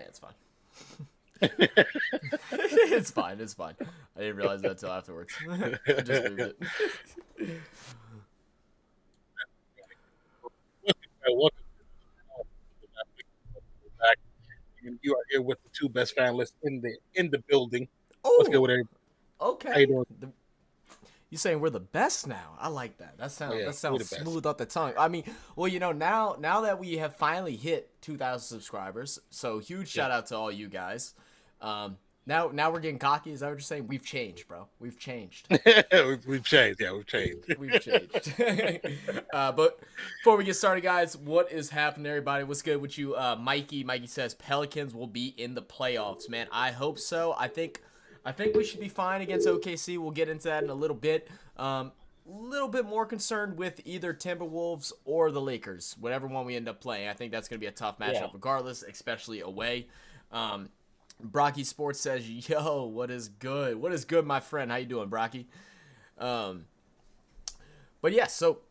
Yeah, it's fine. It's fine. It's fine. I didn't realize that until afterwards. I just moved it. Welcome back. And you are here with the two best finalists in the building. What's good Oh, with everybody? How you okay. doing? You saying we're the best now? I like that. Oh yeah, That we're sounds the best. smooth off the tongue. I mean, well, now that we have finally hit 2,000 subscribers, so huge Yeah, shout out to all you guys. Now we're getting cocky. Is that what you're saying? We've changed, bro. We've changed. we've changed. Yeah, we've changed. We've changed. But before we get started, guys, what is happening, everybody? What's good with you? Mikey. Mikey says Pelicans will be in the playoffs, man. I hope so. I think we should be fine against OKC. We'll get into that in a little bit. Little bit more concerned with either Timberwolves or the Lakers, whatever one we end up playing. I think that's going to be a tough Yeah, matchup regardless, especially away. Brocky Sports says, "Yo, what is good? What is good, my friend? How you doing, Brocky?" Um, but yeah, so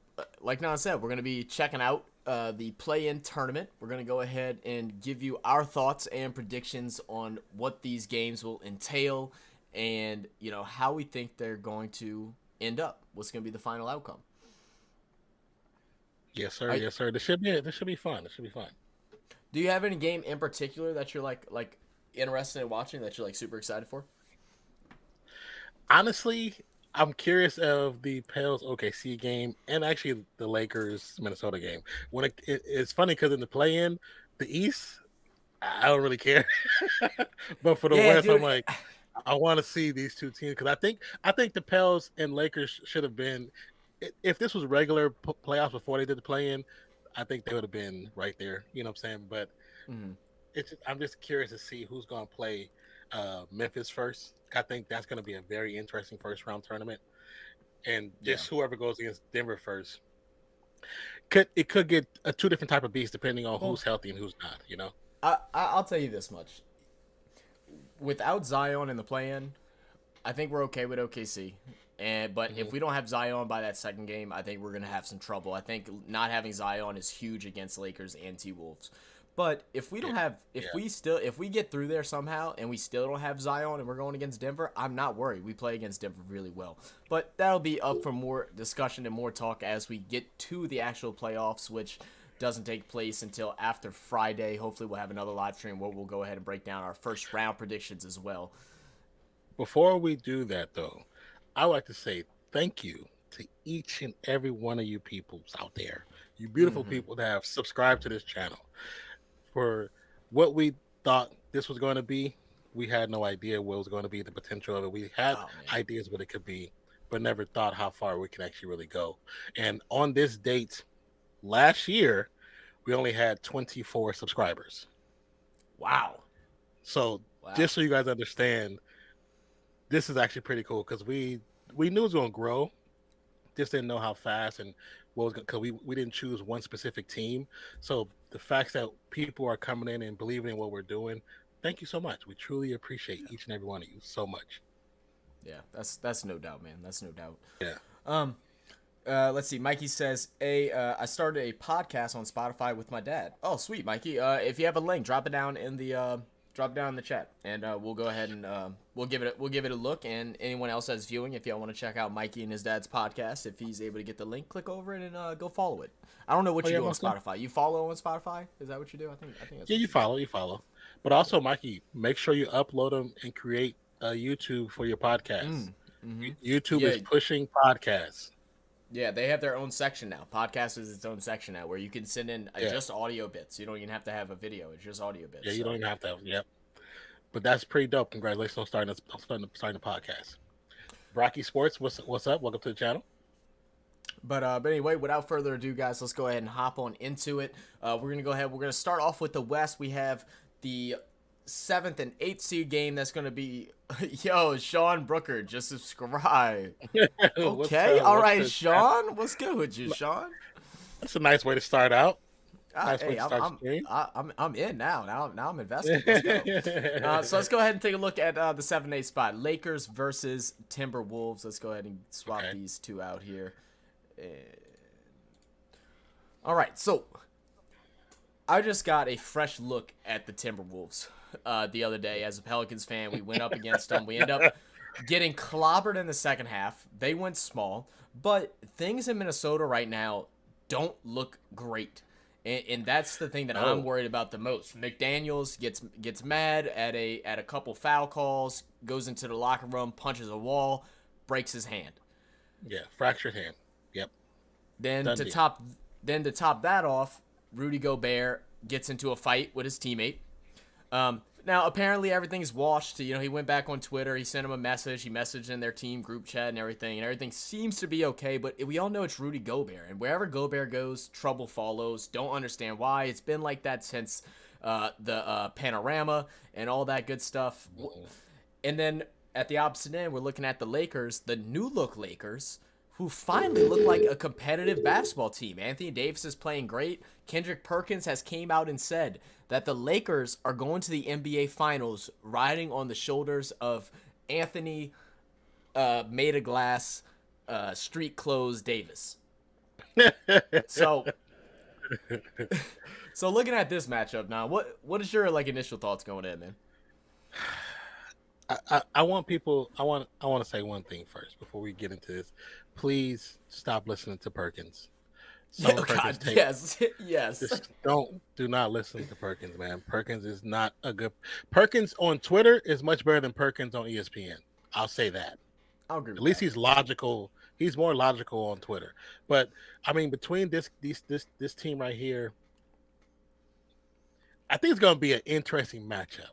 like Nan said, we're going to be checking out the play-in tournament. We're going to go ahead and give you our thoughts and predictions on what these games will entail, and how we think they're going to end up. What's going to be the final outcome? yes sir, I, yes sir. This should be fun. This should be fun. do you have any game in particular that you're like interested in watching that you're like super excited for? Honestly, I'm curious of the Pels OKC game and actually the Lakers Minnesota game. It's funny because in the play-in, the East, I don't really care, but for the Yeah, West, I'm dude. like, I want to see these two teams because I think the Pels and Lakers should have been. If this was regular playoffs before they did the play-in, I think they would have been right there. You know what I'm saying? But Mhm. I'm just curious to see who's going to play Memphis first. I think that's going to be a very interesting first round tournament, and Yeah. just whoever goes against Denver first could get a two different type of beasts depending on Well, who's healthy and who's not. You know? I'll tell you this much: without Zion in the play-in, I think we're okay with OKC. But Hmm. if we don't have Zion by that second game, I think we're gonna have some trouble. I think not having Zion is huge against Lakers and T Wolves. But if we Yeah, don't have, yeah, if we get through there somehow and we still don't have Zion and we're going against Denver, I'm not worried. We play against Denver really well. But that'll be up for more discussion and more talk as we get to the actual playoffs, which doesn't take place until after Friday. Hopefully, we'll have another live stream where we'll go ahead and break down our first round predictions as well. Before we do that, though, I would like to say thank you to each and every one of you peoples out there, you beautiful Mm-hmm. people that have subscribed to this channel. For what we thought this was going to be, we had no idea what was going to be the potential of it. We had Oh man. ideas what it could be, but never thought how far we could actually really go. And on this date last year, we only had 24 subscribers. Wow. So Wow. just so you guys understand, this is actually pretty cool because we knew it was going to grow, just didn't know how fast and what was because we didn't choose one specific team. So the fact that people are coming in and believing in what we're doing, thank you so much. We truly appreciate each and every one of you so much. Yeah, that's no doubt, man. That's no doubt. Yeah. Um, let's see. Mikey says, I started a podcast on Spotify with my dad." Oh, sweet, Mikey. If you have a link, drop it down in the chat, and we'll go ahead and we'll give it a look. And anyone else that's viewing, if y'all want to check out Mikey and his dad's podcast, if he's able to get the link, click over it and go follow it. I don't know what Oh you yeah, do on most Spotify. You follow on Spotify? Is that what you do? I think that's yeah. what You you do. follow, you follow, but also Mikey, make sure you upload them and create a YouTube for your podcast. Mm-hmm. YouTube Yeah, is pushing podcasts. yeah, they have their own section now. Podcast is its own section now, where you can send in Yeah, just audio bits. You don't even have to have a video; it's just audio yeah. bits. You don't So, even have to. Yep. But that's pretty dope. Congratulations on starting the podcast. Brocky Sports, what's up? Welcome to the channel. but anyway, without further ado, guys, let's go ahead and hop on into it. We're gonna go ahead. We're gonna start off with the West. We have the seventh and eighth seed game. That's gonna be yo, Sean Brooker. Just subscribe. What's Okay, up? all What's right, the chat? Sean. What's good with you, Sean? That's a nice way to start out. Nice way Hey, to start the stream. I'm in now. Now I'm invested. Let's go. So let's go ahead and take a look at the 7-8 spot. Lakers versus Timberwolves. Let's go ahead and swap Okay. these two out here. All right, so I just got a fresh look at the Timberwolves the other day. As a Pelicans fan, we went up against them. We end up getting clobbered in the second half. They went small, but things in Minnesota right now don't look great. And that's the thing that I'm worried about the most. McDaniels gets mad at a couple foul calls, goes into the locker room, punches a wall, breaks his hand. Yeah, fractured hand. Yep. Then Done to deal. top that off, Rudy Gobert gets into a fight with his teammate. Now apparently everything's washed. You know, he went back on Twitter. He sent him a message. He messaged in their team group chat and everything seems to be okay. But we all know it's Rudy Gobert, and wherever Gobert goes, trouble follows. Don't understand why. It's been like that since the panorama and all that good stuff. And then at the opposite end, we're looking at the Lakers, the new look Lakers, who finally look like a competitive basketball team. Anthony Davis is playing great. Kendrick Perkins has came out and said that the Lakers are going to the NBA Finals riding on the shoulders of Anthony made of glass, street clothes Davis. So looking at this matchup now, what is your initial thoughts going in, man? I want people. I want to say one thing first before we get into this. Please stop listening to Perkins. Oh God, yes. Just do not listen to Perkins, man. Perkins is not a good. Perkins on Twitter is much better than Perkins on ESPN. I'll say that. I'll agree. At least he's logical. He's more logical on Twitter. But I mean, between this team right here, I think it's going to be an interesting matchup.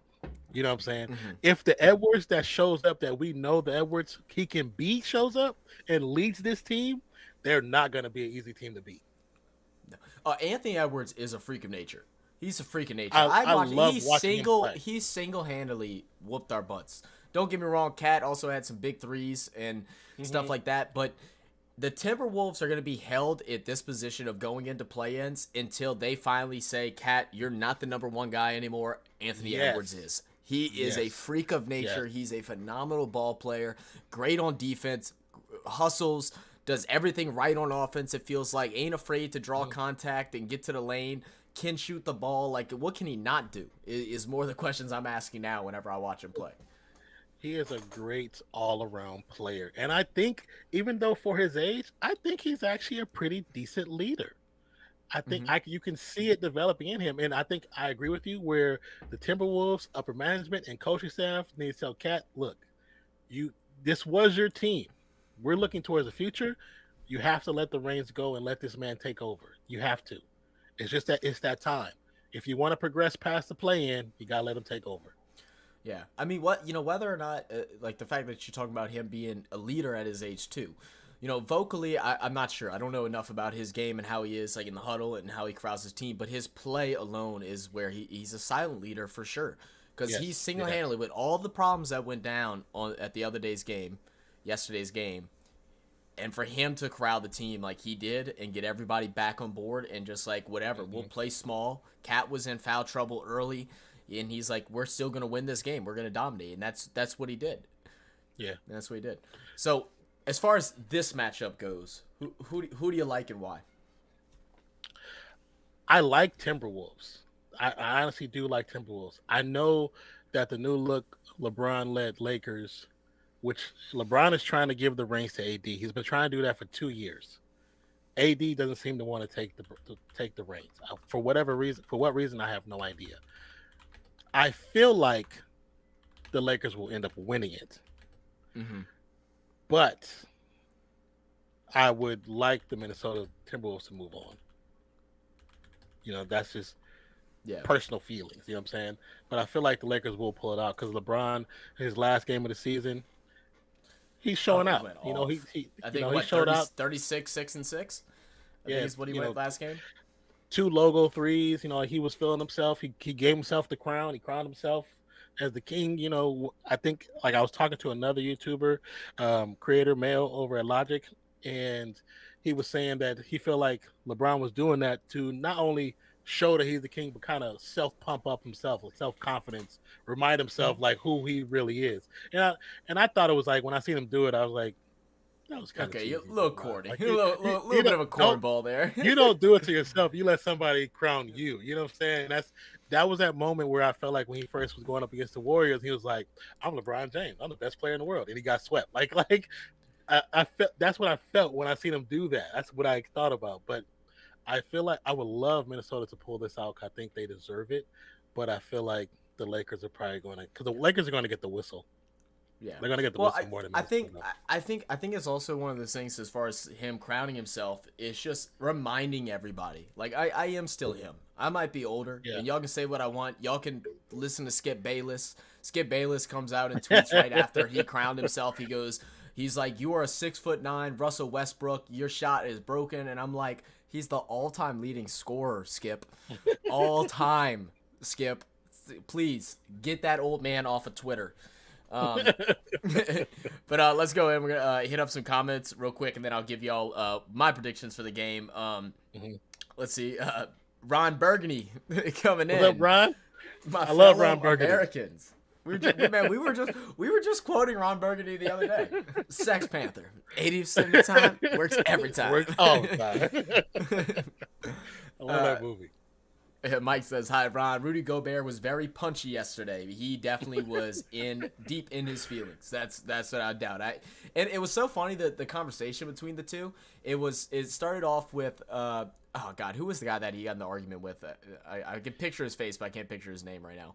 You know what I'm saying? Mm-hmm. If the Edwards that shows up that we know the Edwards he can beat shows up and leads this team, they're not going to be an easy team to beat. Anthony Edwards is a freak of nature. He's a freak of nature. I love watching him play. He single-handedly whooped our butts. Don't get me wrong, Cat also had some big threes and stuff like that, but the Timberwolves are going to be held at this position of going into play-ins until they finally say, Cat, you're not the number one guy anymore. Anthony Edwards is. He is a freak of nature. Yes. He's a phenomenal ball player, great on defense, hustles, does everything right on offense, it feels like, ain't afraid to draw contact and get to the lane, can shoot the ball. Like, what can he not do is more the questions I'm asking now whenever I watch him play. He is a great all-around player. And I think, even though for his age, I think he's actually a pretty decent leader. I think you can see it developing in him. And I think I agree with you where the Timberwolves, upper management, and coaching staff need to tell Cat, look, this was your team. We're looking towards the future. You have to let the reins go and let this man take over. You have to. It's just that it's that time. If you want to progress past the play-in, you got to let him take over. Yeah. I mean, whether or not, the fact that you're talking about him being a leader at his age too, vocally, I'm not sure. I don't know enough about his game and how he is in the huddle and how he crowds his team, but his play alone is where he's a silent leader for sure. Because he's single-handedly, with all the problems that went down at the yesterday's game, and for him to crowd the team like he did and get everybody back on board and just whatever, we'll play small. Cat was in foul trouble early, and he's like, we're still going to win this game. We're going to dominate, and that's what he did. Yeah. And that's what he did. So, as far as this matchup goes, who do you like and why? I like Timberwolves. I honestly do like Timberwolves. I know that the new look LeBron-led Lakers, which LeBron is trying to give the reins to AD. He's been trying to do that for 2 years. AD doesn't seem to want to take the reins. For whatever reason, I have no idea. I feel like the Lakers will end up winning it. Mm-hmm. But I would like the Minnesota Timberwolves to move on. That's just personal feelings. You know what I'm saying? But I feel like the Lakers will pull it out because LeBron, his last game of the season, he's showing out. He showed out 36, 6-6. I think is what he went last game. 2 logo threes. He was feeling himself. He gave himself the crown. He crowned himself as the king. I think I was talking to another YouTuber, creator male over at Logic, and he was saying that he felt like LeBron was doing that to not only show that he's the king, but kind of self-pump up himself with self-confidence, remind himself who he really is. And I thought it was when I seen him do it, I was like, That was kind of Okay, cheesy. a little corny. Like, A little bit of a don't cornball there. you don't do it to yourself. You let somebody crown you. You know what I'm saying? That was that moment where I felt like when he first was going up against the Warriors, he was like, "I'm LeBron James. I'm the best player in the world," and he got swept. I felt that's what I felt when I seen him do that. That's what I thought about. But I feel like I would love Minnesota to pull this out. I think they deserve it, but I feel like the Lakers are probably going to, because the Lakers are going to get the whistle. Yeah, they're going to get the whistle more than Minnesota. I think it's also one of those things as far as him crowning himself. It's just reminding everybody. Like I am still him. I might be older, and y'all can say what I want. Y'all can listen to Skip Bayless. Skip Bayless comes out and tweets right after he crowned himself. He's like, "You are a 6'9" Russell Westbrook. Your shot is broken," and I'm like, "He's the all-time leading scorer, Skip. All time, Skip. Please get that old man off of Twitter." But let's go ahead. We're gonna hit up some comments real quick, and then I'll give y'all my predictions for the game. Let's see. Ron Burgundy coming in. What's up, Ron? I love Ron Burgundy. Americans. We were just quoting Ron Burgundy the other day. Sex Panther, 80% of the time works every time. Works all the time. I love that movie. Mike says, "Hi, Ron. Rudy Gobert was very punchy yesterday. He definitely was deep in his feelings. That's without a doubt. And it was so funny that the conversation between the two. It started off with oh God, who was the guy that he got in the argument with? I can picture his face, but I can't picture his name right now.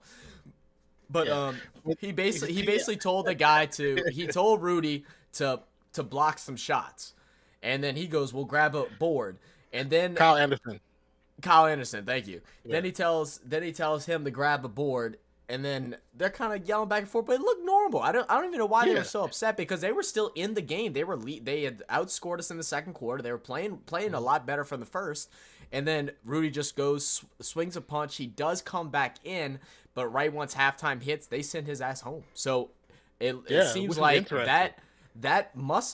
But he basically told the guy he told Rudy to block some shots, and then he goes, "We'll grab a board," and then Kyle Anderson, thank you. Yeah. Then he tells him to grab a board, and then they're kind of yelling back and forth, but it looked normal. I don't even know why they were so upset, because they were still in the game. They had outscored us in the second quarter. They were playing a lot better from the first, and then Rudy just swings a punch. He does come back in, but right once halftime hits, they send his ass home. So it seems like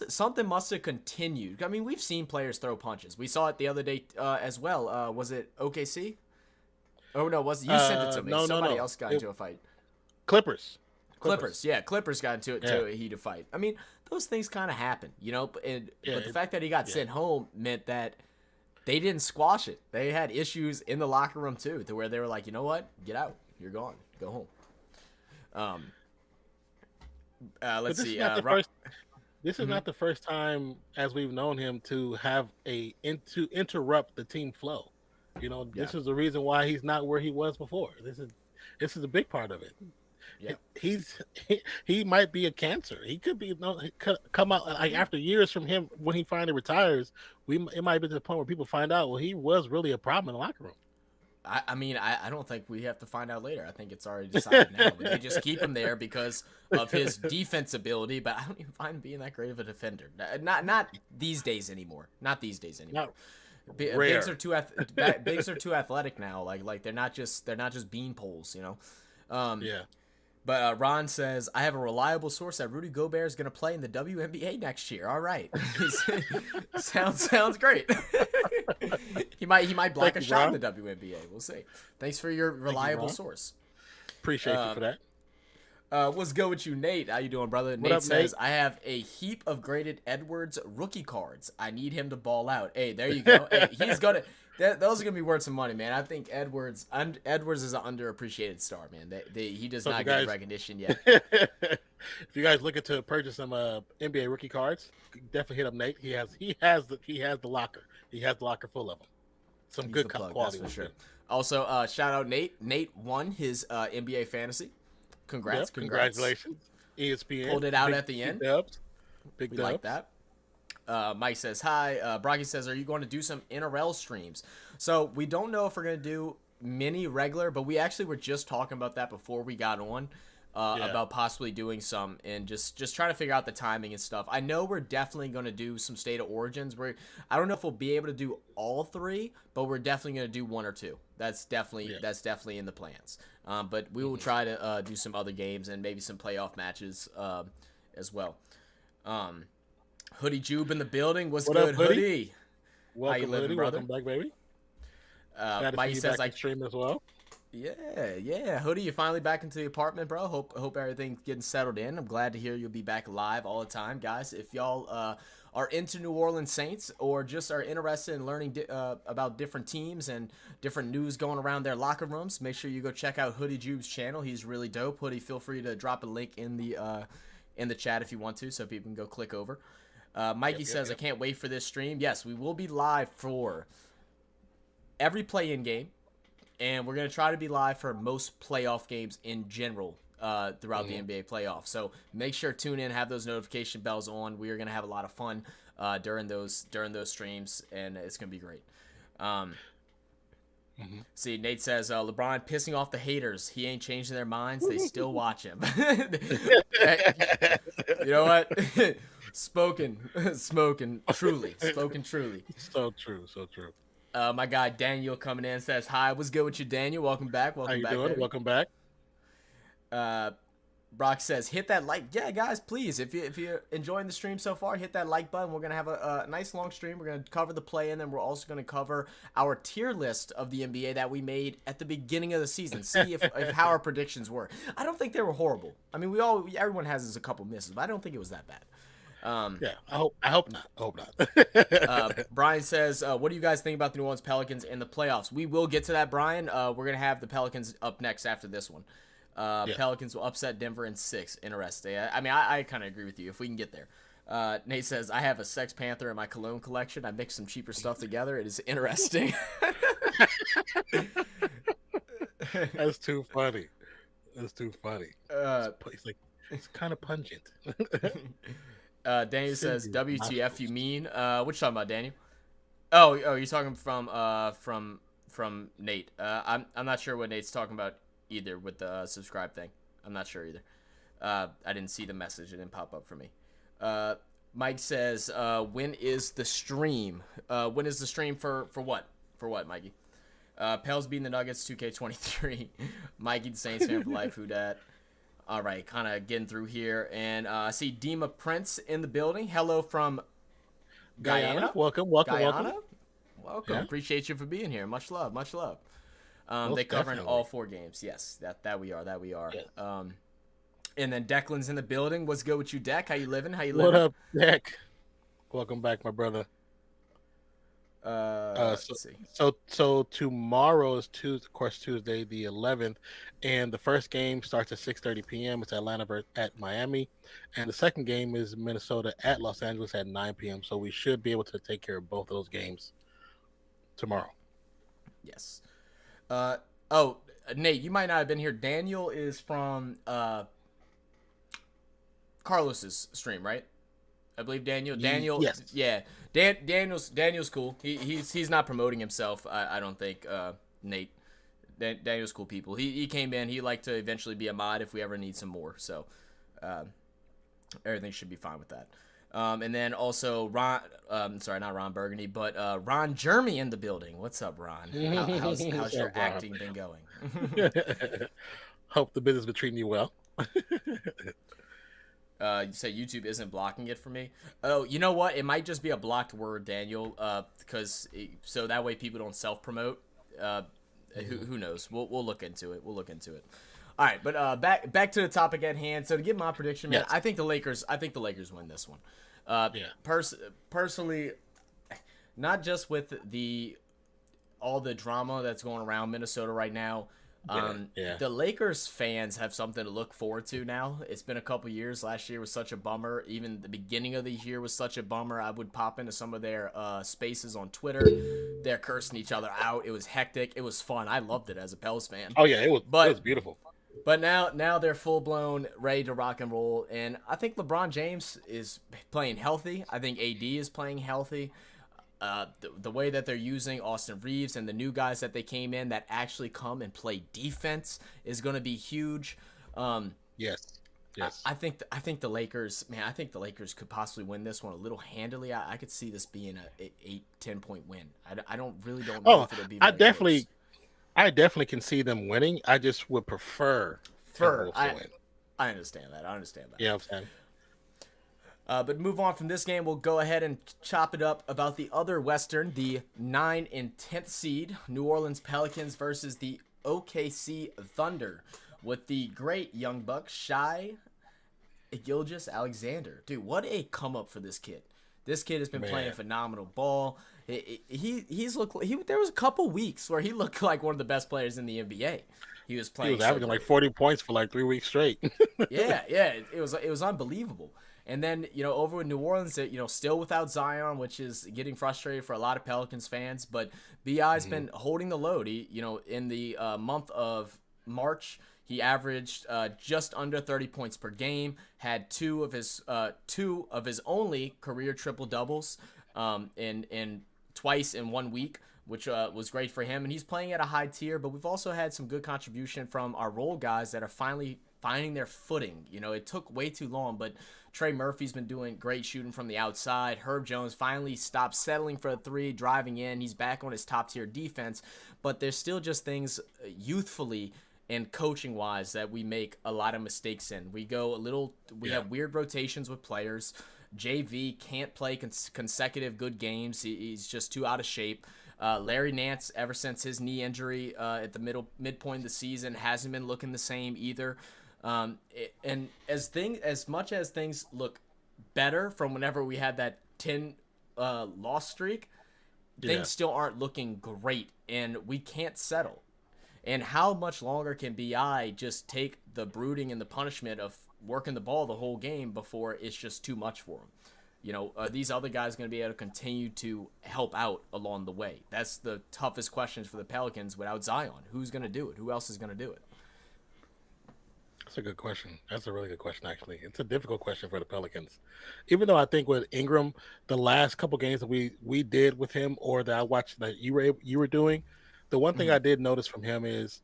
something must have continued. I mean, we've seen players throw punches. We saw it the other day as well. Was it OKC? Oh no, you sent it to me. Somebody else got into a fight. Clippers. Yeah, Clippers got into a heated fight. I mean, those things kind of happen, you know. But the fact that he got sent home meant that they didn't squash it. They had issues in the locker room too, to where they were like, you know what, get out, you're gone, go home. Let's see. This is not the first time, as we've known him, to have to interrupt the team flow. You know, this is the reason why he's not where he was before. This is a big part of it. Yeah, he might be a cancer. He could be come out like after years from him when he finally retires. It might be to the point where people find out, well, he was really a problem in the locker room. I mean, I don't think we have to find out later. I think it's already decided now. But they just keep him there because of his defense ability. But I don't even find him being that great of a defender. Not these days anymore. Not these days anymore. Bigs are too athletic now. Like they're not just bean poles, you know. But Ron says, "I have a reliable source that Rudy Gobert is going to play in the WNBA next year." All right, sounds great. he might block a shot in the WNBA. We'll see. Thanks for your reliable source. Appreciate you for that. What's good with you, Nate? How you doing, brother? Nate says, "I have a heap of graded Edwards rookie cards. I need him to ball out." Hey, there you go. Hey, he's gonna. Those are gonna be worth some money, man. I think Edwards is an underappreciated star, man. He does not get recognition yet. If you guys looking to purchase some NBA rookie cards, definitely hit up Nate. He has the locker. He has the locker full of them. Some good quality, that's for sure. Also, shout out Nate. Nate won his NBA fantasy. Congrats! Congratulations. ESPN pulled it out at the end. Big dubs. Like that. Mike says, "Hi." Brocky says, "Are you going to do some NRL streams?" So we don't know if we're going to do mini regular, but we actually were just talking about that before we got on, about possibly doing some and just trying to figure out the timing and stuff. I know we're definitely going to do some State of Origins. I don't know if we'll be able to do all three, but we're definitely going to do one or two. That's definitely in the plans. But we will try to do some other games and maybe some playoff matches as well. Hoodie Jube in the building. What's good, Hoodie? Welcome, how you living, Hoodie. brother? Welcome back, baby. Mike says, "I stream as well." Yeah, Hoodie, you're finally back into the apartment, bro. Hope everything's getting settled in. I'm glad to hear you'll be back live all the time, guys. If y'all are into New Orleans Saints or just are interested in learning about different teams and different news going around their locker rooms, make sure you go check out Hoodie Jube's channel. He's really dope. Hoodie, feel free to drop a link in the chat if you want to, so people can go click over. Mikey says, I can't wait for this stream. Yes, we will be live for every play-in game, and we're going to try to be live for most playoff games in general throughout the NBA playoffs. So make sure to tune in, have those notification bells on. We are going to have a lot of fun during those streams, and it's going to be great. See, Nate says, LeBron pissing off the haters. He ain't changing their minds. They still watch him. You know what? Spoken truly. So true. My guy Daniel coming in says, hi, what's good with you, Daniel? Welcome back. How you doing? Baby. Welcome back. Brock says, hit that like. Yeah, guys, please, if you're enjoying the stream so far, hit that like button. We're going to have a nice long stream. We're going to cover the play, and then we're also going to cover our tier list of the NBA that we made at the beginning of the season. See if how our predictions were. I don't think they were horrible. I mean, everyone has a couple misses, but I don't think it was that bad. Yeah, I hope not. Brian says, what do you guys think about the New Orleans Pelicans in the playoffs? We will get to that, Brian. We're going to have the Pelicans up next after this one. Pelicans will upset Denver in 6. Interesting. I mean, I kind of agree with you if we can get there. Nate says, I have a Sex Panther in my cologne collection. I mixed some cheaper stuff together. It is interesting. That's too funny. It's kind of pungent. Daniel says, WTF you mean? What you talking about, Daniel? Oh, you're talking from Nate. I'm not sure what Nate's talking about either with the subscribe thing. I'm not sure either. I didn't see the message. It didn't pop up for me. Mike says, when is the stream? When is the stream for what? For what, Mikey? Pels beating the Nuggets, 2K23. Mikey, the Saints fan for life. Who dat? All right, kind of getting through here. And I see Dima Prince in the building. Hello from Guyana. Welcome. Welcome. Yeah. Appreciate you for being here. Much love. They covering all 4 games. Yes, that we are. Yes. And then Declan's in the building. What's good with you, Deck? How you living? What up, Deck? Welcome back, my brother. Let's see. So tomorrow is Tuesday the 11th, and the first game starts at 6:30 p.m. It's Atlanta at Miami, and the second game is Minnesota at Los Angeles at 9 p.m. So we should be able to take care of both of those games tomorrow. Yes. Nate, you might not have been here. Daniel is from Carlos's stream, right? I believe Daniel. Yes. Yeah. Daniel's cool. He's not promoting himself. I don't think. Nate. Daniel's cool people. He came in. He'd like to eventually be a mod if we ever need some more. So, everything should be fine with that. And then also Ron. Sorry, not Ron Burgundy, but Ron Jeremy in the building. What's up, Ron? How's your acting been going? Hope the business been treating you well. You say YouTube isn't blocking it for me. Oh, you know what? It might just be a blocked word, Daniel. Because so that way people don't self promote. Who knows? We'll look into it. All right, but back to the topic at hand. So to give my prediction, man, yes. I think the Lakers win this one. Personally, not just with all the drama that's going around Minnesota right now. The Lakers fans have something to look forward to now. It's been a couple years. Last year was such a bummer. Even the beginning of the year was such a bummer. I would pop into some of their spaces on Twitter. They're cursing each other out. It was hectic. It was fun. I loved it as a Pels fan. Oh yeah, it was beautiful. But now they're full blown, ready to rock and roll. And I think LeBron James is playing healthy. I think AD is playing healthy. The way that they're using Austin Reeves and the new guys that they came in that actually come and play defense is going to be huge. Yes. I think the Lakers, man. I think the Lakers could possibly win this one a little handily. I could see this being a 8-10 point win. I don't know if it'll be. I definitely can see them winning. I just would prefer to win. I understand that. Yeah, I'm saying. But move on from this game. We'll go ahead and chop it up about the other Western, the 9 and 10th seed, New Orleans Pelicans versus the OKC Thunder, with the great young buck Shai Gilgeous-Alexander. Dude, what a come up for this kid. This kid has been playing Man, phenomenal ball. There was a couple weeks where he looked like one of the best players in the NBA. He was he playing was so averaging like great. 40 points for like 3 weeks straight. Yeah, yeah, it was unbelievable. And then over with New Orleans, still without Zion, which is getting frustrating for a lot of Pelicans fans. But Bi's Mhm. been holding the load. In the month of March, he averaged just under 30 points per game. Had two of his only career triple doubles, in twice in 1 week, which was great for him. And he's playing at a high tier. But we've also had some good contribution from our role guys that are finally finding their footing. It took way too long, but Trey Murphy's been doing great shooting from the outside. Herb Jones finally stopped settling for a three, driving in. He's back on his top tier defense, but there's still just things youthfully and coaching wise that we make a lot of mistakes in. We have weird rotations with players. JV can't play consecutive good games. He's just too out of shape. Larry Nance, ever since his knee injury at the midpoint of the season, hasn't been looking the same either. And as much as things look better from whenever we had that 10 loss streak, Yeah. things still aren't looking great, and we can't settle. And how much longer can Bi just take the brooding and the punishment of working the ball the whole game before it's just too much for him? Are these other guys going to be able to continue to help out along the way? That's the toughest questions for the Pelicans without Zion. Who's going to do it? Who else is going to do it? That's a good question. That's a really good question, actually. It's a difficult question for the Pelicans. Even though I think with Ingram, the last couple games that we did with him, or that I watched that you were doing, the one thing Mm-hmm. I did notice from him is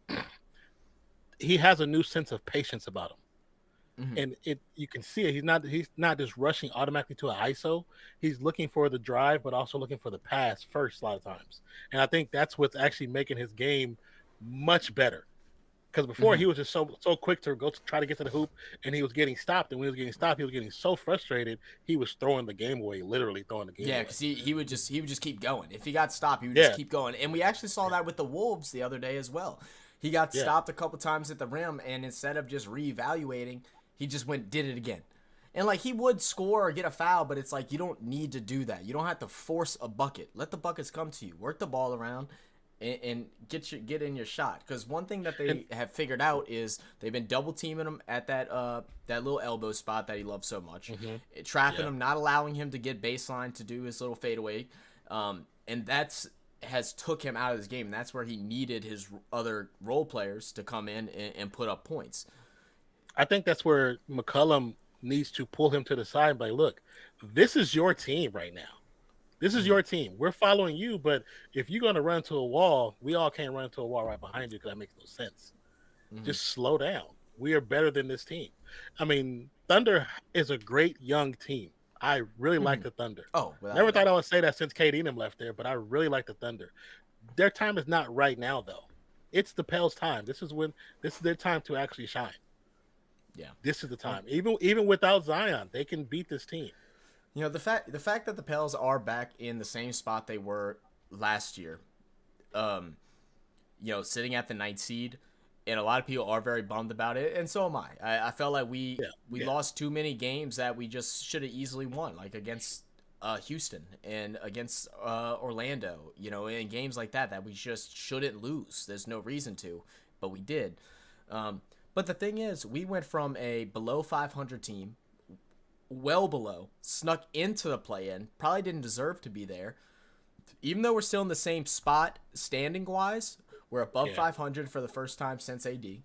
he has a new sense of patience about him. Mm-hmm. And you can see it. He's not just rushing automatically to an ISO. He's looking for the drive, but also looking for the pass first a lot of times. And I think that's what's actually making his game much better. Because before Mm-hmm. he was just so quick to go to try to get to the hoop, and he was getting stopped. And when he was getting stopped, he was getting so frustrated he was throwing the game away, literally throwing the game Yeah, away. because he would just keep going. If he got stopped, he would just Yeah, keep going. And we actually saw that with the Wolves the other day as well. He got yeah. stopped a couple times at the rim, and instead of just reevaluating, he just did it again. And like he would score or get a foul, but it's like you don't need to do that. You don't have to force a bucket. Let the buckets come to you. Work the ball around, and get in your shot. Because one thing that And they have figured out is they've been double teaming him at that little elbow spot that he loves so much, trapping yeah, him, not allowing him to get baseline to do his little fadeaway, and that's has took him out of his game. And that's where he needed his other role players to come in and put up points. I think that's where McCollum needs to pull him to the side and be like, look, this is your team right now. This is Mm-hmm. your team. We're following you, but if you're going to run to a wall, we all can't run to a wall right behind you because that makes no sense. Mm-hmm. Just slow down. We are better than this team. I mean, Thunder is a great young team. I really like Mm-hmm. the Thunder. Oh, without a Never thought doubt. I would say that since KD and them left there, but I really like the Thunder. Their time is not right now, though. It's the Pels' time. This is their time to actually shine. Yeah. This is the Well, time. Even without Zion, they can beat this team. the fact that the Pels are back in the same spot they were last year, um, sitting at the ninth seed, and a lot of people are very bummed about it, and so am I. I felt like we Yeah, we yeah, lost too many games that we just should have easily won, like against Houston and against Orlando, in games like that we just shouldn't lose. There's no reason to, but we did. But the thing is, we went from a below 500 team, well below, snuck into the play-in, probably didn't deserve to be there. Even though we're still in the same spot standing wise, we're above yeah. 500 for the first time since AD,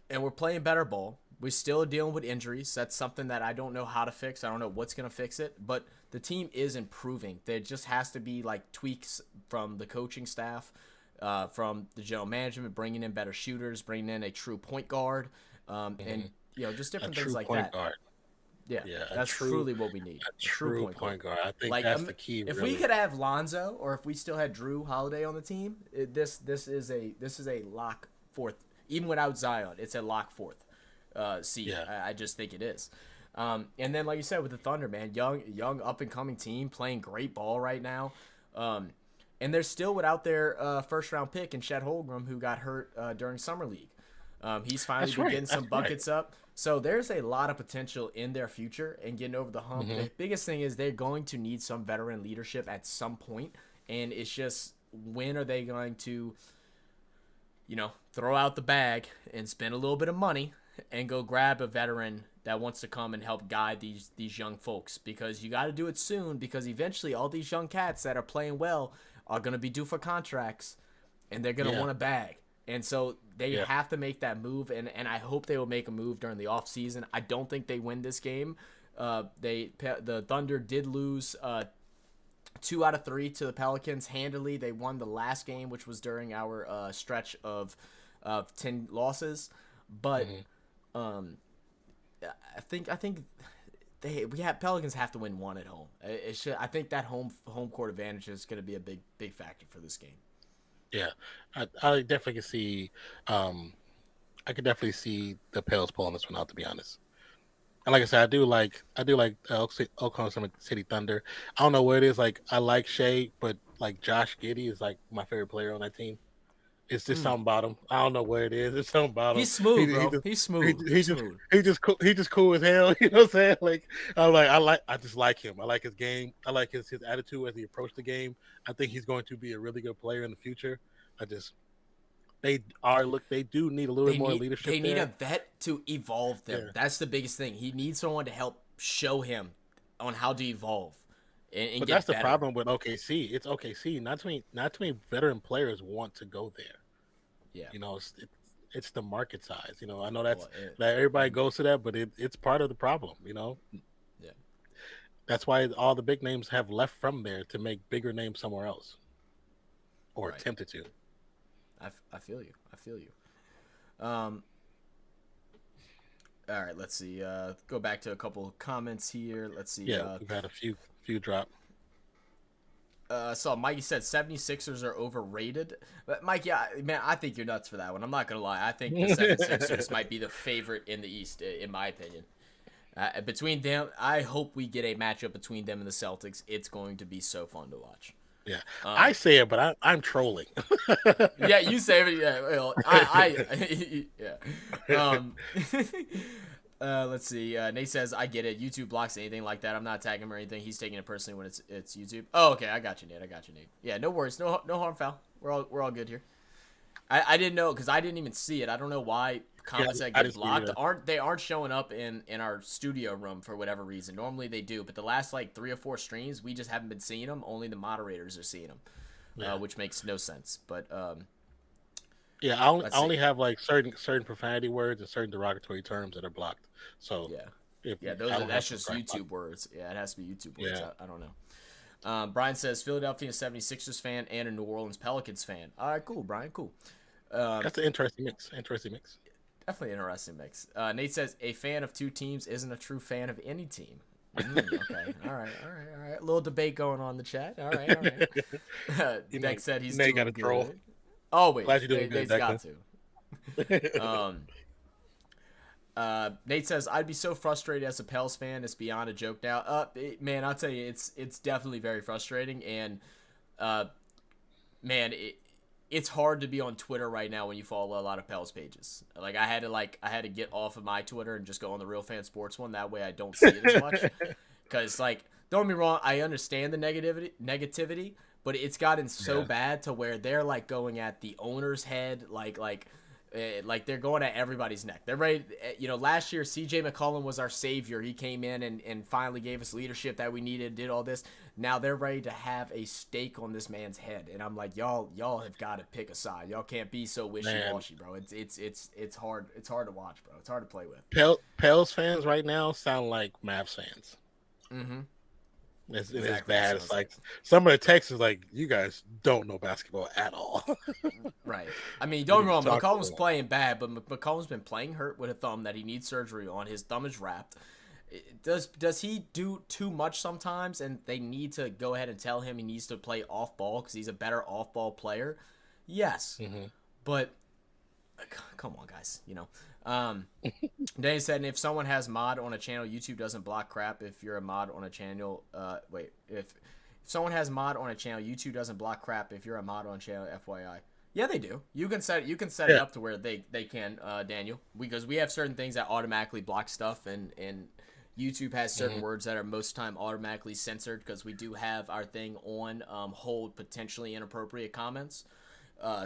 and we're playing better ball. We're still dealing with injuries. That's something that I don't know how to fix. I don't know what's going to fix it, but the team is improving. There just has to be like tweaks from the coaching staff, from the general management, bringing in better shooters, bringing in a true point guard, and just A different things true like point that. guard. Yeah, Yeah, that's truly what we need. a A true true point guard. point guard. I think Like that's the key, if we really. could have Lonzo, or if we still had Drew Holiday on the team, this is a lock fourth. Even without Zion, it's a lock fourth seed. Yeah, I just think it is. And then, like you said, with the Thunder, man, young up and coming team playing great ball right now. And they're still without their first round pick in Chet Holmgren, who got hurt during summer league. He's finally That's been right. getting some That's right. buckets up. So there's a lot of potential in their future and getting over the hump. Mm-hmm. The biggest thing is they're going to need some veteran leadership at some point, and it's just when are they going to, throw out the bag and spend a little bit of money and go grab a veteran that wants to come and help guide these young folks, because you got to do it soon, because eventually all these young cats that are playing well are going to be due for contracts and they're going to Yeah. want a bag. And so they Yeah. have to make that move, and I hope they will make a move during the offseason. I don't think they win this game. The Thunder did lose 2 out of 3 to the Pelicans handily. They won the last game, which was during our stretch of 10 losses. But I think Pelicans have to win one at home. I think that home court advantage is going to be a big factor for this game. Yeah. I definitely can see. I could definitely see the Pels pulling this one out. To be honest. And like I said, I do like Oklahoma City Thunder. I don't know what it is. Like I like Shea, but like Josh Giddey is like my favorite player on that team. It's just something about him. I don't know what it is. It's something about him. He's smooth, bro. He's smooth. He just cool as hell. You know what I'm saying? Like I just like him. I like his game. I like his attitude as he approached the game. I think he's going to be a really good player in the future. They do need a little bit more leadership. They need a vet to evolve them. Yeah. That's the biggest thing. He needs someone to help show him on how to evolve. And but get that's better. the problem with OKC. It's OKC. Not too many veteran players want to go there. Yeah. It's the market size. I know that everybody goes to that, but it's part of the problem. Yeah. That's why all the big names have left from there to make bigger names somewhere else, or attempted to. I feel you. All right, let's see. Go back to a couple of comments here. Let's see. Yeah, we've had a few drop. So Mikey said 76ers are overrated. But Mike, yeah, man, I think you're nuts for that one. I'm not going to lie. I think the 76ers might be the favorite in the East, in my opinion. Between them, I hope we get a matchup between them and the Celtics. It's going to be so fun to watch. Yeah, I say it, but I'm trolling. Yeah, you say it. Yeah, well, yeah. Let's see. Nate says, "I get it. YouTube blocks anything like that. I'm not tagging him or anything. He's taking it personally when it's YouTube." Oh, okay. I got you, Nate. Yeah, no worries. No harm, foul. We're all good here. I didn't know, because I didn't even see it. I don't know why comments that get blocked aren't showing up in our studio room for whatever reason. Normally they do, but the last like 3 or 4 streams, we just haven't been seeing them. Only the moderators are seeing them, which makes no sense. But yeah, I only have like certain profanity words and certain derogatory terms that are blocked. So that's just YouTube words. Yeah, it has to be YouTube words. Yeah. I don't know. Brian says Philadelphia 76ers fan and a New Orleans Pelicans fan. All right, cool, Brian, cool. That's an interesting mix. Definitely interesting mix. Nate says a fan of 2 teams isn't a true fan of any team. Okay. All right. A little debate going on in the chat. All right. Deck said he's Nate doing got a good. troll. Oh wait, Glad you're doing good, Nate's got to. Nate says I'd be so frustrated as a Pels fan. It's beyond a joke now. Man, I'll tell you, it's definitely very frustrating, and man, it's hard to be on Twitter right now when you follow a lot of Pels pages. Like I had to get off of my Twitter and just go on the Real Fan Sports one. That way I don't see it as much. Because like, don't get me wrong, I understand the negativity, but it's gotten so bad to where they're like going at the owner's head, like they're going at everybody's neck. They're ready. Last year CJ McCollum was our savior. He came in and finally gave us leadership that we needed, did all this. Now they're ready to have a stake on this man's head, and I'm like, y'all have got to pick a side. Y'all can't be so wishy-washy, bro. It's hard. It's hard to watch, bro. It's hard to play with. Pels fans right now sound like Mavs fans. Mm-hmm. It's bad. It's like some of the text is like, you guys don't know basketball at all. Right. I mean, don't get me wrong, McCollum's playing bad, but McCollum's been playing hurt with a thumb that he needs surgery on. His thumb is wrapped. Does he do too much sometimes, and they need to go ahead and tell him he needs to play off ball because he's a better off ball player? Yes. Mm-hmm. But come on, guys. Danny said, and if someone has mod on a channel, YouTube doesn't block crap. If you're a mod on a channel, if someone has mod on a channel, YouTube doesn't block crap. If you're a mod on a channel, FYI. Yeah, they do. You can set it Yeah. up to where they can, Daniel, because we have certain things that automatically block stuff, and YouTube has certain Hmm. words that are most time automatically censored because we do have our thing on hold potentially inappropriate comments.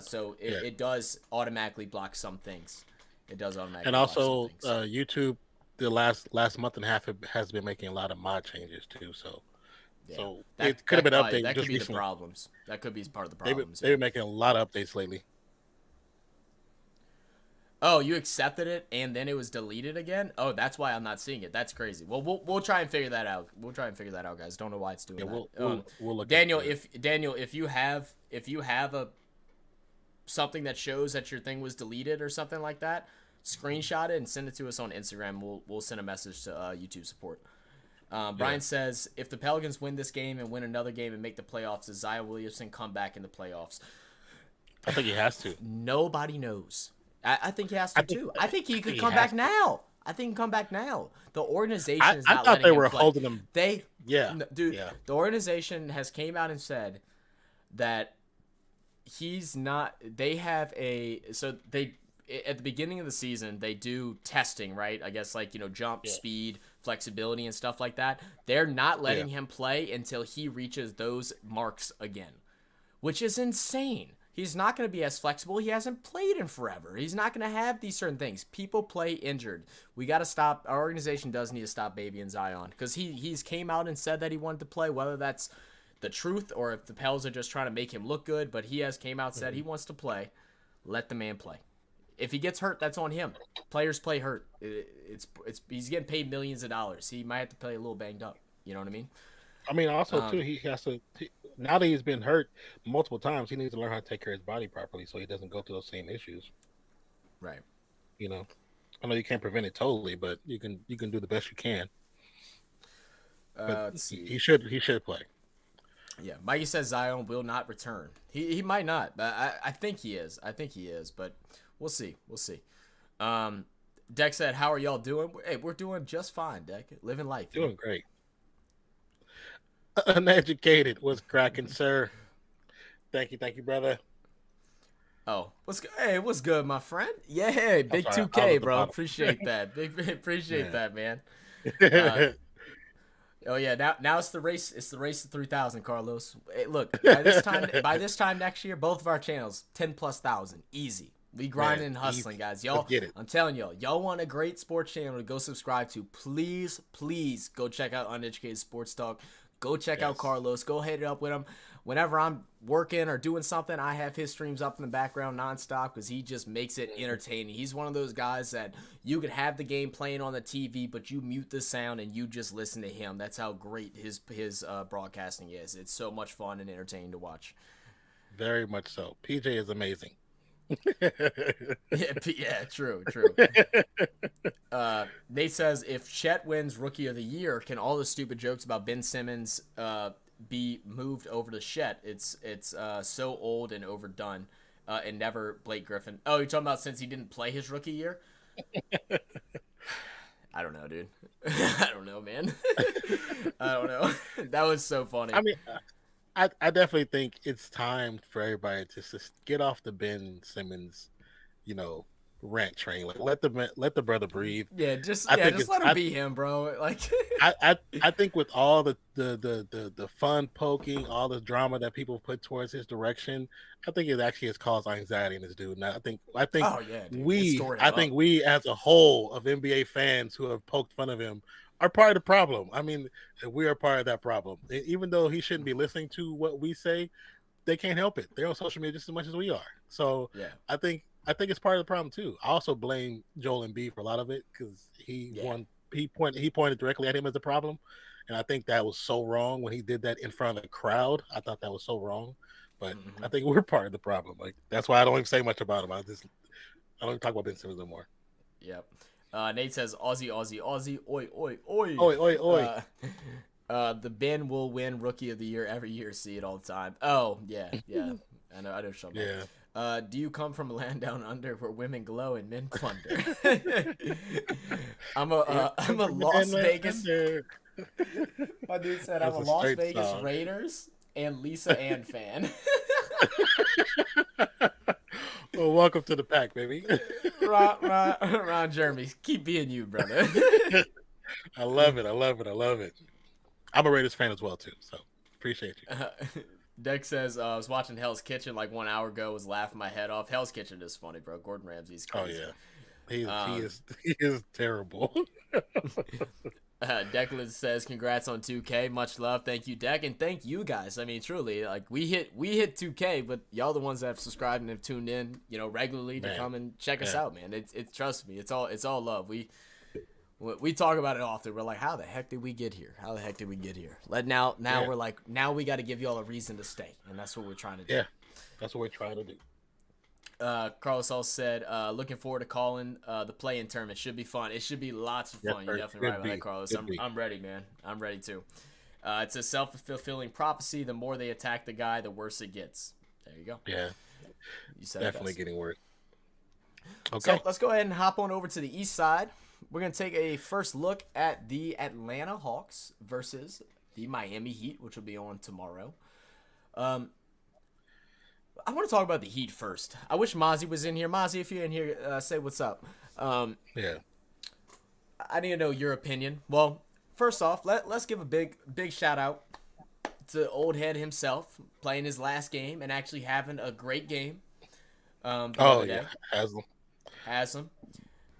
So Yeah. it does automatically block some things. It does And automatically block some also, things. YouTube, the last month and a half has been making a lot of mod changes too. So Yeah, it could have been updated that could just be the recently. problems. That could be part of the They've been, problems. they've Yeah. been making a lot of updates lately. Oh, you accepted it and then it was deleted again? Oh, that's why I'm not seeing it. That's crazy. Well, we'll try and figure that out. We'll try and figure that out, guys. Don't know why it's doing Yeah, that. we'll look Daniel, into it. if you have a something that shows that your thing was deleted or something like that, screenshot it and send it to us on Instagram. We'll send a message to YouTube support. Yeah, Brian says, if the Pelicans win this game and win another game and make the playoffs, does Zion Williamson come back in the playoffs? I think he has to. Nobody knows. I think he has I to think too. I think he I think could he come has back to. now. I think he can come back now. The organization is I not thought letting they him were play. holding him. They, Yeah, dude, yeah, the organization has came out and said that he's not. They have a so they at the beginning of the season they do testing, right? I guess like jump yeah, speed, flexibility, and stuff like that. They're not yeah. letting him play until he reaches those marks again, which is insane. He's not going to be as flexible. He hasn't played in forever. He's not going to have these certain things. People play injured. We got to stop. Our organization does need to stop Baby and Zion because he's came out and said that he wanted to play, whether that's the truth or if the Pels are just trying to make him look good. But he has came out and said he wants to play. Let the man play. If he gets hurt, that's on him. Players play hurt. He's getting paid millions of dollars. He might have to play a little banged up. You know what I mean? I mean, also too, he has to. Now that he's been hurt multiple times, he needs to learn how to take care of his body properly, so he doesn't go through those same issues. Right. You know, I know you can't prevent it totally, but you can do the best you can. But Let's see. he should play. Yeah, Mikey says Zion will not return. He might not, but I think he is. I think he is, but we'll see. We'll see. Deck said, "How are y'all doing?" Hey, we're doing just fine, Deck. Living life. Doing great. Uneducated was cracking, sir. Thank you, brother. Oh, what's good? Hey, what's good, my friend? Yeah, I'm big sorry, I was 2K, at the bro. bottom. Appreciate that. Appreciate that, man. Uh, Yeah. oh yeah, now it's the race. It's the race to 3,000, Carlos. Hey, look, by this time next year, both of our channels 10,000+, easy. We grinding Man, and hustling, easy. guys. Let's Y'all, get it. I'm telling y'all want a great sports channel to go subscribe to. Please, please go check out Uneducated Sports Talk. Go check out Yes. Carlos. Go hit it up with him. Whenever I'm working or doing something, I have his streams up in the background nonstop because he just makes it entertaining. He's one of those guys that you could have the game playing on the TV, but you mute the sound and you just listen to him. That's how great his broadcasting is. It's so much fun and entertaining to watch. Very much so. PJ is amazing. Yeah, true. Nate says, if Chet wins Rookie of the Year, can all the stupid jokes about Ben Simmons be moved over to Chet? It's so old and overdone, and never Blake Griffin. Oh, you're talking about since he didn't play his rookie year? I don't know, dude. I don't know, man. I don't know. That was so funny. I mean, I definitely think it's time for everybody to just get off the Ben Simmons, rant train. Like let the brother breathe. Yeah, just I think just let him be him, bro. Like, I think with all the fun poking, all the drama that people put towards his direction, I think it actually has caused anxiety in this dude. And I think oh yeah, dude. I think we as a whole of NBA fans who have poked fun of him are part of the problem. I mean, we are part of that problem. Even though he shouldn't be listening to what we say, they can't help it. They're on social media just as much as we are. So yeah, I think it's part of the problem too. I also blame Joel Embiid for a lot of it because he pointed directly at him as the problem, and I think that was so wrong when he did that in front of the crowd. I thought that was so wrong, but I think we're part of the problem. Like that's why I don't even say much about him. I don't even talk about Ben Simmons anymore. Yep. Nate says Aussie, oi, oi, oi. Oi, oi, oi. The Ben will win Rookie of the Year every year. See it all the time. Oh yeah. I know. Yeah. Do you come from a land down under where women glow and men plunder? I'm a Las Vegas. My dude said I'm a Las Vegas Raiders and Lisa Ann fan. Well, welcome to the pack, baby. Ron Jeremy, keep being you, brother. I love it. I love it. I love it. I'm a Raiders fan as well too, so appreciate you. Deck says, I was watching Hell's Kitchen like 1 hour ago, was laughing my head off. Hell's Kitchen is funny, bro. Gordon Ramsay's Oh crazy. yeah, he is terrible. Declan says, congrats on 2K. Much love. Thank you, Deck, and thank you guys. I mean, truly, like we hit 2K, but y'all the ones that have subscribed and have tuned in, regularly to come and check us out, man. It's trust me, it's all love. We talk about it often. We're like, how the heck did we get here? How the heck did we get here? We're like, now we got to give y'all a reason to stay, and that's what we're trying to do. Yeah, that's what we're trying to do. Carlos also said, looking forward to calling the play-in tournament. Should be fun. It should be lots of fun. You're definitely right about that, Carlos. I'm ready, man. I'm ready too. It's a self-fulfilling prophecy. The more they attack the guy, the worse it gets. There you go. Yeah, you said definitely getting worse. Okay, so let's go ahead and hop on over to the east side. We're going to take a first look at the Atlanta Hawks versus the Miami Heat, which will be on tomorrow. I want to talk about the Heat first. I wish Mozzie was in here. Mozzie, if you're in here, say what's up. Yeah. I need to know your opinion. Well, first off, let's give a big shout out to old head himself, playing his last game and actually having a great game. Has him.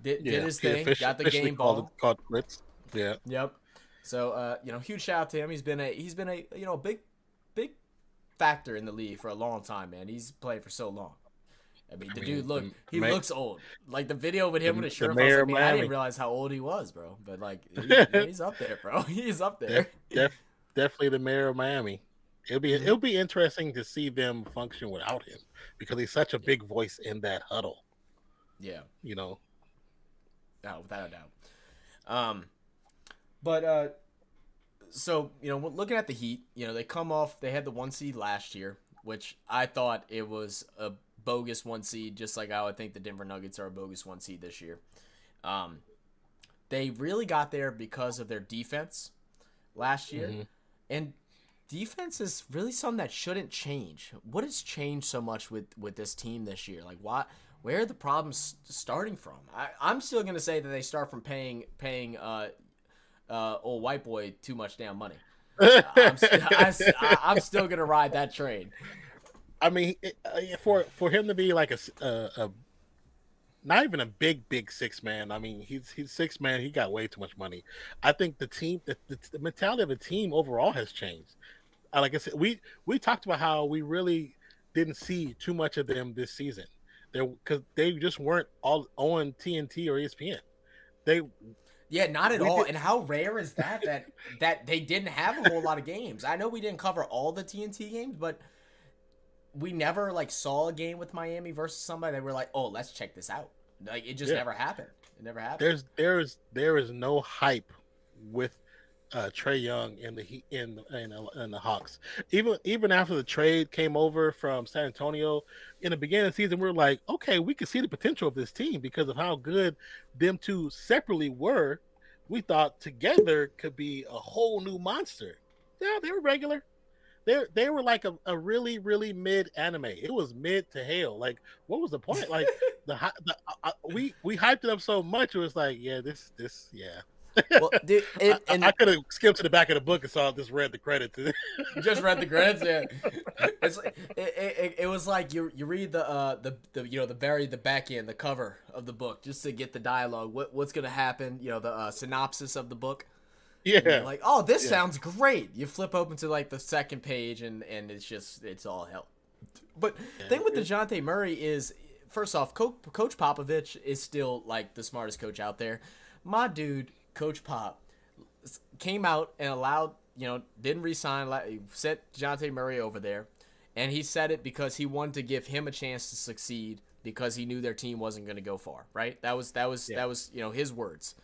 Did his thing. Got the game ball. Called quits. Yeah. Yep. So huge shout out to him. He's been a big factor in the league for a long time, man. He's played for so long. I mean, dude looks old. Like the video with him with his shirt off, I didn't realize how old he was, bro. But like he's up there, bro. He's up there. Definitely the mayor of Miami. It'll be interesting to see them function without him because he's such a big voice in that huddle. Yeah. No, without a doubt. But so, looking at the Heat, they had the 1 seed last year, which I thought it was a bogus 1 seed, just like how I think the Denver Nuggets are a bogus 1 seed this year. They really got there because of their defense last year. Mm-hmm. And defense is really something that shouldn't change. What has changed so much with this team this year? Like, where are the problems starting from? I'm still going to say that they start from paying old white boy too much damn money. I'm still going to ride that train. I mean, for him to be like a not even a big six man. I mean, he's 6 man. He got way too much money. I think the team, the mentality of the team overall has changed. Like I said, we talked about how we really didn't see too much of them this season. Because they just weren't all on TNT or ESPN. Not at all. And how rare is that they didn't have a whole lot of games? I know we didn't cover all the TNT games, but we never saw a game with Miami versus somebody that we're like, oh, let's check this out. Like it just never happened. It never happened. There is no hype with Trae Young and the Hawks. Even after the trade came over from San Antonio in the beginning of the season, we were like, okay, we could see the potential of this team because of how good them two separately were. We thought together could be a whole new monster. Yeah, they were regular. They were like a really, really mid anime. It was mid to hell. Like, what was the point? Like we hyped it up so much. It was like, yeah, this. Well, dude, I could have skipped to the back of the book and just read the credits. Just read the credits, yeah. It was like you read the back end, the cover of the book, just to get the dialogue. What's gonna happen? The synopsis of the book. Yeah. Like, oh, this sounds great. You flip open to the second page, and it's all hell. But the thing with DeJounte Murray is, first off, Coach Popovich is still the smartest coach out there. My dude, Coach Pop, came out and allowed, didn't resign, sent DeJounte Murray over there, and he said it because he wanted to give him a chance to succeed because he knew their team wasn't going to go far. Right? That was his words.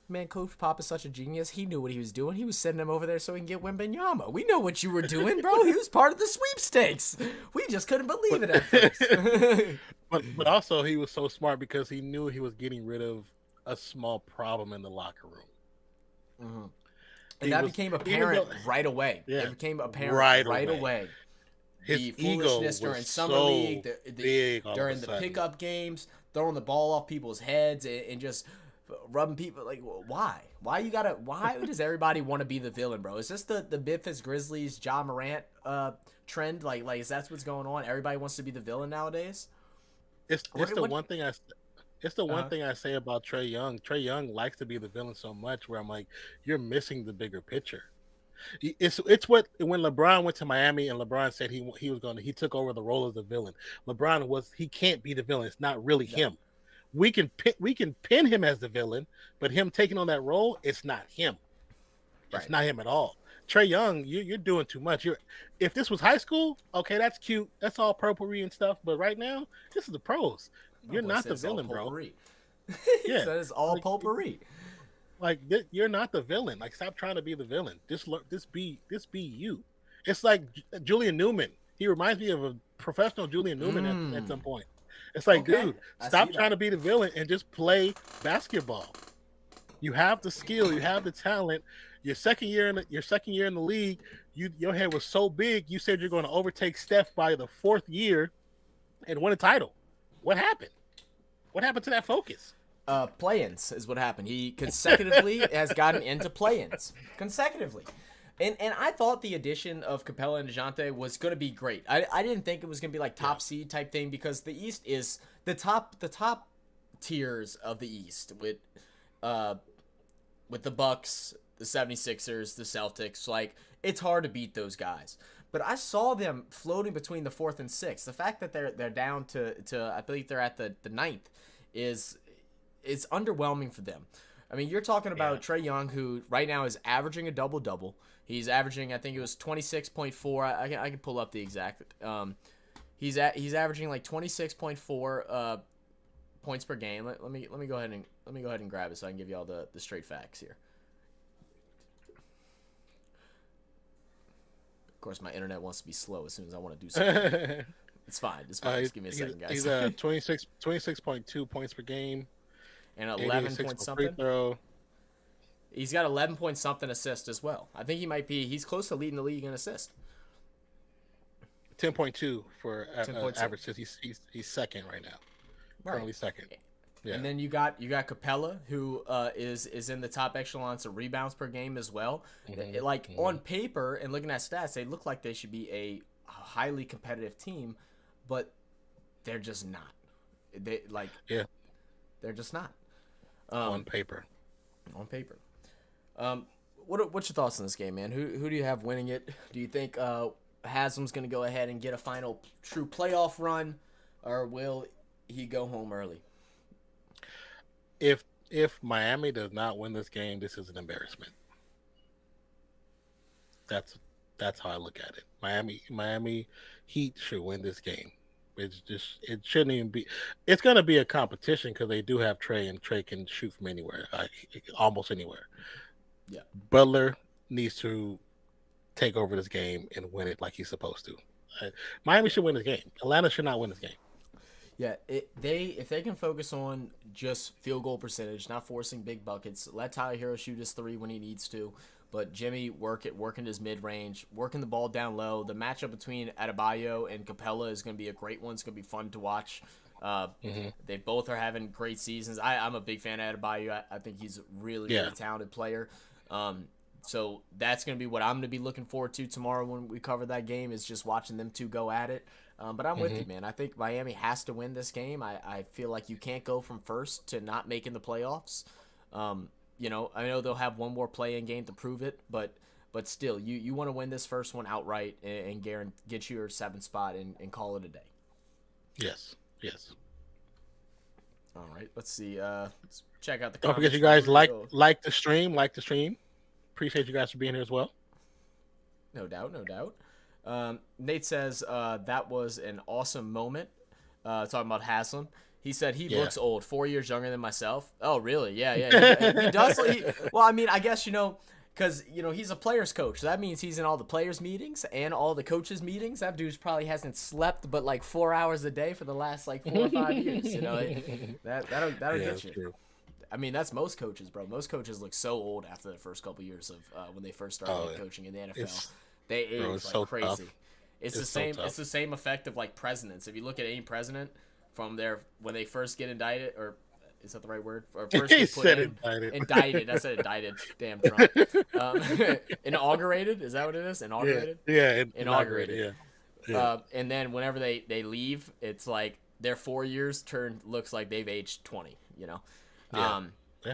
Man, Coach Pop is such a genius. He knew what he was doing. He was sending him over there so he can get Wembanyama. We know what you were doing, bro. He was part of the sweepstakes. We just couldn't believe it at first. but also he was so smart because he knew he was getting rid of a small problem in the locker room. Mm-hmm. And that became apparent right away. Yeah, it became apparent right away. His the ego foolishness during was summer so league, big all of a during the sudden. pickup games, throwing the ball off people's heads and just rubbing people like why? Why does everybody want to be the villain, bro? Is this the Memphis Grizzlies Ja Morant trend? Like is that what's going on? Everybody wants to be the villain nowadays? It's the one thing uh, I say about Trey Young. Trey Young likes to be the villain so much where I'm like, you're missing the bigger picture. It's what when LeBron went to Miami and LeBron said he took over the role of the villain. He can't be the villain. It's not really no. him. We can pin him as the villain, but him taking on that role, it's not him. It's Right. not him at all. Trey Young, you're doing too much. If this was high school, okay, that's cute. That's all purple and stuff. But right now, this is the pros. Oh You're boy, not the says all villain, bro. potpourri. He Yeah, said it's all like potpourri. you're not the villain. Like stop trying to be the villain. This be you. It's like Julian Newman. He reminds me of a professional Julian Newman at some point. It's like, Okay, dude, I stop see trying that. to be the villain and just play basketball. You have the skill, you have the talent. Your second year in the league, your head was so big. You said you're going to overtake Steph by the fourth year and win a title. What happened? What happened to that focus? Play-ins is what happened. He consecutively has gotten into play-ins consecutively, and I thought the addition of Capella and Dejounte was going to be great. I didn't think it was going to be like top seed type thing because the East is the top tiers of the East with the Bucks, the 76ers, the Celtics. Like it's hard to beat those guys. But I saw them floating between the fourth and sixth. The fact that they're down to I believe they're at the ninth is underwhelming for them. I mean, you're talking about Trey Young, who right now is averaging a double double. He's averaging, I think it was 26.4. I can pull up the exact. He's averaging like 26.4 points per game. Let me go ahead and grab it so I can give you all the straight facts here. Of course, my internet wants to be slow as soon as I want to do something. It's fine. It's fine. Just give me a second, guys. He's 26.2 points per game, And 11 86 point for free something. throw. He's got 11 point something assists as well. I think he's close to leading the league in assists. 10.2 for 10.2. average. He's second right now. Right. Currently second. Yeah. And then you got Capella, who is in the top echelons of rebounds per game as well. On paper and looking at stats, they look like they should be a highly competitive team, but they're just not. They're just not. On paper. On paper. What's your thoughts on this game, man? Who do you have winning it? Do you think Haslam's going to go ahead and get a final true playoff run, or will he go home early? If Miami does not win this game, this is an embarrassment. That's how I look at it. Miami Heat should win this game. It shouldn't even be. It's going to be a competition because they do have Trey, and Trey can shoot from anywhere, almost anywhere. Yeah. Butler needs to take over this game and win it like he's supposed to. Miami should win this game. Atlanta should not win this game. Yeah, if they can focus on just field goal percentage, not forcing big buckets, let Tyler Hero shoot his three when he needs to, but Jimmy working his mid range, working the ball down low. The matchup between Adebayo and Capella is going to be a great one. It's going to be fun to watch. They both are having great seasons. I'm a big fan of Adebayo. I think he's a really talented player. So that's going to be what I'm going to be looking forward to tomorrow when we cover that game, is just watching them two go at it. But I'm with you, man. I think Miami has to win this game. I feel like you can't go from first to not making the playoffs. I know they'll have one more play-in game to prove it, but still, you want to win this first one outright and get your 7th spot and call it a day. Yes. All right, let's see. Let's check out the. Don't forget, you guys like the stream. Appreciate you guys for being here as well. No doubt. Nate says that was an awesome moment. Talking about Haslam. He said he looks old, 4 years younger than myself. Oh, really? Yeah. He does. Well, I mean, I guess, because, he's a player's coach. So that means he's in all the players' meetings and all the coaches' meetings. That dude probably hasn't slept but like 4 hours a day for the last like 4 or 5 years. That'll get you. True. I mean, that's most coaches, bro. Most coaches look so old after the first couple years of when they first started coaching in the NFL. They age like crazy. Tough. It's the It's so same. tough. It's the same effect of like presidents. If you look at any president from their when they first get indicted, or is that the right word? Or first He get put said in, indicted. indicted. I said indicted. Damn Trump. Um, inaugurated. Is that what it is? Yeah, Inaugurated. yeah, inaugurated. Inaugurated. Yeah, yeah, And then whenever they leave, it's like their 4 years turn looks like they've aged 20. You know. yeah. Um, Yeah.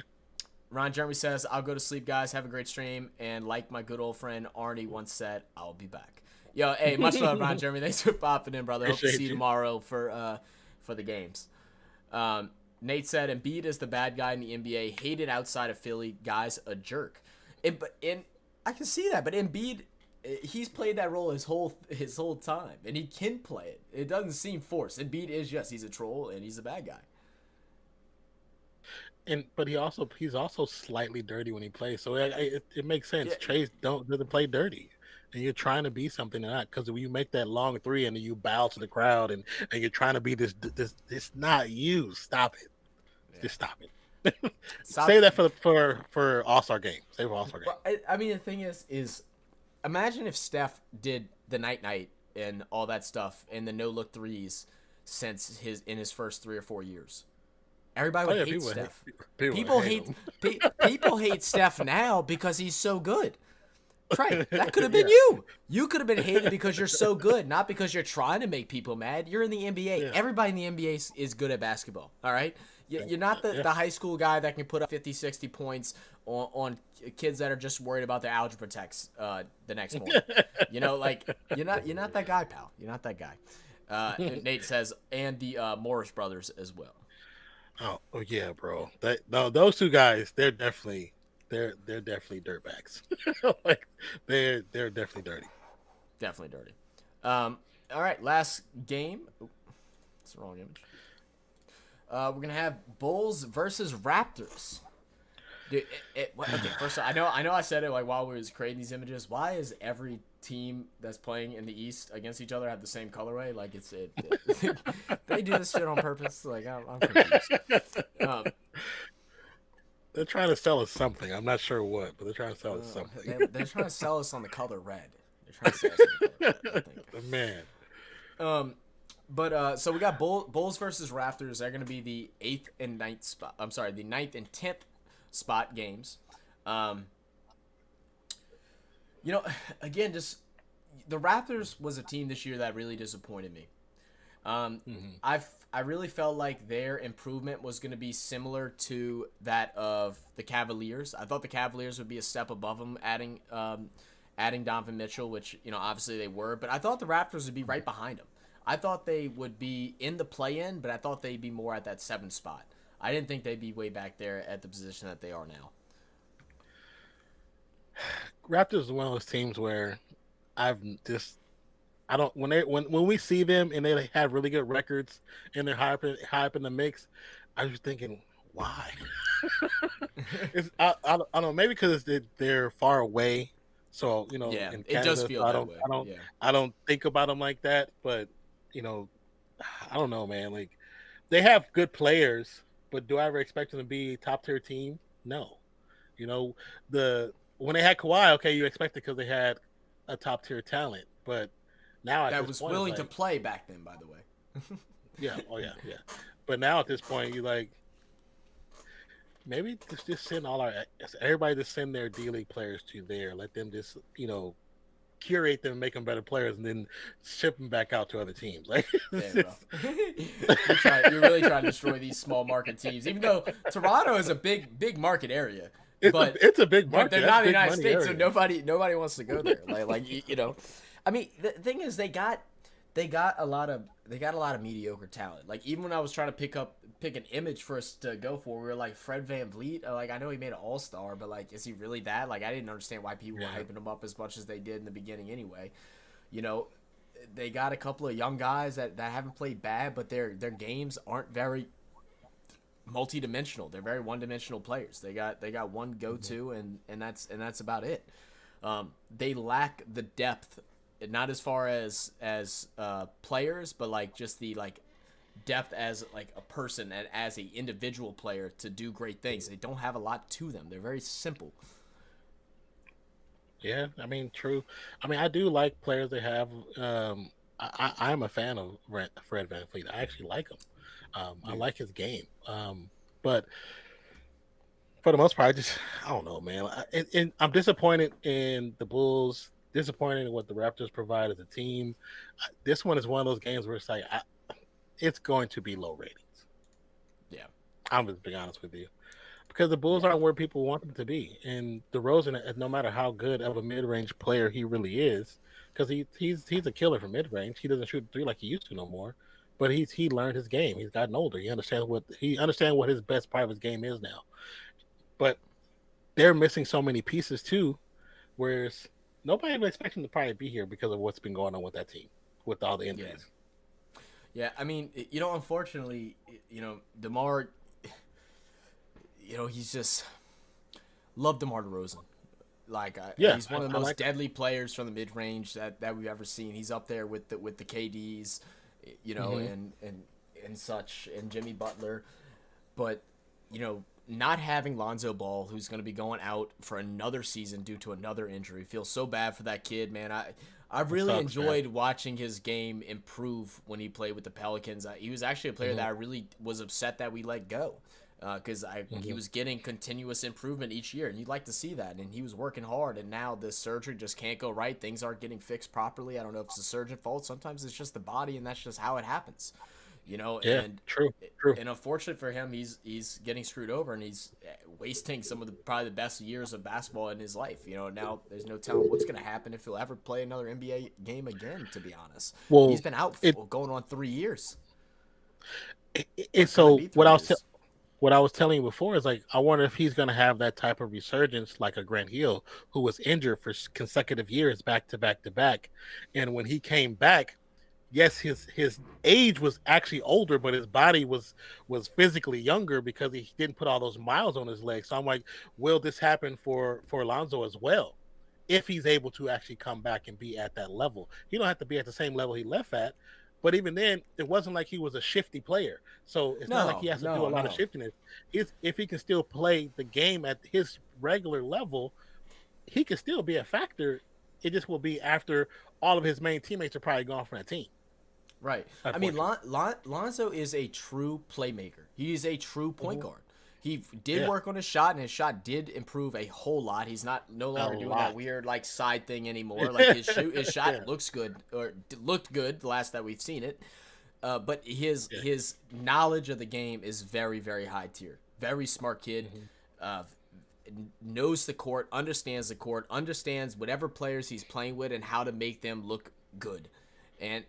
Ron Jeremy says, "I'll go to sleep, guys. Have a great stream." And like my good old friend Arnie once said, "I'll be back." Yo, hey, much love, Ron Jeremy. Thanks for popping in, brother. Hope to Appreciate see you you. tomorrow for the games. Nate said, "Embiid is the bad guy in the NBA. Hated outside of Philly. Guys, a jerk." And I can see that, but Embiid, he's played that role his whole time, and he can play it. It doesn't seem forced. Embiid is he's a troll and he's a bad guy. But he's also slightly dirty when he plays, so it makes sense. Yeah. Trey doesn't play dirty, and you're trying to be something they're not, because when you make that long three and then you bow to the crowd and you're trying to be this, it's not you. Stop it. Yeah. Just stop it. Stop. Save that for All-Star game. Save for All-Star game. Well, I mean, the thing is imagine if Steph did the night and all that stuff and the no look threes since his first 3 or 4 years. Everybody would hate Steph. People hate Steph now because he's so good. Trey, that could have been you. You could have been hated because you're so good, not because you're trying to make people mad. You're in the NBA. Yeah. Everybody in the NBA is good at basketball, all right? You're not the high school guy that can put up 50, 60 points on kids that are just worried about their algebra text the next morning. You know, like, you're not that guy, pal. You're not that guy. Nate says, and the Morris brothers as well. Oh yeah, bro. Those two guys, they're definitely dirtbags. Like they're definitely dirty. Definitely dirty. All right, last game. Ooh, that's the wrong image. We're gonna have Bulls versus Raptors. Dude, okay. First, I know I said it like while we was creating these images. Why is every team that's playing in the East against each other have the same colorway? Like they do this shit on purpose. Like I'm confused. They're trying to sell us something. I'm not sure what, but they're trying to sell us something. They're trying to sell us on the color red. They're trying to sell us on the color red, I think. Man. But so we got Bulls versus Raptors. They're going to be the 8th and 9th spot. I'm sorry, the 9th and 10th spot games. You know, again, just the Raptors was a team this year that really disappointed me. I really felt like their improvement was going to be similar to that of the Cavaliers. I thought the Cavaliers would be a step above them, adding Donovan Mitchell, which, you know, obviously they were. But I thought the Raptors would be right behind them. I thought they would be in the play-in, but I thought they'd be more at that 7th spot. I didn't think they'd be way back there at the position that they are now. Raptors is one of those teams where when we see them and they have really good records and they're high up in the mix, I was thinking, why? I don't know, maybe because they're far away, so you know, Yeah, in it Canada, does feel so that way. I don't think about them like that, but you know, I don't know, man. Like they have good players, but do I ever expect them to be a top tier team? No. You know, when they had Kawhi, okay, you expect it because they had a top tier talent, but now that was willing to play back then, by the way. Yeah, yeah. But now at this point, you like maybe just send everybody to send their D League players to there. Let them just curate them, make them better players, and then ship them back out to other teams. Like, you're really trying to destroy these small market teams, even though Toronto is a big market area. It's a big market. But they're not in the United States, area. So nobody wants to go there. Like you know, I mean, the thing is, they got a lot of mediocre talent. Like even when I was trying to pick an image for us to go for, we were like Fred VanVleet. Like I know he made an All-Star, but like, is he really that? Like I didn't understand why people were hyping him up as much as they did in the beginning. Anyway, you know, they got a couple of young guys that haven't played bad, but their games aren't very multi-dimensional. They're very one-dimensional players. They got one go-to, and that's about it. They lack the depth, not as far as players, but like just the depth as like a person and as a individual player to do great things. They don't have a lot to them. They're very simple. Yeah, I mean, true. I mean, I do like players that have. I'm a fan of Fred VanVleet. I actually like him. I Yeah. like his game. But for the most part, I don't know, man. And I'm disappointed in the Bulls. Disappointed in what the Raptors provide as a team. This one is one of those games where it's like it's going to be low ratings. Yeah. I'm just being honest with you because the Bulls Yeah. aren't where people want them to be. And DeRozan, no matter how good of a mid-range player he really is, because he's a killer from mid-range. He doesn't shoot three like he used to no more. But he learned his game. He's gotten older. He understands what his best part of his game is now. But they're missing so many pieces too, whereas nobody was expecting to probably be here because of what's been going on with that team, with all the Yeah. injuries. Yeah. I mean, unfortunately, DeMar, he's just love DeMar DeRozan. Like Yeah, he's one of the I most like it. deadly players from the mid range that we've ever seen. He's up there with the KDs, Mm-hmm. and such, and Jimmy Butler. But not having Lonzo Ball, who's going to be going out for another season due to another injury, feels so bad for that kid, man. I It really sucks, man. enjoyed watching his game improve when he played with the Pelicans. He was actually a player Mm-hmm. that I really was upset that we let go, because he Mm-hmm. was getting continuous improvement each year, and you'd like to see that. And he was working hard, and now this surgery just can't go right. Things aren't getting fixed properly. I don't know if it's the surgeon's fault. Sometimes it's just the body, and that's just how it happens, Yeah, and true. unfortunate for him, he's getting screwed over, and he's wasting some of the probably the best years of basketball in his life. Now there's no telling what's going to happen if he'll ever play another NBA game again. To be honest, he's Well, been out it, for going on 3 years, or it's it's going to so be 3 years. what I was telling you before is like I wonder if he's going to have that type of resurgence like a Grant Hill who was injured for consecutive years back to back to back, and when he came back, yes, his age was actually older, but his body was physically younger because he didn't put all those miles on his legs. So I'm like, will this happen for Alonzo as well? If he's able to actually come back and be at that level, he don't have to be at the same level he left at. But even then, it wasn't like he was a shifty player. So it's not like he No, has to do a no, lot of no. shiftiness. If he can still play the game at his regular level, he can still be a factor. It just will be after all of his main teammates are probably gone from that team. Right. I mean, Unfortunately. Lonzo is a true playmaker. He is a true point Mm-hmm. guard. He did Yeah, work on his shot, and his shot did improve a whole lot. He's no a longer doing that lot. weird like side thing anymore. Like his Yeah, shot looks good, or looked good the last that we've seen it. But yeah. his knowledge of the game is very very high tier. Very smart kid. Hmm. Uh, knows the court, understands whatever players he's playing with, and how to make them look good. And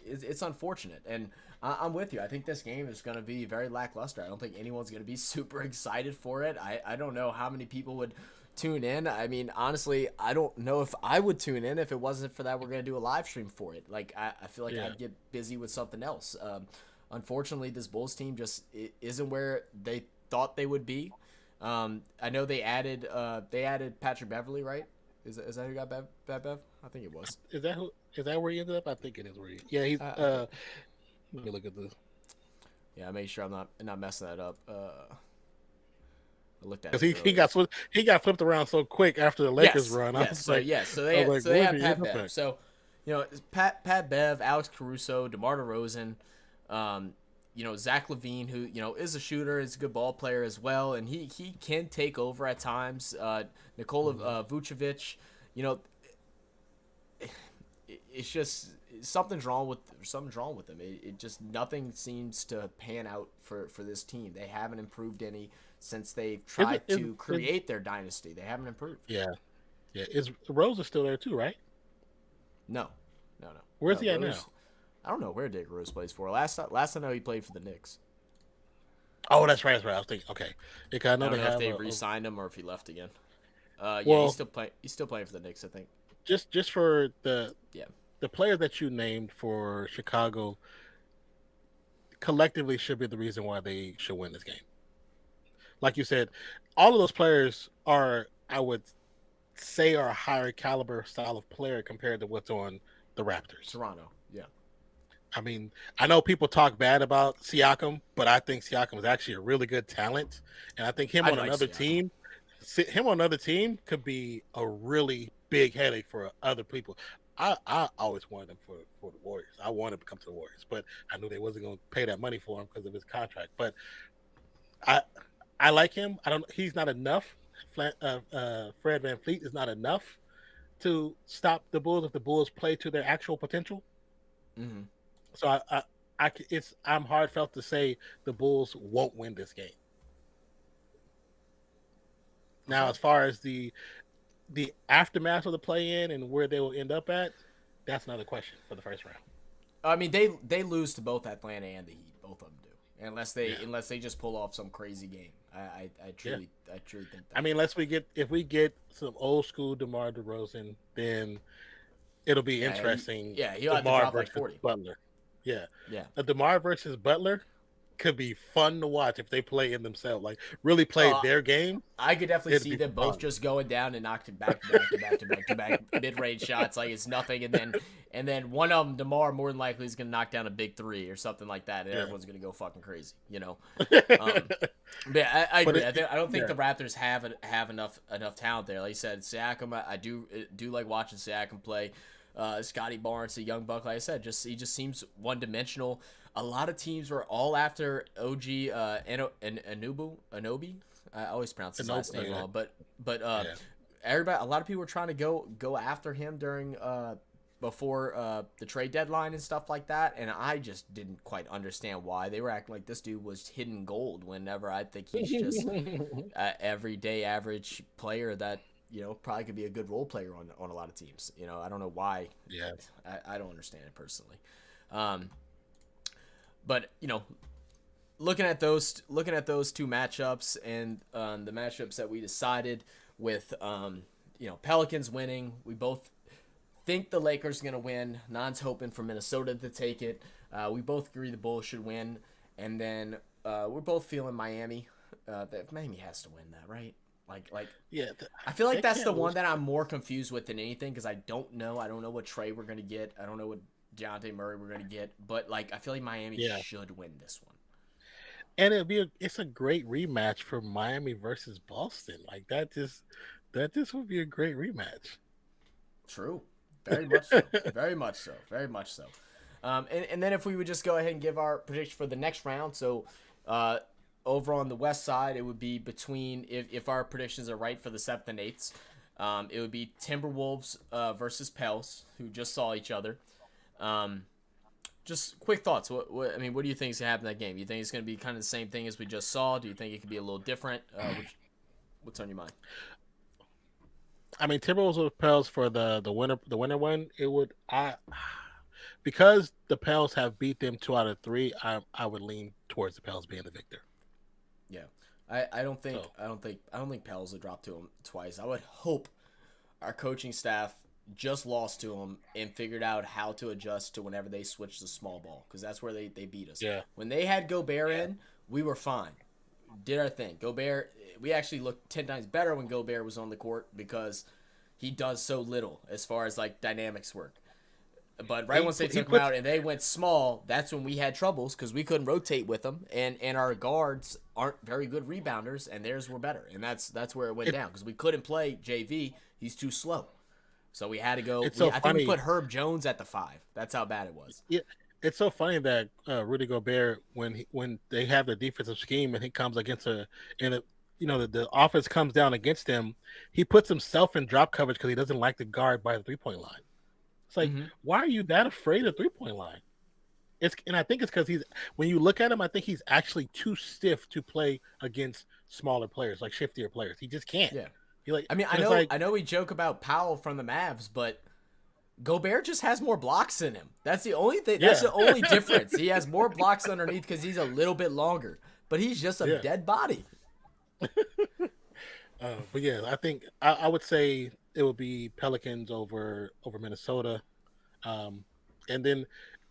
it's unfortunate. And I'm with you. I think this game is going to be very lackluster. I don't think anyone's going to be super excited for it. I don't know how many people would tune in. I mean, honestly, I don't know if I would tune in if it wasn't for that we're going to do a live stream for it. Like, I feel like Yeah. I'd get busy with something else. Unfortunately, this Bulls team just isn't where they thought they would be. I know they added Patrick Beverly, right? Is that who got Bev? I think it was. Is that where he ended up? I think it is where he. Yeah, he's. I think. Let me look at this Yeah, I made sure I'm not messing that up. I looked at because it earlier. he got flipped around so quick after the Lakers Yes, run. yes. So yes, I was like, so they where's have he Pat end up Bev. at? So it's Pat Bev, Alex Caruso, DeMar DeRozan, Zach LaVine, who is a shooter, is a good ball player as well, and he can take over at times. Nikola Mhm. Vucevic, you know, it's just something's wrong with him. It just nothing seems to pan out for this team. They haven't improved any since they've Is it tried to create their dynasty. They haven't improved. yeah, yeah. Is Rose is still there too, right? No, Where's no. he at now? Rose. I don't know where Dick Rose plays for. Last I know, he played for the Knicks. Oh, that's right. That's right. I was thinking. Okay, yeah, 'cause I I know don't they know if have they a re-signed him or if he left again. Yeah, well, he's still playing for the Knicks, I think. just for Yeah. the players that you named for Chicago collectively should be the reason why they should win this game. Like you said, all of those players are, I would say, are a higher caliber style of player compared to what's on the Raptors. Toronto. Yeah. I mean, I know people talk bad about Siakam, but I think Siakam is actually a really good talent, and I think him I on like another Siakam. team. him on another team could be a really big headache for other people. I always wanted him for the Warriors. I wanted him to come to the Warriors, but I knew they wasn't going to pay that money for him because of his contract. But I I like him. I don't. He's not enough. Fred VanVleet is not enough to stop the Bulls if the Bulls play to their actual potential. Mm-hmm. So I'm hard felt to say the Bulls won't win this game. Now, as far as the aftermath of the play-in and where they will end up at, that's another question for the first round. I mean, they lose to both Atlanta and the Heat. Both of them do, unless they just pull off some crazy game. I truly think that. I mean, if we get some old school DeMar DeRozan, then it'll be interesting. He'll have to drop like 40. Butler. Yeah. A DeMar versus Butler could be fun to watch if they play in themselves, like really play their game. I could definitely see them both just going down and knocking back to back mid-range shots like it's nothing, and then one of them, DeMar, more than likely is going to knock down a big three or something like that, and everyone's going to go fucking crazy, you know. But I agree. I don't think the Raptors have enough talent there. Like you said, Siakam, I do like watching Siakam play. Scotty Barnes, a young buck, like I said, he just seems one-dimensional. A lot of teams were all after OG Anunoby. I always pronounce his last name wrong, but everybody, a lot of people were trying to go after him during before the trade deadline and stuff like that, and I just didn't quite understand why they were acting like this dude was hidden gold. Whenever I think he's just everyday average player that probably could be a good role player on a lot of teams. I don't know why. Yeah, I don't understand it personally. But looking at those two matchups and the matchups that we decided with Pelicans winning, we both think the Lakers are going to win. Non's hoping for Minnesota to take it. We both agree the Bulls should win, and then we're both feeling Miami. That Miami has to win that, right? Yeah. I feel like that's the one that I'm more confused with than anything because I don't know. I don't know what trade we're going to get. I don't know what Dejounte Murray we're going to get, but I feel like Miami should win this one. And it's a great rematch for Miami versus Boston. Like that just would be a great rematch. True. Very much so. Very much so. Very much so. And then if we would just go ahead and give our prediction for the next round. So over on the west side, it would be between, if our predictions are right for the 7th and 8th, it would be Timberwolves versus Pels, who just saw each other. Just quick thoughts. What do you think is going to happen in that game? You think it's going to be kind of the same thing as we just saw? Do you think it could be a little different? What's on your mind? I mean, Timberwolves with Pels for the winner one. It would because the Pels have beat them 2 out of 3. I would lean towards the Pels being the victor. Yeah, I don't think Pels will drop to them twice. I would hope our coaching staff just lost to them and figured out how to adjust to whenever they switched to small ball, because that's where they beat us. Yeah. When they had Gobert in, we were fine. Did our thing. Gobert, we actually looked 10 times better when Gobert was on the court because he does so little as far as dynamics work. But once they took him out and they went small, that's when we had troubles because we couldn't rotate with them, and our guards aren't very good rebounders, and theirs were better, and that's where it went down because we couldn't play JV. He's too slow. So we had to go. I think we put Herb Jones at the 5. That's how bad it was. Yeah, it's so funny that Rudy Gobert, when they have the defensive scheme and he comes against the offense comes down against him, he puts himself in drop coverage because he doesn't like the guard by the 3-point line. It's like, why are you that afraid of 3-point line? And I think it's because when you look at him, I think he's actually too stiff to play against smaller players, like shiftier players. He just can't. Yeah. I know we joke about Powell from the Mavs, but Gobert just has more blocks in him. That's the only thing. That's the only difference. He has more blocks underneath because he's a little bit longer, but he's just a dead body. But yeah, I think I would say it would be Pelicans over Minnesota, and then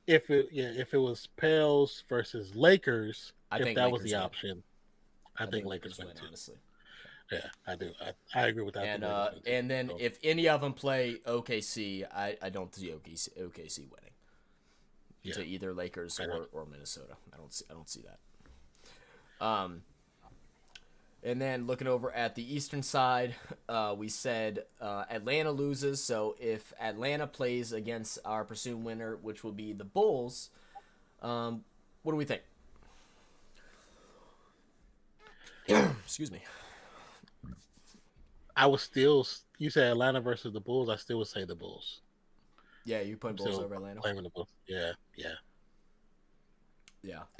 if it was Pels versus Lakers, if that was the option, I think Lakers win too. Honestly. Yeah, I do. I agree with that. And then if any of them play OKC, I don't see OKC winning to either Lakers or Minnesota. I don't see that. And then looking over at the Eastern side, we said Atlanta loses. So if Atlanta plays against our presumed winner, which will be the Bulls, what do we think? Excuse me. I was still. You said Atlanta versus the Bulls. I still would say the Bulls. Yeah, you put I'm Bulls still over Atlanta. claiming the Bulls. Yeah. Yeah.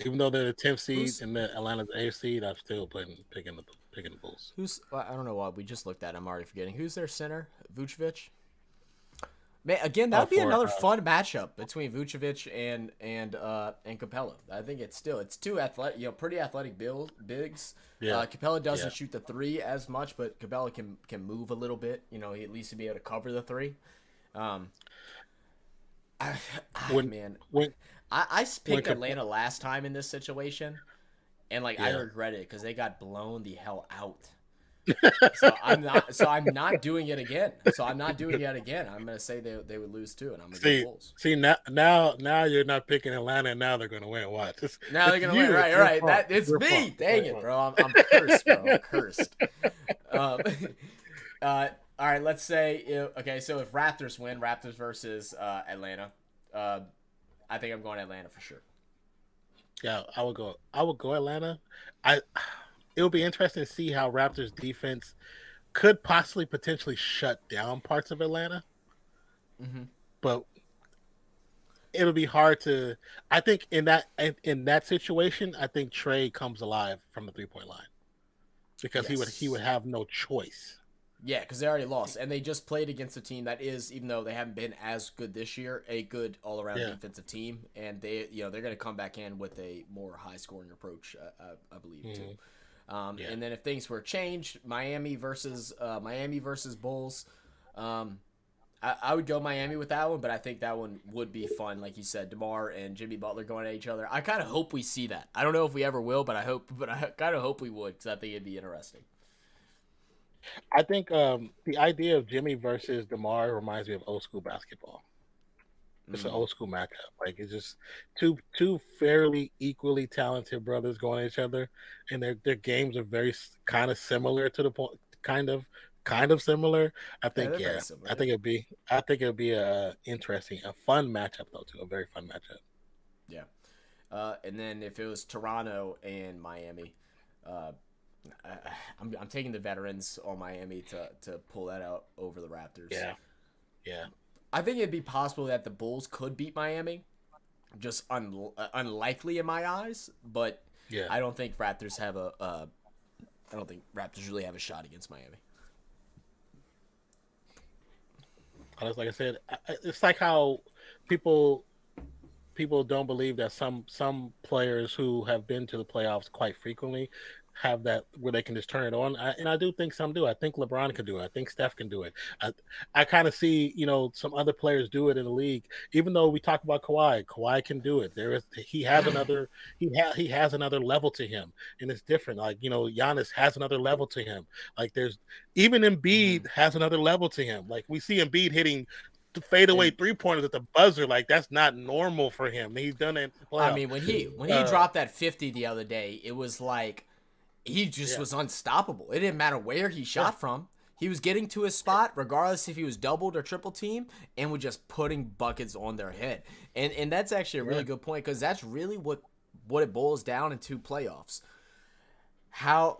Even though they're the 10th seed Who's and the Atlanta's the 8th seed, I'm still picking the Bulls. who's? Well, I don't know what we just looked at. I'm already forgetting. Who's their center? Vucevic. Man, again, that would be another fun matchup between Vucevic and Capella. I think it's two athletic, pretty athletic bigs. Yeah. Capella doesn't shoot the three as much, but Capella can move a little bit. He at least to be able to cover the three. I picked Atlanta last time in this situation, and I regret it because they got blown the hell out. So I'm not doing it again. I'm gonna say they would lose too, and I'm gonna go Bulls. See now you're not picking Atlanta, and now they're gonna win. Watch. Now they're gonna win. Right. It's me. Dang it, bro. I'm cursed, bro. I'm cursed. All right. Let's say so if Raptors win, Raptors versus Atlanta, I think I'm going Atlanta for sure. Yeah, I would go Atlanta. It would be interesting to see how Raptors defense could potentially shut down parts of Atlanta. Mm-hmm. But it'll be hard to. I think in that situation, I think Trey comes alive from the 3-point line because he would have no choice. Yeah, because they already lost, and they just played against a team that is, even though they haven't been as good this year, a good all-around defensive team, and they're going to come back in with a more high-scoring approach, I believe too. And then if things were changed, Miami versus Bulls, I would go Miami with that one, but I think that one would be fun, like you said, DeMar and Jimmy Butler going at each other. I kind of hope we see that. I don't know if we ever will, but I kind of hope we would because I think it'd be interesting. I think the idea of Jimmy versus DeMar reminds me of old school basketball. It's an old school matchup. It's just two fairly equally talented brothers going at each other, and their games are very kind of similar to the point, kind of similar. I think I think it'd be a interesting, a fun matchup though too, a very fun matchup. Yeah, and then if it was Toronto and Miami, I'm taking the veterans on Miami to pull that out over the Raptors. Yeah. I think it'd be possible that the Bulls could beat Miami, just unlikely in my eyes. But I don't think Raptors have I don't think Raptors really have a shot against Miami. Like I said, it's like how people don't believe that some players who have been to the playoffs quite frequently have that where they can just turn it on. And I do think some do. I think LeBron can do it. I think Steph can do it. I kind of see, some other players do it in the league. Even though we talk about Kawhi can do it. He has another he has another level to him, and it's different. Giannis has another level to him. There's even Embiid has another level to him. We see Embiid hitting fadeaway 3-pointers at the buzzer. That's not normal for him. He's done it. I mean, when he dropped that 50 the other day, it was like he just was unstoppable. It didn't matter where he shot from. He was getting to his spot, regardless if he was doubled or triple teamed, and was just putting buckets on their head. And that's actually a really good point, because that's really what it boils down into playoffs. How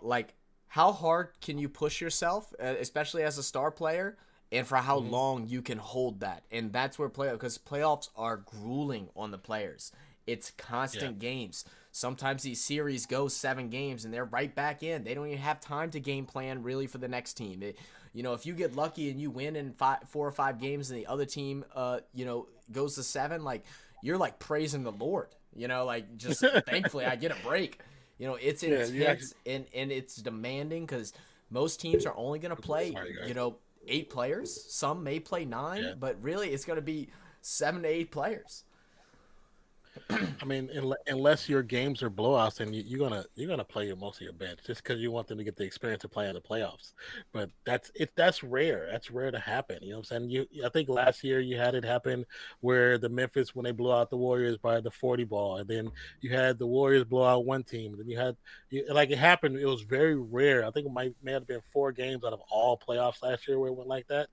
hard can you push yourself, especially as a star player, and for how long you can hold that. And that's where because playoffs are grueling on the players. It's constant games. Sometimes these series go 7 games and they're right back in. They don't even have time to game plan really for the next team. If you get lucky and you win in 4 or 5 games and the other team, goes to 7, you're praising the Lord. Just thankfully I get a break. It's intense and it's demanding because most teams are only going to play, 8 players. Some may play 9, but really it's going to be 7 to 8 players. I mean, unless your games are blowouts, and you're gonna play most of your bench just because you want them to get the experience of playing in the playoffs. But that's rare. That's rare to happen. You know what I'm saying? I think last year you had it happen where the Memphis when they blew out the Warriors by the 40 ball, and then you had the Warriors blow out one team, and then like it happened. It was very rare. I think may have been 4 games out of all playoffs last year where it went like that.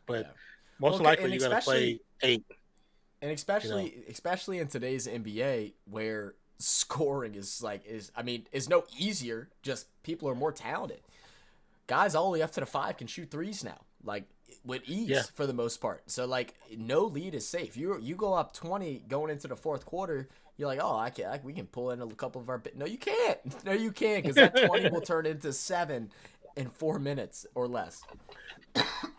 But Yeah. most Well, likely and you're gonna play 8. and You know, especially in today's NBA where scoring is no easier, just people are more talented. Guys all the way up to the 5 can shoot threes now, like with yeah. ease for the most part. So like no lead is safe. You go up 20 going into the fourth quarter, you're like, oh, we can pull in a couple of our no, you can't. No, you can't, because that 20 will turn into 7 in 4 minutes or less.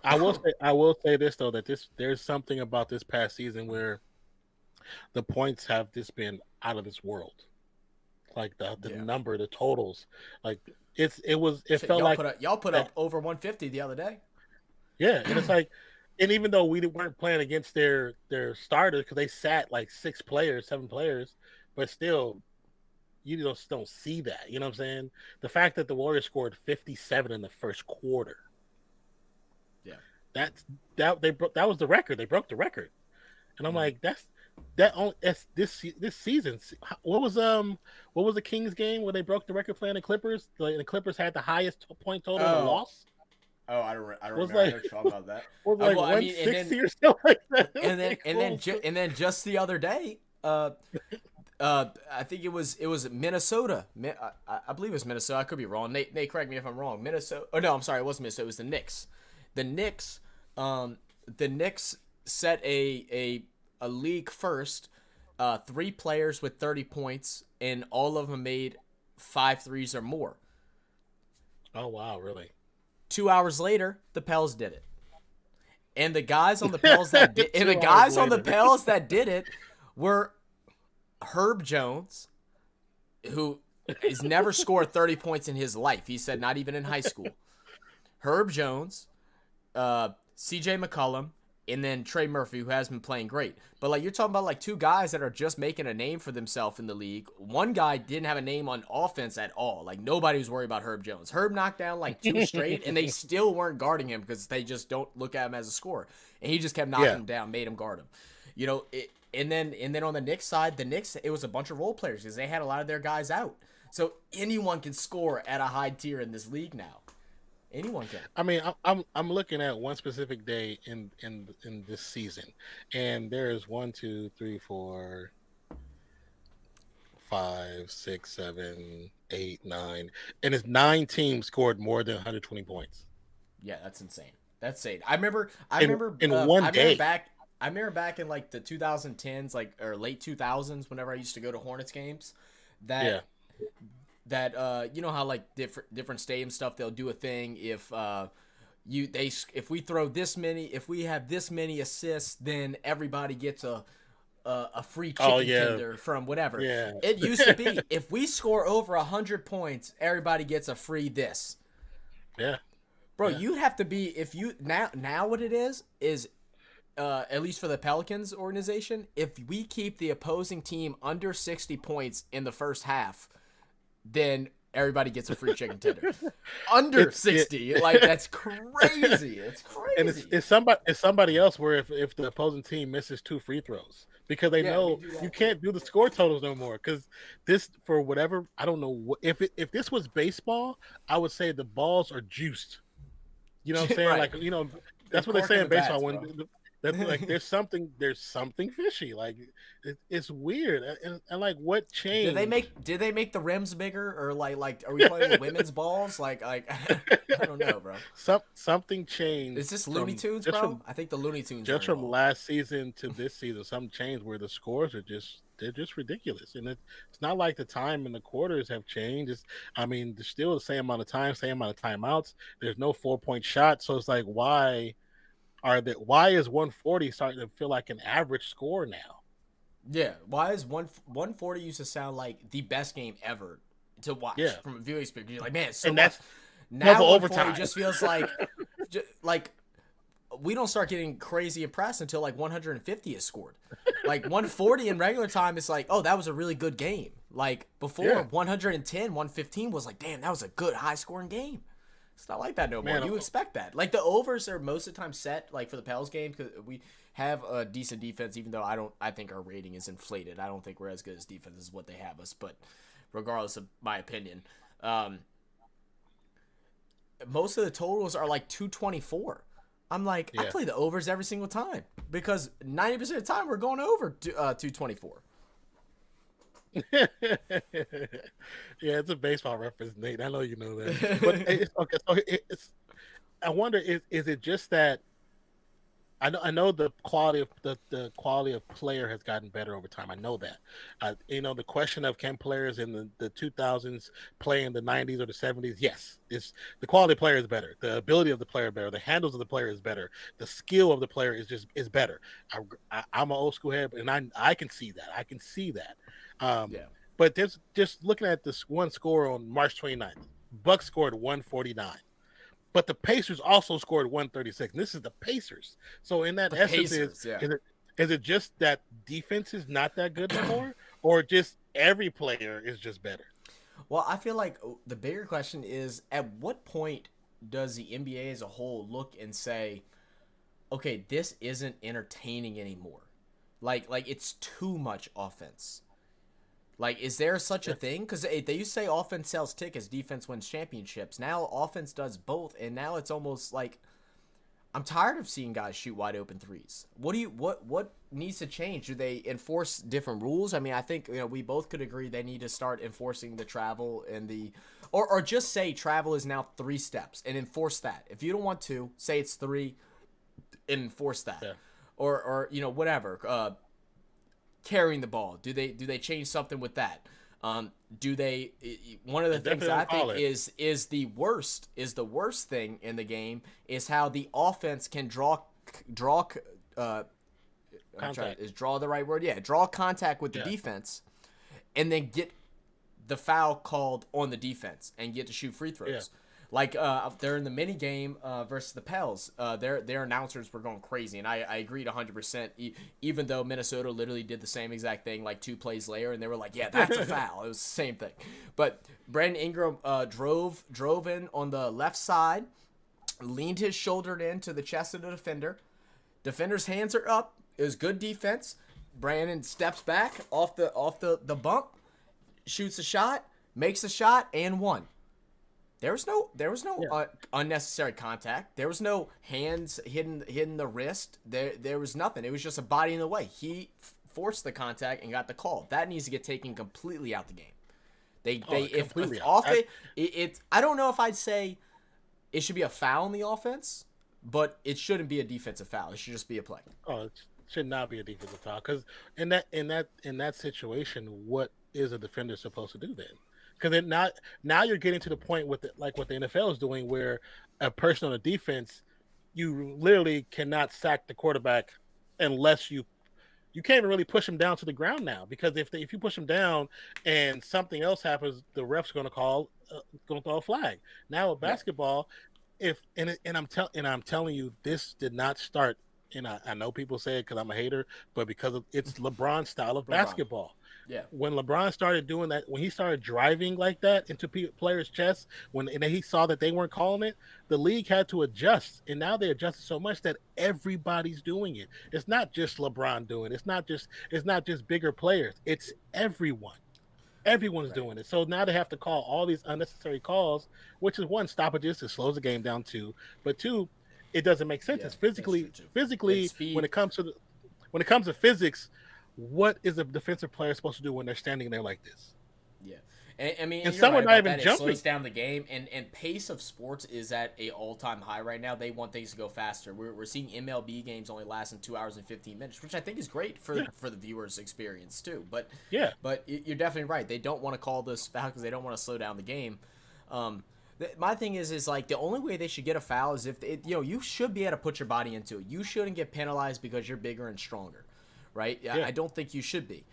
I will say this though, that there's something about this past season where the points have just been out of this world. Like the Yeah. number, the totals, like it Shit, felt like y'all put that. up over 150 the other day. Yeah, and it's like, and even though we weren't playing against their starters because they sat like 6 players, 7 players, but still you don't see that. You know what I'm saying? The fact that the Warriors scored 57 in the first quarter, Yeah. that's that was the record. They broke the record. And I'm like, that's this season. What was the Kings game where they broke the record playing the Clippers? The Clippers had the highest point total in a Oh, loss. I don't It was remember. I know like you're talking about that. was like Well, I mean, 160 or something like that. and then just the other day, I think it was Minnesota. I believe it was Minnesota. I could be wrong. Nate, correct me if I'm wrong. Minnesota. Oh no, I'm sorry. It wasn't Minnesota. It was the Knicks. The Knicks. The Knicks set a league first. 3 players with 30 points, and all of them made 5 threes or more. Oh wow, really? 2 hours later, the Pels did it. And the guys on the Pels that did, and the 2 hours guys on the later. Pels that did it were Herb Jones, who has never scored 30 points in his life. He said not even in high school. Herb Jones, CJ McCollum, and then Trey Murphy, who has been playing great. But like you're talking about like 2 guys that are just making a name for themselves in the league. One guy didn't have a name on offense at all. Like nobody was worried about Herb Jones. Herb knocked down like 2 straight, and they still weren't guarding him because they just don't look at him as a scorer. And he just kept knocking Yeah. him down, made him guard him. You know, and then on the Knicks side, the Knicks, it was a bunch of role players because they had a lot of their guys out. So anyone can score at a high tier in this league now. Anyone can. I mean, I'm looking at one specific day in this season, and there is 1, 2, 3, 4, 5, 6, 7, 8, 9, and it's 9 teams scored more than 120 points Yeah, that's insane. That's insane. I remember. in one I remember day. back. I remember back in like the 2010s, like or late 2000s, whenever I used to go to Hornets games. Yeah. That you know how like different stadium stuff, they'll do a thing if if we throw this many, if we have this many assists, then everybody gets a free chicken Oh yeah. tender from whatever. Yeah. It used to be if we score over 100 points, everybody gets a free this. Yeah. Bro, Yeah. you'd have to be if you now what it is at least for the Pelicans organization, if we keep the opposing team under 60 points in the first half, then everybody gets a free chicken tender. Under 60, like that's crazy. It's crazy. And it's somebody else where if the opposing team misses 2 free throws because they know we do that you too. can't do the score totals no more because this for whatever I don't know what if this was baseball I would say the balls are juiced. You know what I'm saying? Right. Like that's They're what they say corking in the baseball bats, when bro. that's like there's something fishy. Like it's weird and like what changed? Did they make the rims bigger or like are we playing with women's balls? Like I don't know, bro. Something changed. Is this Looney Tunes, just bro? I think the Looney Tunes are just from involved. last season to this season, something changed where the scores are they're just ridiculous, and it's not like the time and the quarters have changed. I mean, there's still the same amount of time, same amount of timeouts. There's no 4-point shot, so it's like why is 140 starting to feel like an average score now? Yeah, why is 140 used to sound like the best game ever to watch Yeah, from a viewing experience? You're like, man, it's so and much. that's Now double 140 overtime. just feels like we don't start getting crazy impressed until like 150 is scored. Like 140 in regular time is like, oh, that was a really good game. Like before, Yeah. 110, 115 was like, damn, that was a good high scoring game. It's not like that no more. Man, You expect that. Like the overs are most of the time set like for the Pels game because we have a decent defense. Even though I think our rating is inflated. I don't think we're as good as defense as what they have us. But regardless of my opinion, most of the totals are like 224. I'm like, I yeah. play the overs every single time because 90% of the time we're going over 224. Yeah, it's a baseball reference, Nate. I know you know that. But it's okay. So I wonder, is it just that I know the quality of the quality of player has gotten better over time. I know that. The question of can players in the 2000s play in the 90s or the 70s? Yes, it's the quality of player is better. The ability of the player better. The handles of the player is better. The skill of the player is better. I'm an old school head, and I can see that. I can see that. Yeah. But there's just looking at this one score on March 29th. Bucks scored 149. But the Pacers also scored 136. And this is the Pacers. So in that The essence, Pacers, yeah. is it just that defense is not that good anymore, or just every player is just better? Well, I feel like the bigger question is at what point does the NBA as a whole look and say, okay, this isn't entertaining anymore. Like it's too much offense. Like, is there such a thing? Because they used to say offense sells tickets, defense wins championships. Now offense does both, and now it's almost like I'm tired of seeing guys shoot wide open threes. What needs to change? Do they enforce different rules? I mean, I think we both could agree they need to start enforcing the travel and or just say travel is now 3 steps and enforce that. If you don't want to, say it's 3 and enforce that. Yeah. Or whatever. Carrying the ball. Do they change something with that? Do they? One of the things that I think is the worst thing in the game is how the offense can draw Contact. is draw the right word? Yeah, draw contact with the defense, and then get the foul called on the defense and get to shoot free throws. Yeah. Like they're in the mini game versus the Pels. Their announcers were going crazy, and I agreed 100%. Even though Minnesota literally did the same exact thing like 2 plays later, and they were like, "Yeah, that's a foul." It was the same thing. But Brandon Ingram drove in on the left side, leaned his shoulder into the chest of the defender. Defender's hands are up. It was good defense. Brandon steps back off the bump, shoots a shot, makes a shot, and won. There was no unnecessary contact. There was no hands hitting the wrist. There was nothing. It was just a body in the way. He forced the contact and got the call. That needs to get taken completely out the game. If off it, I don't know if I'd say it should be a foul in the offense, but it shouldn't be a defensive foul. It should just be a play. Oh, it should not be a defensive foul because in that situation, what is a defender supposed to do then? Because now you're getting to the point with like what the NFL is doing, where a person on a defense, you literally cannot sack the quarterback unless you can't even really push him down to the ground now. Because if you push him down and something else happens, the ref's going to throw a flag. Now with basketball, I'm telling you, this did not start. And I know people say it because I'm a hater, but because it's LeBron's style of basketball. Yeah. When LeBron started doing that, when he started driving like that into players' chests, and he saw that they weren't calling it, the league had to adjust. And now they adjusted so much that everybody's doing it. It's not just LeBron doing it. It's not just bigger players. It's everyone. Everyone's doing it. So now they have to call all these unnecessary calls, which is 1, stoppages. It slows the game down 2, but 2, it doesn't make sense. Yeah, It's physically when it comes to physics. What is a defensive player supposed to do when they're standing there like this? Yeah. And I mean, and some are not even jumping. It slows down the game, and pace of sports is at a all-time high right now. They want things to go faster. We're seeing MLB games only lasting 2 hours and 15 minutes, which I think is great for the viewers' experience too. But you're definitely right. They don't want to call this foul because they don't want to slow down the game. My thing is like the only way they should get a foul is if you should be able to put your body into it. You shouldn't get penalized because you're bigger and stronger. Right? Yeah. I don't think you should be.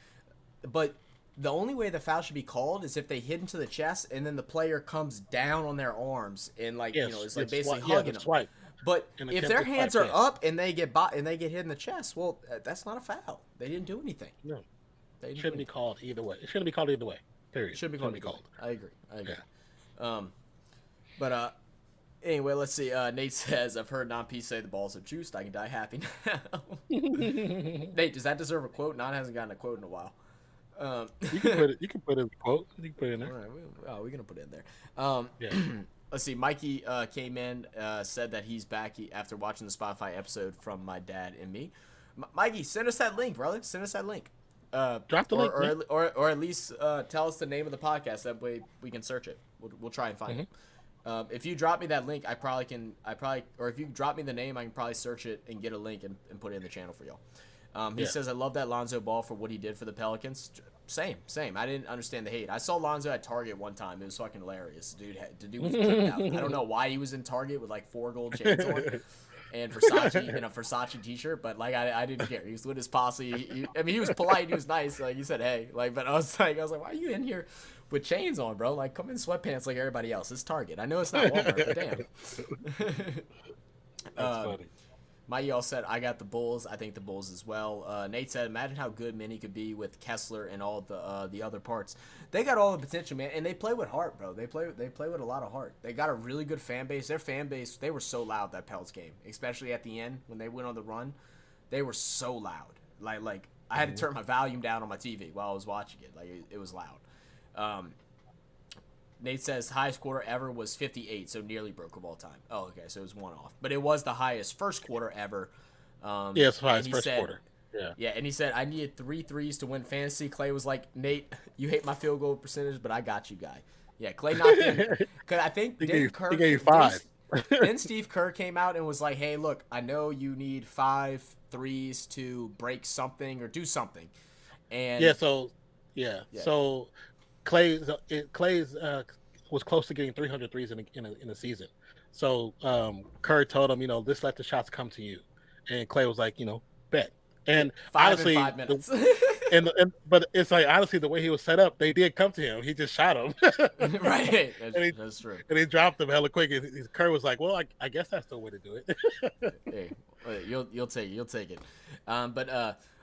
But The only way the foul should be called is if they hit into the chest and then the player comes down on their arms and like Yes, it's like basically yeah, hugging the them. swipe. But An if their attempted hands swipe, are yeah. up and they get hit in the chest, well, that's not a foul. They didn't do anything. No, They it didn't shouldn't be called either way. It shouldn't be called either way. Period. Should be Shouldn't called. I agree. Yeah. But anyway, let's see. Nate says, "I've heard Non-P say the balls are juiced. I can die happy now." Nate, does that deserve a quote? Non hasn't gotten a quote in a while. You can put it. You can put it in a quote. You can put it in All there. right, we're gonna put it in there. Yeah. Let's see. Mikey came in, said that he's back after watching the Spotify episode from my dad and me. Mikey, send us that link, brother. Send us that link. Drop the link, man. or at least tell us the name of the podcast. That way we can search it. We'll try and find it. If you drop me that link, or if you drop me the name, I can probably search it and get a link and put it in the channel for y'all. He says, I love that Lonzo Ball for what he did for the Pelicans. Same. I didn't understand the hate. I saw Lonzo at Target one time. It was fucking hilarious. The dude was tripped out. I don't know why he was in Target with like 4 gold chains on and Versace and a Versace t-shirt, but like I didn't care. He was with his posse. He was polite. He was nice. Like he said, hey, like, but I was like, why are you in here with chains on, bro? Like, come in sweatpants like everybody else. It's Target. I know it's not Walmart, but damn. That's funny. Mikey all said, I got the Bulls. I think the Bulls as well. Nate said, imagine how good Minnie could be with Kessler and all the other parts. They got all the potential, man, and they play with heart, bro. They play with a lot of heart. They got a really good fan base. Their fan base, they were so loud that Pels game, especially at the end when they went on the run. They were so loud. Like I had to turn my volume down on my TV while I was watching it. Like it was loud. Nate says highest quarter ever was 58, so nearly broke of all time. Oh, okay, so it was one off, but it was the highest first quarter ever. It's highest first quarter. Yeah, and he said I needed 3 threes to win fantasy. Clay was like, Nate, you hate my field goal percentage, but I got you, guy. Yeah, Clay knocked in because I think he gave you 5. Then Steve Kerr came out and was like, hey, look, I know you need 5 threes to break something or do something, and So Clay's was close to getting 300 threes in a season. So Kerr told him, just let the shots come to you, and Clay was like, bet. And 5 honestly, in 5 minutes. But it's like honestly the way he was set up, they did come to him. He just shot him. Right, that's true. And he dropped them hella quick. And Kerr was like, well, I guess that's the way to do it. Hey, you'll take it.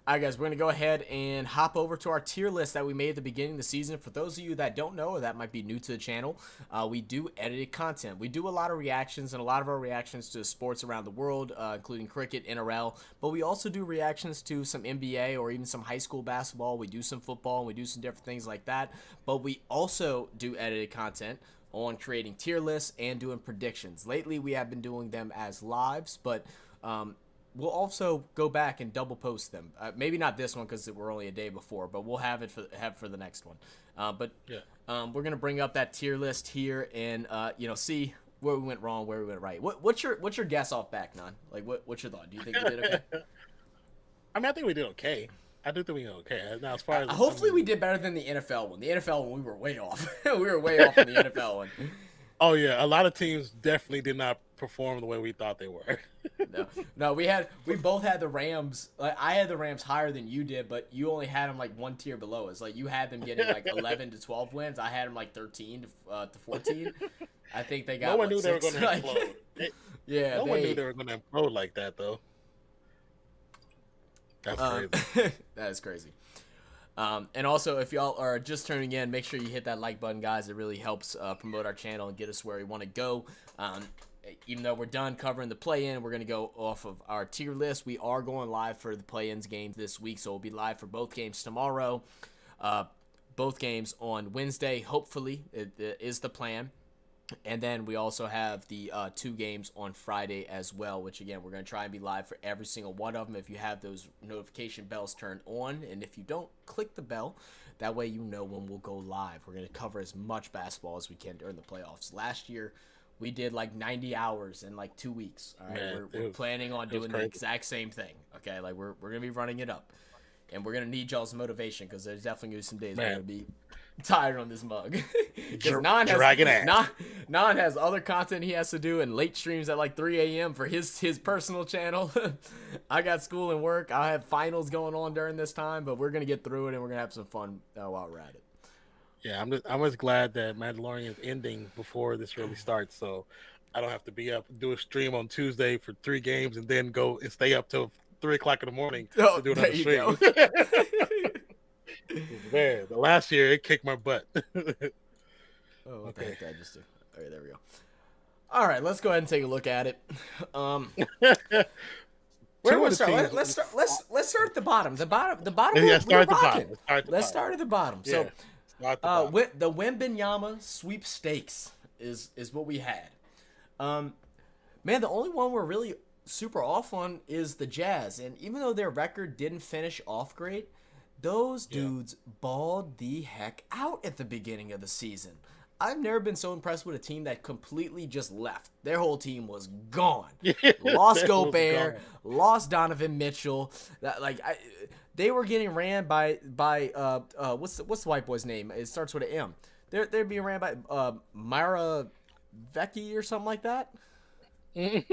All right, guys, we're going to go ahead and hop over to our tier list that we made at the beginning of the season. For those of you that don't know or that might be new to the channel, we do edited content. We do a lot of reactions, and a lot of our reactions to sports around the world, including cricket, NRL, but we also do reactions to some NBA or even some high school basketball. We do some football, and we do some different things like that, but we also do edited content on creating tier lists and doing predictions. Lately, we have been doing them as lives, but we'll also go back and double post them. Maybe not this one because we're only a day before, but we'll have it for the next one. We're gonna bring up that tier list here and see where we went wrong, where we went right. What's your guess off back, Non? Like what's your thought? Do you think we did okay? I think we did okay. I do think we did okay. Now, as far as hopefully we did better than the NFL one. The NFL one we were way off. We were way off on the NFL one. Oh yeah, a lot of teams definitely did not perform the way we thought they were. No, we both had the Rams. Like I had the Rams higher than you did, but you only had them like one tier below us. Like you had them getting like 11 to 12 wins. I had them like 13 to 14. I think they got. No one knew they were 6. going to implode. Yeah, no one knew they were going to implode like that, though. That's crazy. That is crazy. And also, if y'all are just turning in, make sure you hit that like button, guys. It really helps promote our channel and get us where we want to go. Even though we're done covering the play-in, we're going to go off of our tier list. We are going live for the play-ins game this week, so we'll be live for both games tomorrow. Both games on Wednesday, hopefully, it is the plan. And then we also have the 2 games on Friday as well, which, again, we're going to try and be live for every single one of them. If you have those notification bells turned on, and if you don't, click the bell. That way you know when we'll go live. We're going to cover as much basketball as we can during the playoffs. Last year, we did like 90 hours in like 2 weeks. All right, Man, we're planning on doing the exact same thing. Okay, like we're going to be running it up. And we're going to need y'all's motivation because there's definitely going to be some days we're going to be tired on this mug. Because Non has other content he has to do and late streams at like 3 a.m. for his personal channel. I got school and work. I have finals going on during this time, but we're gonna get through it and we're gonna have some fun while we're at it. Yeah, I'm just glad that Mandalorian is ending before this really starts, so I don't have to be up, do a stream on Tuesday for 3 games, and then go and stay up till 3 o'clock in the morning to do another stream. Man, the last year it kicked my butt. What the heck did I just do? All right, there we go. All right, let's go ahead and take a look at it. Where was start? Let's start at the bottom. The bottom. Yeah, start at the bottom. Let's start at the bottom. Yeah, so, the Wembanyama sweepstakes is what we had. Man, the only one we're really super off on is the Jazz, and even though their record didn't finish off great, those dudes balled the heck out at the beginning of the season. I've never been so impressed with a team that completely just left. Their whole team was gone. Lost Gobert, lost Donovan Mitchell. They were getting ran by what's the white boy's name? It starts with an M. They're being ran by Myra Vecchi or something like that. I'm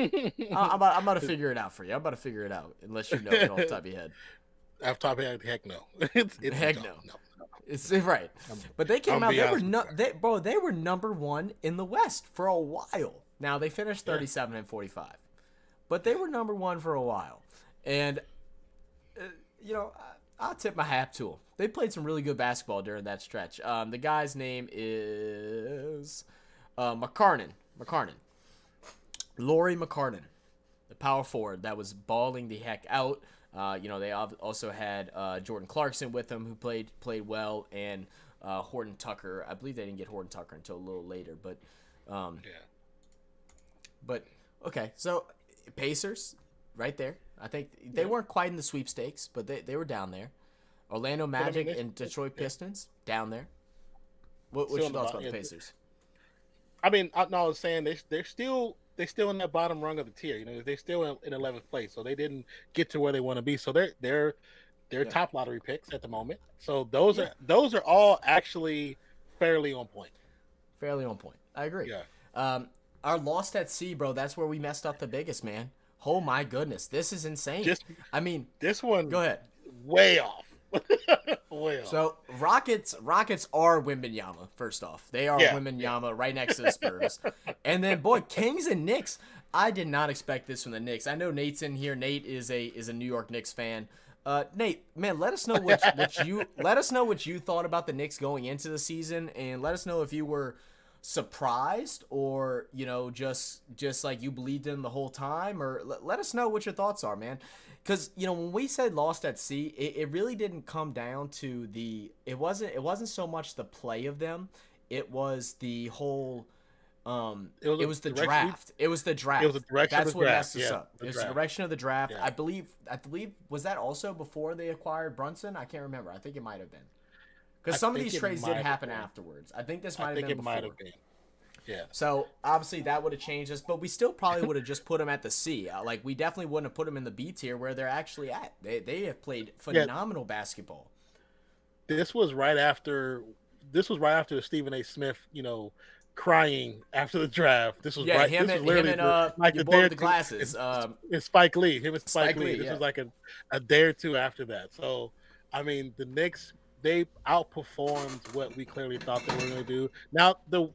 about to figure it out for you. I'm about to figure it out unless you know it off the top of your head. Off the top of your head, heck no. Heck no. It's right. But they came out. They were number one in the West for a while. Now they finished 37 and 45, but they were number one for a while. And I'll tip my hat to them. They played some really good basketball during that stretch. The guy's name is McCarnan. Lauri Markkanen, the power forward that was balling the heck out. They also had Jordan Clarkson with them, who played well, and Horton Tucker. I believe they didn't get Horton Tucker until a little later, but But okay, so Pacers, right there. I think they weren't quite in the sweepstakes, but they were down there. Orlando Magic and Detroit Pistons down there. What's your thoughts about the Pacers? I mean, I was saying they're still in that bottom rung of the tier. They're still in 11th place, so they didn't get to where they want to be. So they're top lottery picks at the moment. So those are all actually fairly on point. Fairly on point. I agree. Yeah. Our lost at sea, bro. That's where we messed up the biggest, man. Oh my goodness, this is insane. This one. Go ahead. Way off. Way off. So Rockets are Wembanyama. First off, they are Wembanyama right next to the Spurs, and then Kings and Knicks. I did not expect this from the Knicks. I know Nate's in here. Nate is a New York Knicks fan. Nate, man, let us know what you thought about the Knicks going into the season, and let us know if you were surprised or just like you believed in the whole time, or let us know what your thoughts are, man. Because when we said lost at sea, it really didn't come down to it wasn't so much the play of them, it was the whole it was the draft. It was the draft. It was the direction. That's of the what draft. messed us up. It was the direction of the draft. Yeah. I believe was that also before they acquired Brunson? I can't remember. I think it might have been. Because some of these trades did happen afterwards. I think this might have been before. Yeah. So obviously that would have changed us, but we still probably would have just put them at the C. We definitely wouldn't have put them in the B tier where they're actually at. They have played phenomenal basketball. This was right after Stephen A. Smith, crying after the draft. This was right. Him this and was him and like your boy with the glasses. It's Spike Lee. Him and Spike Lee. This yeah. was like a day or two after that. So I mean, the Knicks, they outperformed what we clearly thought they were going to do. Now, the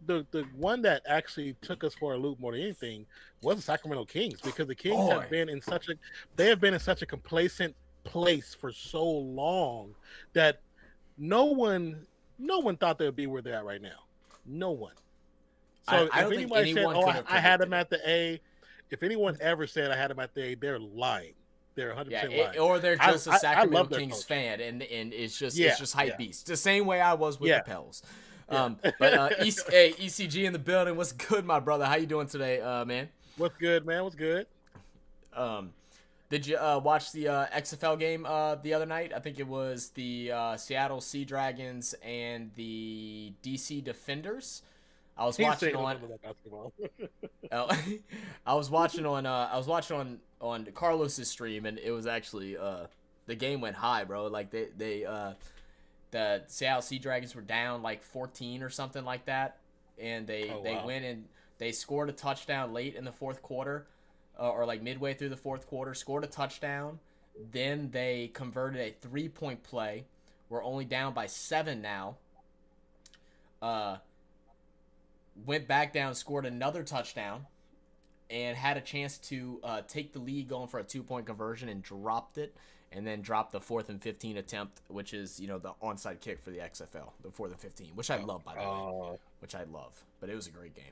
one that actually took us for a loop more than anything was the Sacramento Kings, because the Kings have been in such a complacent place for so long that no one thought they would be where they're at right now. No one. So I if don't think anybody said, anyone could have I had them predicted at the A, if anyone ever said I had them at the A, they're lying. They're 100% lying. Or they're just a Sacramento Kings coach. fan, and it's just hype beast. The same way I was with the Pels. Yeah. But ECG in the building. What's good, my brother? How you doing today, man? What's good, man? What's good? Did you watch the XFL game the other night? I think it was the Seattle Sea Dragons and the DC Defenders. I was watching on. I was watching on Carlos's stream, and it was actually the game went high, bro. Like they the Seattle Sea Dragons were down like 14 or something like that, and they went and they scored a touchdown late in the fourth quarter, or like midway through the fourth quarter, scored a touchdown. Then they converted a 3-point play. We're only down by 7 now. Went back down, scored another touchdown, and had a chance to take the lead going for a 2-point conversion and dropped it, and then dropped the 4th and 15 attempt, which is, the onside kick for the XFL, the 4th and 15, which I love, by the way, which I love, but it was a great game.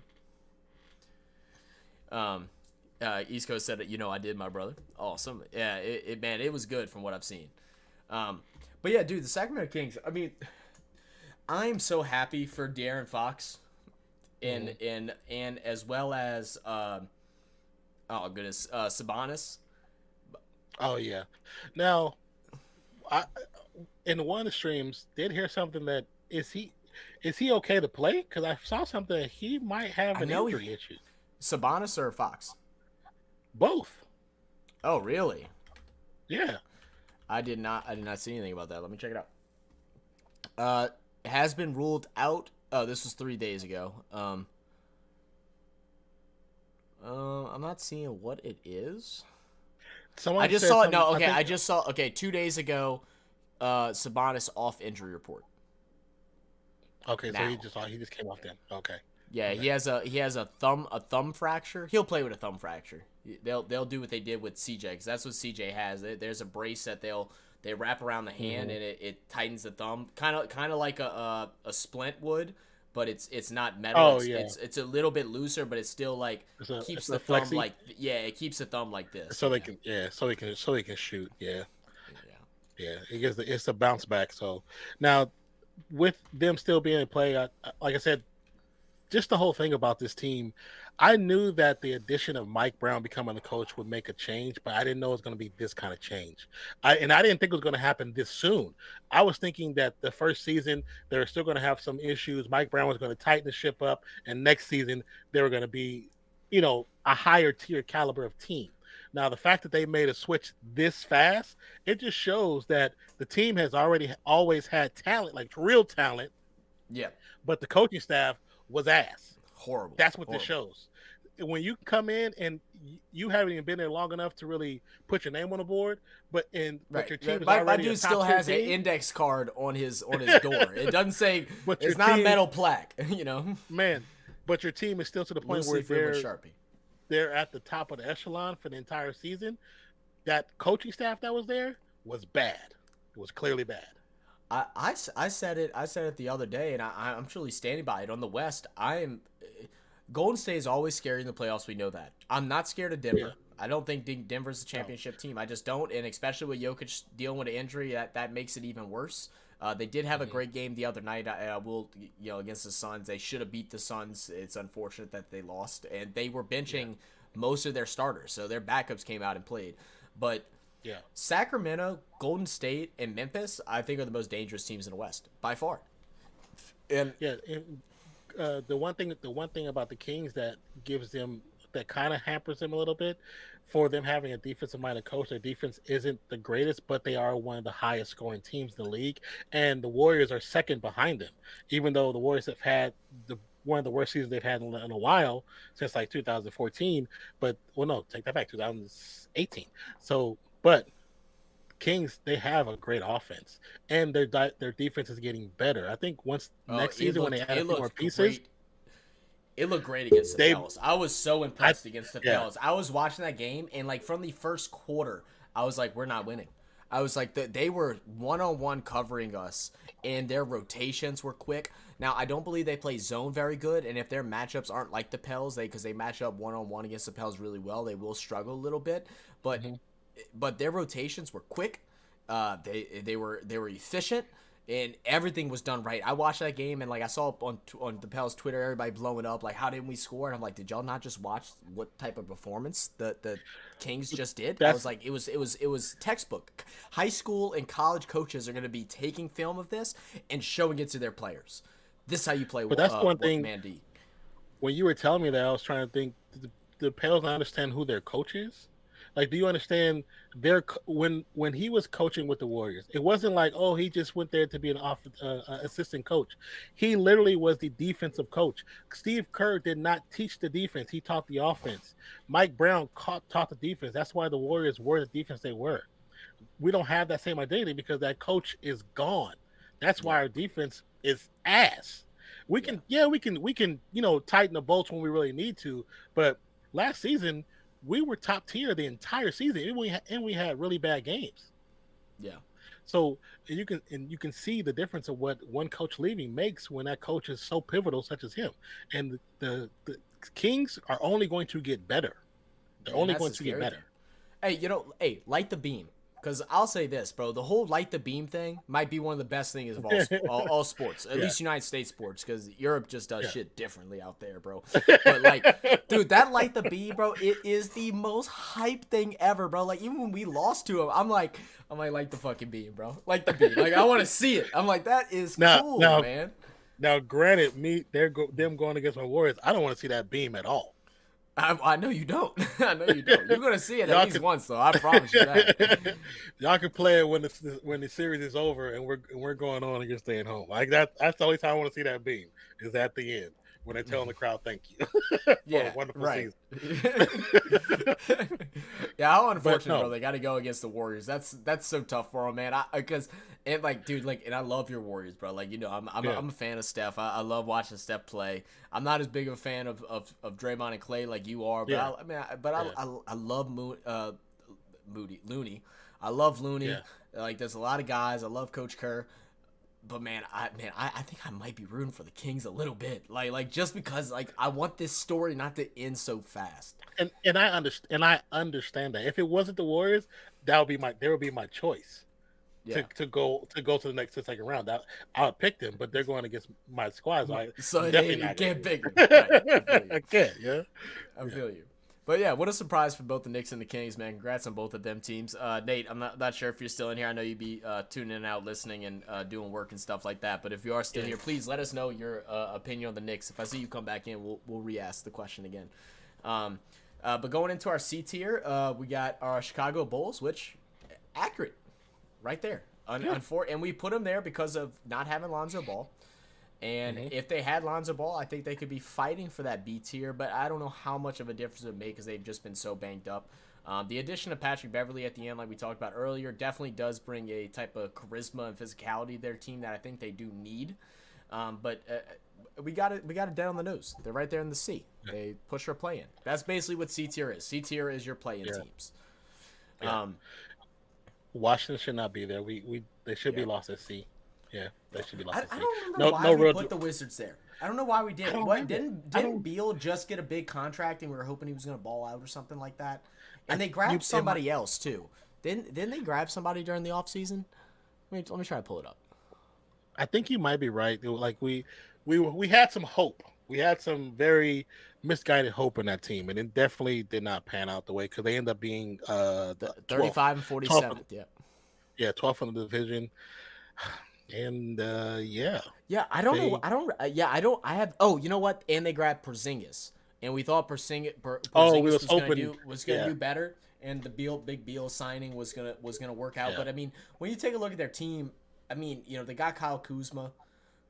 East Coast said it, I did, my brother. Awesome. Yeah, it was good from what I've seen. But yeah, dude, the Sacramento Kings, I mean, I'm so happy for De'Aaron Fox and as well as Sabonis. Oh yeah. Now, I in one of the streams did hear something that is he okay to play? Because I saw something that he might have an injury issue. Sabonis or Fox? Both. Oh really? Yeah. I did not see anything about that. Let me check it out. Has been ruled out. Oh, this was 3 days ago. I'm not seeing what it is. I just saw it. No, okay. I just saw. Okay, 2 days ago, Sabonis off injury report. Okay, now. So he just came off then. Okay. Yeah, okay. He has a thumb fracture. He'll play with a thumb fracture. They'll do what they did with CJ, because that's what CJ has. There's a brace that they wrap around the hand, and it tightens the thumb, kind of like a splint would, but it's not metal. Oh, it's a little bit looser, but it's still like keeps the thumb like it keeps the thumb like this. So they can shoot. Yeah. It's a bounce back. So now with them still being in play, like I said, just the whole thing about this team, I knew that the addition of Mike Brown becoming the coach would make a change, but I didn't know it was going to be this kind of change. I didn't think it was going to happen this soon. I was thinking that the first season they were still going to have some issues. Mike Brown was going to tighten the ship up, and next season they were going to be, a higher tier caliber of team. Now, the fact that they made a switch this fast, it just shows that the team has always had talent, like real talent. Yeah. But the coaching staff was ass. Horrible. That's what this shows. When you come in and you haven't even been there long enough to really put your name on the board, but your team is already my dude still has an index card on his door. It doesn't say it's not a metal plaque, Man, but your team is still to the point where they're at the top of the echelon for the entire season. That coaching staff that was there was bad. It was clearly bad. I said it the other day, and I'm truly standing by it. On the West, Golden State is always scary in the playoffs. We know that. I'm not scared of Denver. Yeah. I don't think Denver's a championship team. I just don't, and especially with Jokic dealing with an injury, that makes it even worse. They did have a great game the other night. Against the Suns. They should have beat the Suns. It's unfortunate that they lost, and they were benching most of their starters, so their backups came out and played. But Sacramento, Golden State, and Memphis, I think, are the most dangerous teams in the West by far. And the one thing about the Kings that kind of hampers them a little bit, for them having a defensive-minded coach, their defense isn't the greatest, but they are one of the highest scoring teams in the league, and the Warriors are second behind them. Even though the Warriors have had one of the worst seasons they've had in a while, since like 2014, but take that back, 2018. So, but Kings, they have a great offense, and their defense is getting better. I think once next season when they add a few more pieces. It looked great against the Pels. I was so impressed against the Pels. I was watching that game, and like from the first quarter, I was like, we're not winning. I was like, they were one-on-one covering us, and their rotations were quick. Now, I don't believe they play zone very good, and if their matchups aren't like the Pels, because they match up one-on-one against the Pels really well, they will struggle a little bit. But their rotations were quick. They were efficient. And everything was done right. I watched that game, and like I saw on the Pels Twitter, everybody blowing up like, "How didn't we score?" And I'm like, "Did y'all not just watch what type of performance the Kings just did?" I was like, "It was textbook. High school and college coaches are going to be taking film of this and showing it to their players. This is how you play." But that's one thing. Man-D. When you were telling me that, I was trying to think: the Pels understand who their coach is, Like, do you understand? When he was coaching with the Warriors, it wasn't like, oh, he just went there to be an assistant coach. He literally was the defensive coach. Steve Kerr did not teach the defense; he taught the offense. Mike Brown taught the defense. That's why the Warriors were the defense they were. We don't have that same identity because that coach is gone. That's why our defense is ass. We can, tighten the bolts when we really need to. But last season, we were top tier the entire season, and we had really bad games. Yeah. So you can see the difference of what one coach leaving makes when that coach is so pivotal, such as him. And the Kings are only going to get better. They're only going to get better. Hey, light the beam. Because I'll say this, bro. The whole light the beam thing might be one of the best things of all sports, at least United States sports, because Europe just does shit differently out there, bro. But, like, dude, that light the beam, bro, it is the most hype thing ever, bro. Like, even when we lost to him, I'm like, light the fucking beam, bro. Light the beam. Like, I want to see it. I'm like, that is cool, man. Now, granted, them going against my Warriors, I don't want to see that beam at all. I know you don't. I know you don't. You're gonna see it at least once, though. I promise you that. Y'all can play it when the series is over and we're going on and you're staying home. Like that's the only time I want to see that beam is at the end when they're telling the crowd thank you. Yeah, a wonderful right. season. Yeah, how unfortunate, bro. They got to go against the Warriors. That's so tough for them, man. And I love your Warriors, bro. Like, I'm a fan of Steph. I love watching Steph play. I'm not as big of a fan of Draymond and Clay like you are, but I love Looney. I love Looney. Yeah. Like, there's a lot of guys. I love Coach Kerr. But I think I might be rooting for the Kings a little bit, like just because I want this story not to end so fast. And I understand that if it wasn't the Warriors, there would be my choice to go to the next to the second round. I would pick them, but they're going against my squad, so you can't pick them. Right, I can't. Yeah, I feel you. But yeah, what a surprise for both the Knicks and the Kings, man. Congrats on both of them teams. Nate, I'm not sure if you're still in here. I know you'd be tuning in out, listening, and doing work and stuff like that. But if you are still here, please let us know your opinion on the Knicks. If I see you come back in, we'll re-ask the question again. But going into our C tier, we got our Chicago Bulls, which accurate, right there. And we put them there because of not having Lonzo Ball. And if they had Lonzo Ball, I think they could be fighting for that B tier, but I don't know how much of a difference it would make because they've just been so banged up. The addition of Patrick Beverley at the end, like we talked about earlier, definitely does bring a type of charisma and physicality to their team that I think they do need. But we got it dead on the nose. They're right there in the C. They push for play-in. That's basically what C tier is. C tier is your play-in teams. Yeah. Washington should not be there. They should be lost at C. Yeah, that should be lost. I don't remember why we put the Wizards there. I don't know why we did. Didn't Beal just get a big contract and we were hoping he was going to ball out or something like that? And they grabbed somebody else too. Didn't they grab somebody during the offseason? Let me try to pull it up. I think you might be right. Like we had some hope. We had some very misguided hope in that team, and it definitely did not pan out the way because they ended up being 35 and 47th. Yeah, 12th in the division. And I have. Oh, you know what? And they grabbed Porzingis, and we thought Porzingis was gonna do better, and the Big Beal signing was gonna work out. Yeah. But I mean, when you take a look at their team, I mean, they got Kyle Kuzma,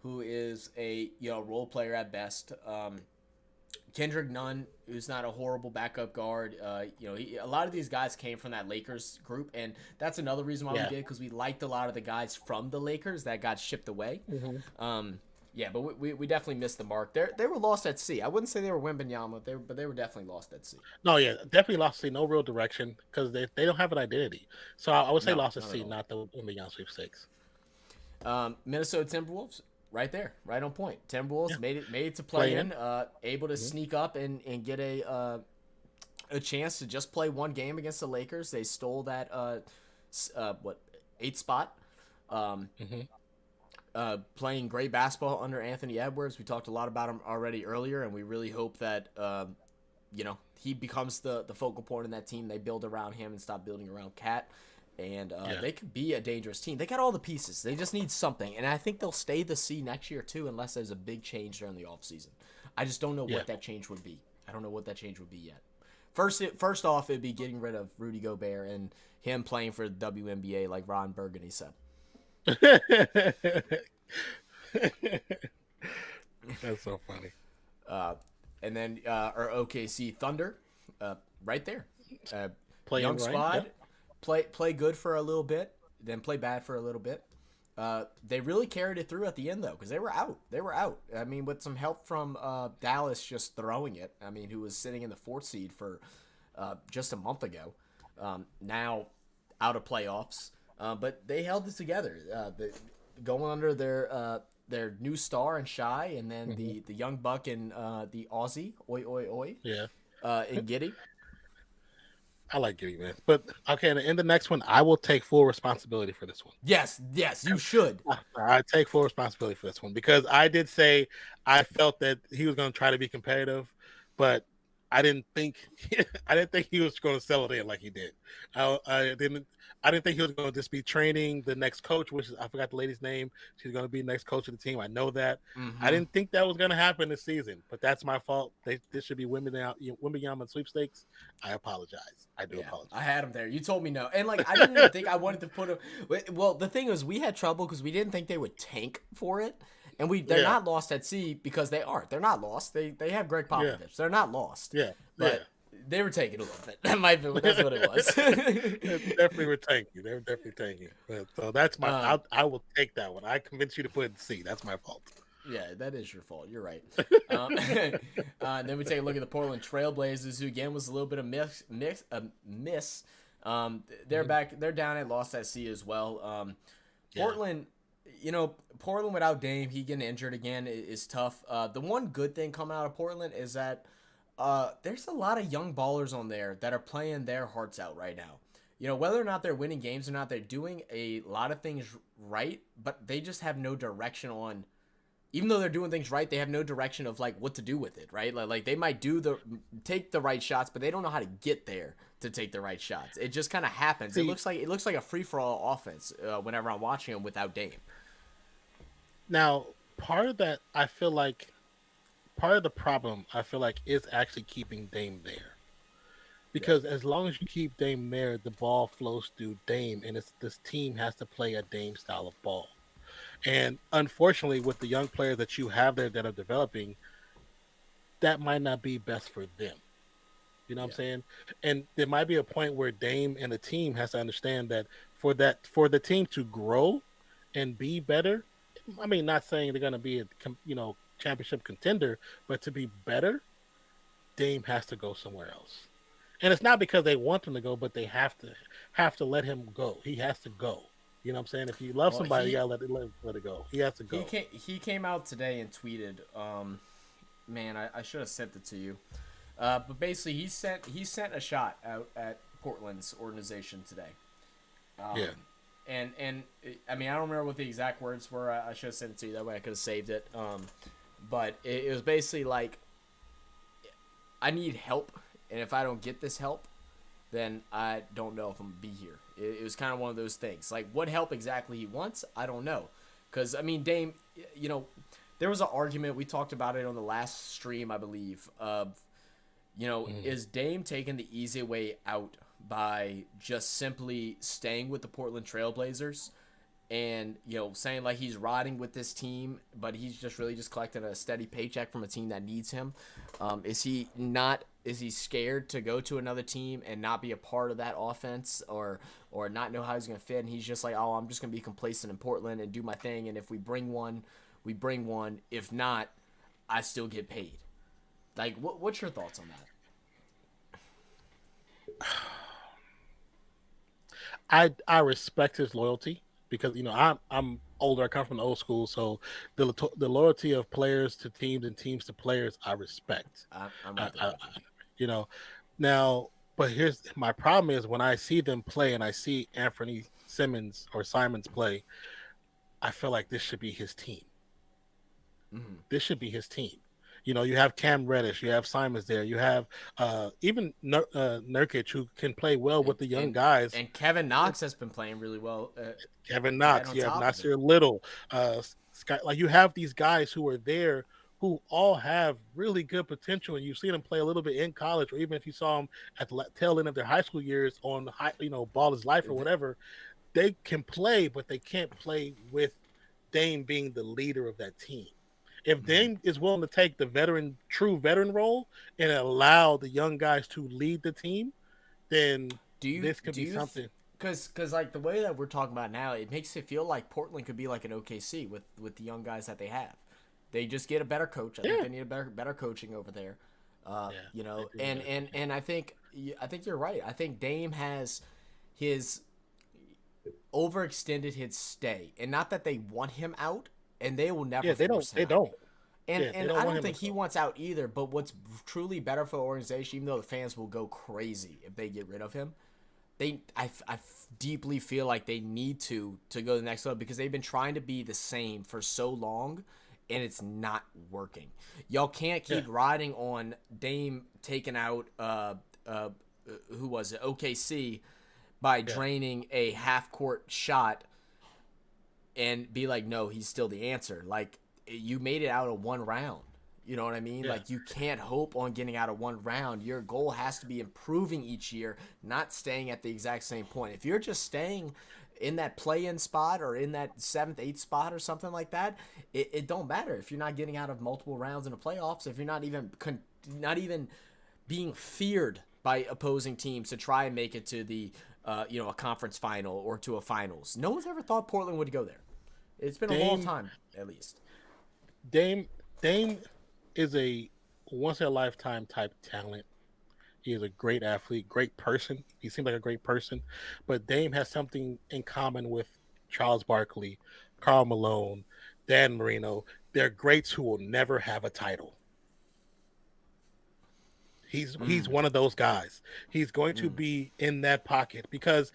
who is a role player at best. Kendrick Nunn, who's not a horrible backup guard. A lot of these guys came from that Lakers group, and that's another reason why we did, because we liked a lot of the guys from the Lakers that got shipped away. But we definitely missed the mark. They were lost at sea. I wouldn't say they were Wembanyama, but they were definitely lost at sea. No, yeah, definitely lost at sea. No real direction because they don't have an identity. So I would say lost at sea, not the Wembanyama sweepstakes. Minnesota Timberwolves. Right there, right on point. Timberwolves made it to play in, able to sneak up and get a chance to just play one game against the Lakers. They stole that 8th spot. Playing great basketball under Anthony Edwards. We talked a lot about him already earlier, and we really hope that he becomes the focal point in that team. They build around him and stop building around Cat. And they could be a dangerous team. They got all the pieces. They just need something. And I think they'll stay the C next year, too, unless there's a big change during the offseason. I just don't know what that change would be. I don't know what that change would be yet. First off, it'd be getting rid of Rudy Gobert and him playing for the WNBA, like Ron Burgundy said. That's so funny. And then our OKC Thunder, right there. Playing Young right, squad, yeah. play good for a little bit, then play bad for a little bit. They really carried it through at the end though, because they were out. I mean, with some help from Dallas just throwing it. I mean, who was sitting in the 4th seed for just a month ago. Now out of playoffs, but they held it together. Going under their new star and Shy, and then the young buck and the Aussie, oi, Yeah. and Giddy. I like Giddy, man. But okay, and in the next one, I will take full responsibility for this one. Yes, you should. I take full responsibility for this one because I did say I felt that he was going to try to be competitive, but I didn't think he was going to sell it in like he did. I didn't think he was going to just be training the next coach, which is, I forgot the lady's name. She's going to be the next coach of the team. I know that. I didn't think that was going to happen this season, but that's my fault. This should be Wembanyama sweepstakes. I apologize. I do apologize. I had him there. You told me no, and like I didn't even think I wanted to put him. Well, the thing is, we had trouble because we didn't think they would tank for it. And they're not lost at sea because they aren't. They're not lost. They have Greg Popovich. Yeah. They're not lost. Yeah. But they were taking a little bit. That might be that's what it was. They definitely were tanking. They were definitely tanking. But, so that's my I will take that one. I convinced you to put it in C. That's my fault. Yeah, that is your fault. You're right. And then we take a look at the Portland Trailblazers, who again was a little bit of miss. They're back. They're down at lost at sea as well. Portland. You know, Portland without Dame, he getting injured again is tough. The one good thing coming out of Portland is that there's a lot of young ballers on there that are playing their hearts out right now. You know, whether or not they're winning games or not, they're doing a lot of things right, but they just have no direction on. Even though they're doing things right, they have no direction of like what to do with it, right? Like they might take the right shots, but they don't know how to get there to take the right shots. It just kind of happens. See, it looks like a free for all offense whenever I'm watching them without Dame. Now, part of that, I feel like, part of the problem, I feel like, is actually keeping Dame there. Because as long as you keep Dame there, the ball flows through Dame, and this team has to play a Dame style of ball. And unfortunately, with the young players that you have there that are developing, that might not be best for them. You know what I'm saying? And there might be a point where Dame and the team has to understand that for the team to grow and be better, I mean, not saying they're going to be a championship contender, but to be better, Dame has to go somewhere else. And it's not because they want him to go, but they have to let him go. He has to go. You know what I'm saying? If you love somebody, you gotta let it go. He has to go. He came out today and tweeted, man, I should have sent it to you. But basically, he sent a shot out at Portland's organization today. And I mean, I don't remember what the exact words were. I should have sent it to you. That way I could have saved it. But it was basically like, I need help. And if I don't get this help, then I don't know if I'm going to be here. It was kind of one of those things. Like, what help exactly he wants, I don't know. Because, I mean, Dame, you know, there was an argument. We talked about it on the last stream, I believe, of, you know, is Dame taking the easy way out by just simply staying with the Portland Trailblazers and, you know, saying like he's riding with this team, but he's just really just collecting a steady paycheck from a team that needs him? Is he scared to go to another team and not be a part of that offense or not know how he's going to fit? And he's just like, oh, I'm just going to be complacent in Portland and do my thing. And if we bring one, we bring one. If not, I still get paid. Like, what's your thoughts on that? I respect his loyalty because, you know, I'm older. I come from the old school, so the loyalty of players to teams and teams to players, I respect. I'm right there. You know, now, but here's my problem is when I see them play and I see Anthony Simons play, I feel like this should be his team. This should be his team. You know, you have Cam Reddish, you have Simons there, you have even Nurkic, who can play well with the young guys. And Kevin Knox has been playing really well. Kevin Knox, you have Nasir Little, Scott. Like, you have these guys who are there who all have really good potential, and you've seen them play a little bit in college, or even if you saw them at the tail end of their high school years on high, Ball is Life or whatever, they can play, but they can't play with Dame being the leader of that team. If Dame is willing to take the true veteran role and allow the young guys to lead the team, then this could be something. Because like the way that we're talking about now, it makes it feel like Portland could be like an OKC with the young guys that they have. They just get a better coach. I think they need a better coaching over there. And I think you're right. I think Dame has his overextended his stay, and not that they want him out, and they will never. They force don't. him They out. don't. And I don't think he wants out either. But what's truly better for the organization, even though the fans will go crazy if they get rid of him, I deeply feel like they need to go to the next level, because they've been trying to be the same for so long, and it's not working. Y'all can't keep riding on Dame taking out who was it, OKC, by draining a half court shot and be like, no, he's still the answer. Like, you made it out of one round. You know what I mean? Yeah. Like, you can't hope on getting out of one round. Your goal has to be improving each year, not staying at the exact same point. If you're just staying in that play-in spot or in that 7th, 8th spot or something like that, it don't matter. If you're not getting out of multiple rounds in the playoffs, if you're not even being feared by opposing teams to try and make it to the a conference final or to a finals. No one's ever thought Portland would go there. It's been a long time, at least. Dame is a once-in-a-lifetime type talent. He is a great athlete, great person. He seems like a great person. But Dame has something in common with Charles Barkley, Karl Malone, Dan Marino. They're greats who will never have a title. He's one of those guys. He's going to be in that pocket because,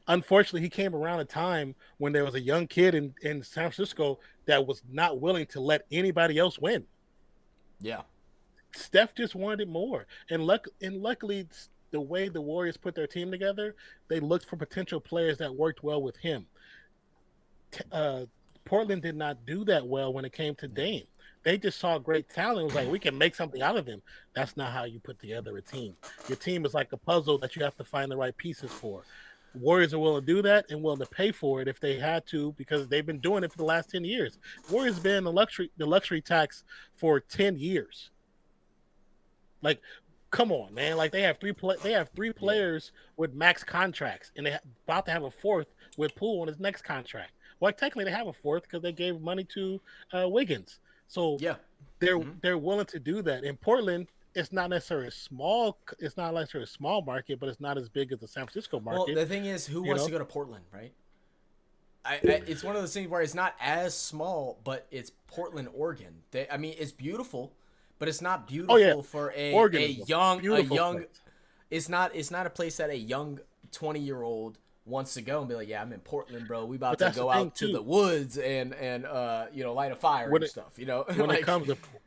unfortunately, he came around a time when there was a young kid in San Francisco that was not willing to let anybody else win. Yeah. Steph just wanted it more. And luckily, the way the Warriors put their team together, they looked for potential players that worked well with him. Portland did not do that well when it came to Dame. They just saw great talent. It was like, we can make something out of him. That's not how you put together a team. Your team is like a puzzle that you have to find the right pieces for. Warriors are willing to do that and willing to pay for it if they had to, because they've been doing it for the last 10 years. Warriors have been the luxury tax for 10 years. Like, come on, man. Like, they have three players with max contracts, and they're about to have a fourth with Poole on his next contract. Well, technically they have a fourth because they gave money to Wiggins. So they're willing to do that. In Portland, it's not necessarily a small market, but it's not as big as the San Francisco market. Well, the thing is, who wants to go to Portland, right? It's one of those things where it's not as small, but it's Portland, Oregon. It's beautiful, but it's not beautiful for a young. Place. It's not a place that a young 20-year-old wants to go and be like, yeah, I'm in Portland, bro. We about to go out to the woods and light a fire and stuff.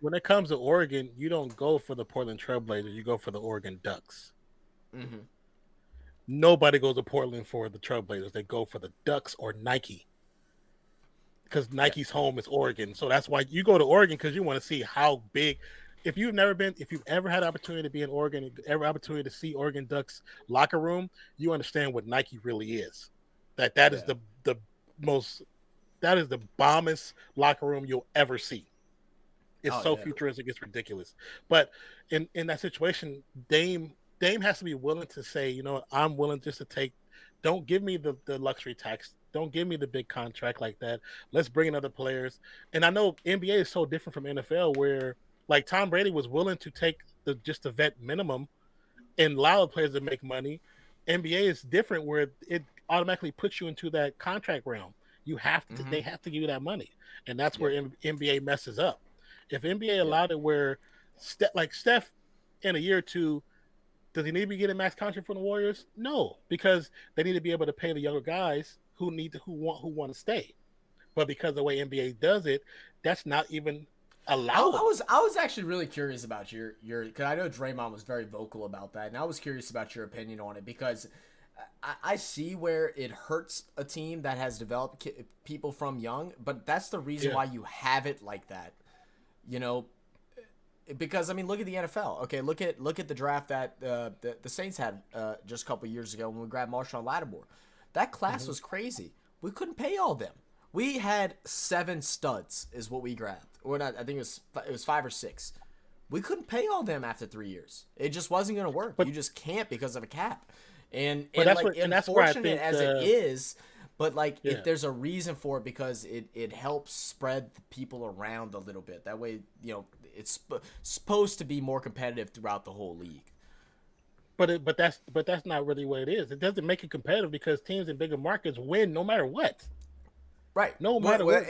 When it comes to Oregon, you don't go for the Portland Trailblazers. You go for the Oregon Ducks. Mm-hmm. Nobody goes to Portland for the Trailblazers. They go for the Ducks or Nike, because Nike's home is Oregon. So that's why you go to Oregon, because you want to see how big. If you've ever had the opportunity to be in Oregon, ever opportunity to see Oregon Ducks locker room, you understand what Nike really is. That is the bombest locker room you'll ever see. It's futuristic, it's ridiculous. But in that situation, Dame has to be willing to say, I'm willing just to take. Don't give me the luxury tax. Don't give me the big contract like that. Let's bring in other players. And I know NBA is so different from NFL, where like Tom Brady was willing to take the vet minimum and allow the players to make money. NBA is different, where it automatically puts you into that contract realm. You have to, they have to give you that money, and that's where NBA messes up. If NBA allowed it, where Steph in a year or two, does he need to be getting max contract from the Warriors? No, because they need to be able to pay the younger guys who want to stay. But because the way NBA does it, that's not even allowed. I was actually really curious about your because I know Draymond was very vocal about that, and I was curious about your opinion on it, because I see where it hurts a team that has developed people from young, but that's the reason why you have it like that. because I mean, look at the NFL. Okay, look at the draft that the Saints had just a couple years ago when we grabbed Marshawn Lattimore. That class was crazy. We couldn't pay all them. We had 7 studs, is what we grabbed, or not? I think it was 5 or 6. We couldn't pay all them after 3 years. It just wasn't going to work. You just can't because of a cap. And that's like, and that's where I think as it is, but like Yeah. if there's a reason for it, because it helps spread the people around a little bit. That way, it's supposed to be more competitive throughout the whole league. But that's not really what it is. It doesn't make it competitive because teams in bigger markets win no matter what. Right. No matter what.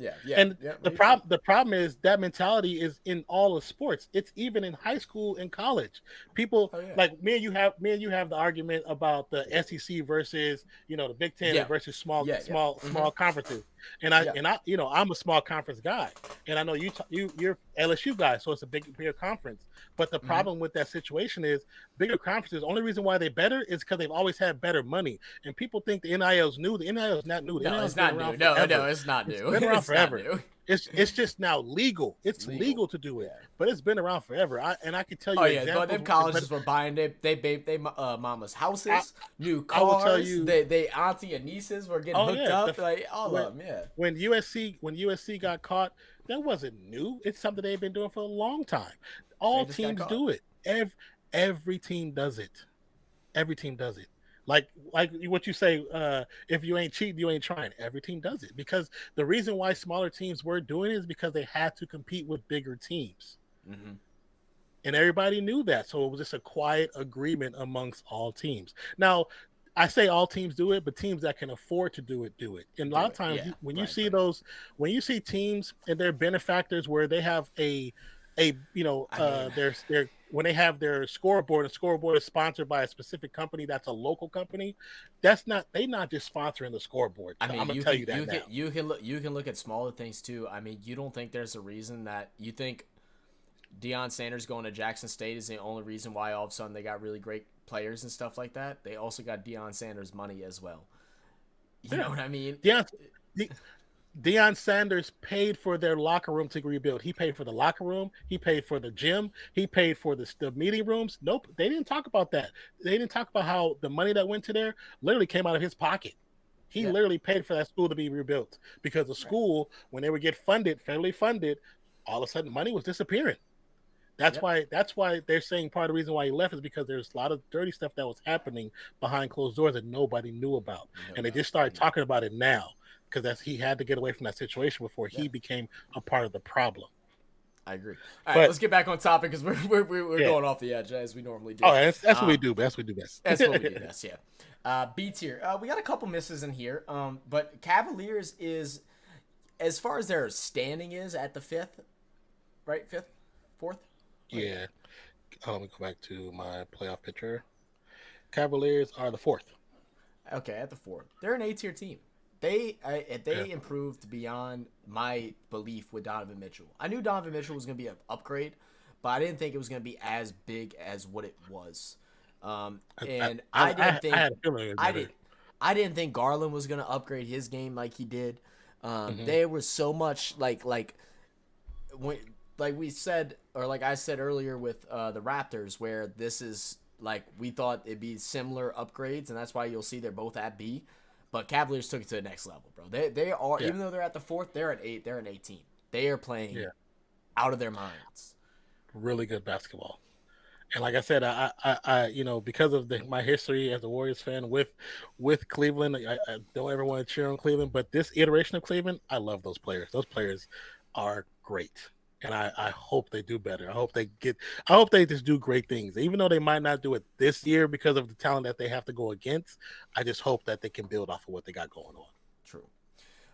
Yeah. And the problem is that mentality is in all of sports. It's even in high school and college. People like me and you have the argument about the SEC versus the Big Ten versus small conferences. And I'm a small conference guy, and I know you're LSU guy, so it's a bigger conference. But the problem with that situation is bigger conferences. Only reason why they're better is because they've always had better money. And people think the NIL is new. The NIL is not new. No, it's not new. No, it's not new. It's been around forever. It's just now legal. It's legal to do it, but it's been around forever. I can tell you. Oh yeah, but them colleges were buying they mama's houses, new cars. I will tell you, they auntie and nieces were getting hooked up. Like all of them, yeah. When USC got caught, that wasn't new. It's something they've been doing for a long time. All teams do it. Every team does it. Every team does it. Like what you say, if you ain't cheating, you ain't trying. Every team does it because the reason why smaller teams were doing it is because they had to compete with bigger teams. Mm-hmm. And everybody knew that. So it was just a quiet agreement amongst all teams. Now, I say all teams do it, but teams that can afford to do it. And a lot of times when you see teams and their benefactors where they have when they have their scoreboard, and scoreboard is sponsored by a specific company that's a local company, they're not just sponsoring the scoreboard. I mean, I'm gonna tell you that now. You can look at smaller things too. I mean, you don't think there's a reason that you think Deion Sanders going to Jackson State is the only reason why all of a sudden they got really great players and stuff like that? They also got Deion Sanders money as well. You know what I mean? Deion Sanders paid for their locker room to rebuild. He paid for the locker room. He paid for the gym. He paid for the meeting rooms. Nope, they didn't talk about that. They didn't talk about how the money that went to there literally came out of his pocket. He literally paid for that school to be rebuilt because the school, when they would get federally funded, all of a sudden money was disappearing. That's why they're saying part of the reason why he left is because there's a lot of dirty stuff that was happening behind closed doors that nobody knew about. And they just started talking about it now. Because he had to get away from that situation before he became a part of the problem. I agree. All right, let's get back on topic because we're going off the edge as we normally do. Oh, that's what we do. That's what we do best. That's what we do best. Yeah. B tier. We got a couple misses in here. But Cavaliers is, as far as their standing is, at the 5th, right? 5th, 4th. Yeah. Let me go back to my playoff picture. Cavaliers are the 4th. Okay, at the 4th. They're an A-tier team. They improved beyond my belief with Donovan Mitchell. I knew Donovan Mitchell was going to be an upgrade, but I didn't think it was going to be as big as what it was. I didn't think Garland was going to upgrade his game like he did. There was so much like we said, or like I said earlier with the Raptors, where this is like we thought it'd be similar upgrades, and that's why you'll see they're both at B. But Cavaliers took it to the next level, bro. They are, even though they're at the 4th, they're at 8. They're an 18. They are playing out of their minds. Really good basketball. And like I said, I because of my history as a Warriors fan with Cleveland, I don't ever want to cheer on Cleveland. But this iteration of Cleveland, I love those players. Those players are great. And I hope they do better. I hope they just do great things. Even though they might not do it this year because of the talent that they have to go against, I just hope that they can build off of what they got going on. True.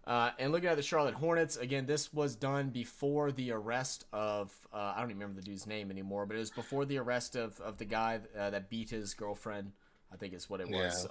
And looking at the Charlotte Hornets, again, this was done before the arrest of, I don't even remember the dude's name anymore, but it was before the arrest of the guy that beat his girlfriend, I think is what it was.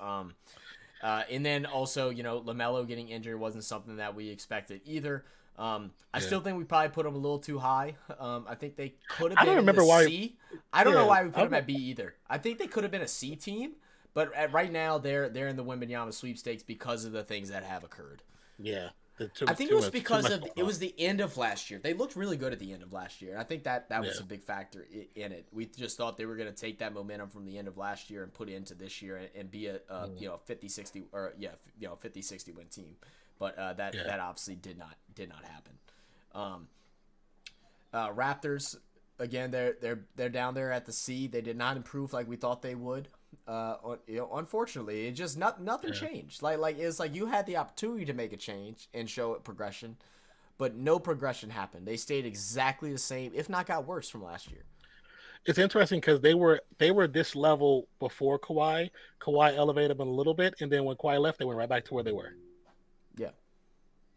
And then also, LaMelo getting injured wasn't something that we expected either. I still think we probably put them a little too high. I think they could have been C. I don't know why we put them at B either. I think they could have been a C team, but right now they're in the Wembanyama sweepstakes because of the things that have occurred. Yeah. Too I much, think it too was much, too because much of going it on. was the end of last year. They looked really good at the end of last year. I think that was Yeah. a big factor in it. We just thought they were going to take that momentum from the end of last year and put it into this year and be a 50-60 or 50-60 win team. But that obviously did not happen. Raptors, again, they're down there at the C. They did not improve like we thought they would. Unfortunately, it just nothing changed. Like it's like you had the opportunity to make a change and show it progression, but no progression happened. They stayed exactly the same, if not got worse from last year. It's interesting because they were this level before Kawhi. Kawhi elevated them a little bit, and then when Kawhi left, they went right back to where they were. Yeah,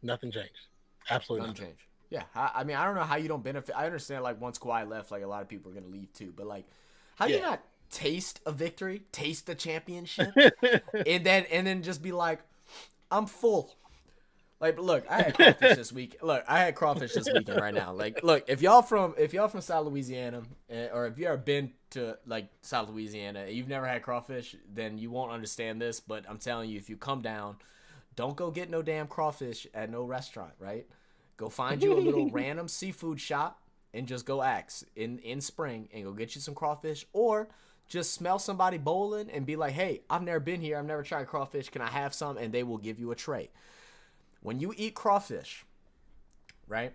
Nothing changed. Absolutely nothing. changed. Yeah, I mean, I don't know how you don't benefit. I understand like once Kawhi left, like a lot of people are gonna leave too, but like, how do you not taste a victory, taste a championship, and then just be like, I'm full. Like, look, I had crawfish this week. Look, I had crawfish this weekend right now. Like, look, if y'all from South Louisiana, or if you ever been to like South Louisiana, and you've never had crawfish, then you won't understand this. But I'm telling you, if you come down, don't go get no damn crawfish at no restaurant, right? Go find you a little random seafood shop and just go ask in spring and go get you some crawfish, or just smell somebody bowling and be like, hey, I've never been here. I've never tried crawfish. Can I have some? And they will give you a tray. When you eat crawfish, right?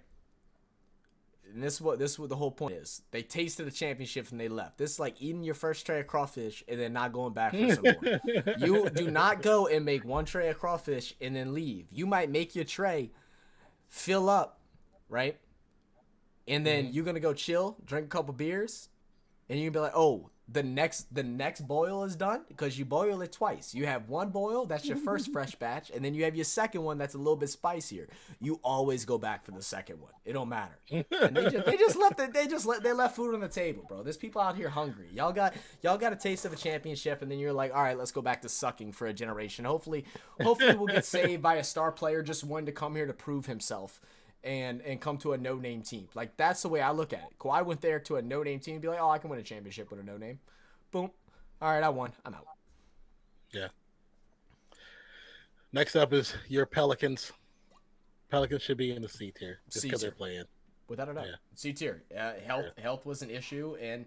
And this is what the whole point is. They tasted the championship and they left. This is like eating your first tray of crawfish and then not going back for some more. You do not go and make one tray of crawfish and then leave. You might make your tray, fill up, right? And then you're gonna go chill, drink a couple beers, and you can be like, oh, the next boil is done, because you boil it twice. You have one boil, that's your first fresh batch, and then you have your second one that's a little bit spicier. You always go back for the second one. It don't matter. And they left food on the table, bro. There's people out here hungry. Y'all got a taste of a championship, and then you're like, all right, let's go back to sucking for a generation. Hopefully we'll get saved by a star player just wanting to come here to prove himself. And come to a no-name team. Like, that's the way I look at it. Kawhi went there to a no-name team and be like, oh, I can win a championship with a no-name. Boom. All right, I won. I'm out. Yeah. Next up is your Pelicans. Pelicans should be in the C tier just because they're playing. Without a doubt. Yeah. C tier. Health was an issue, and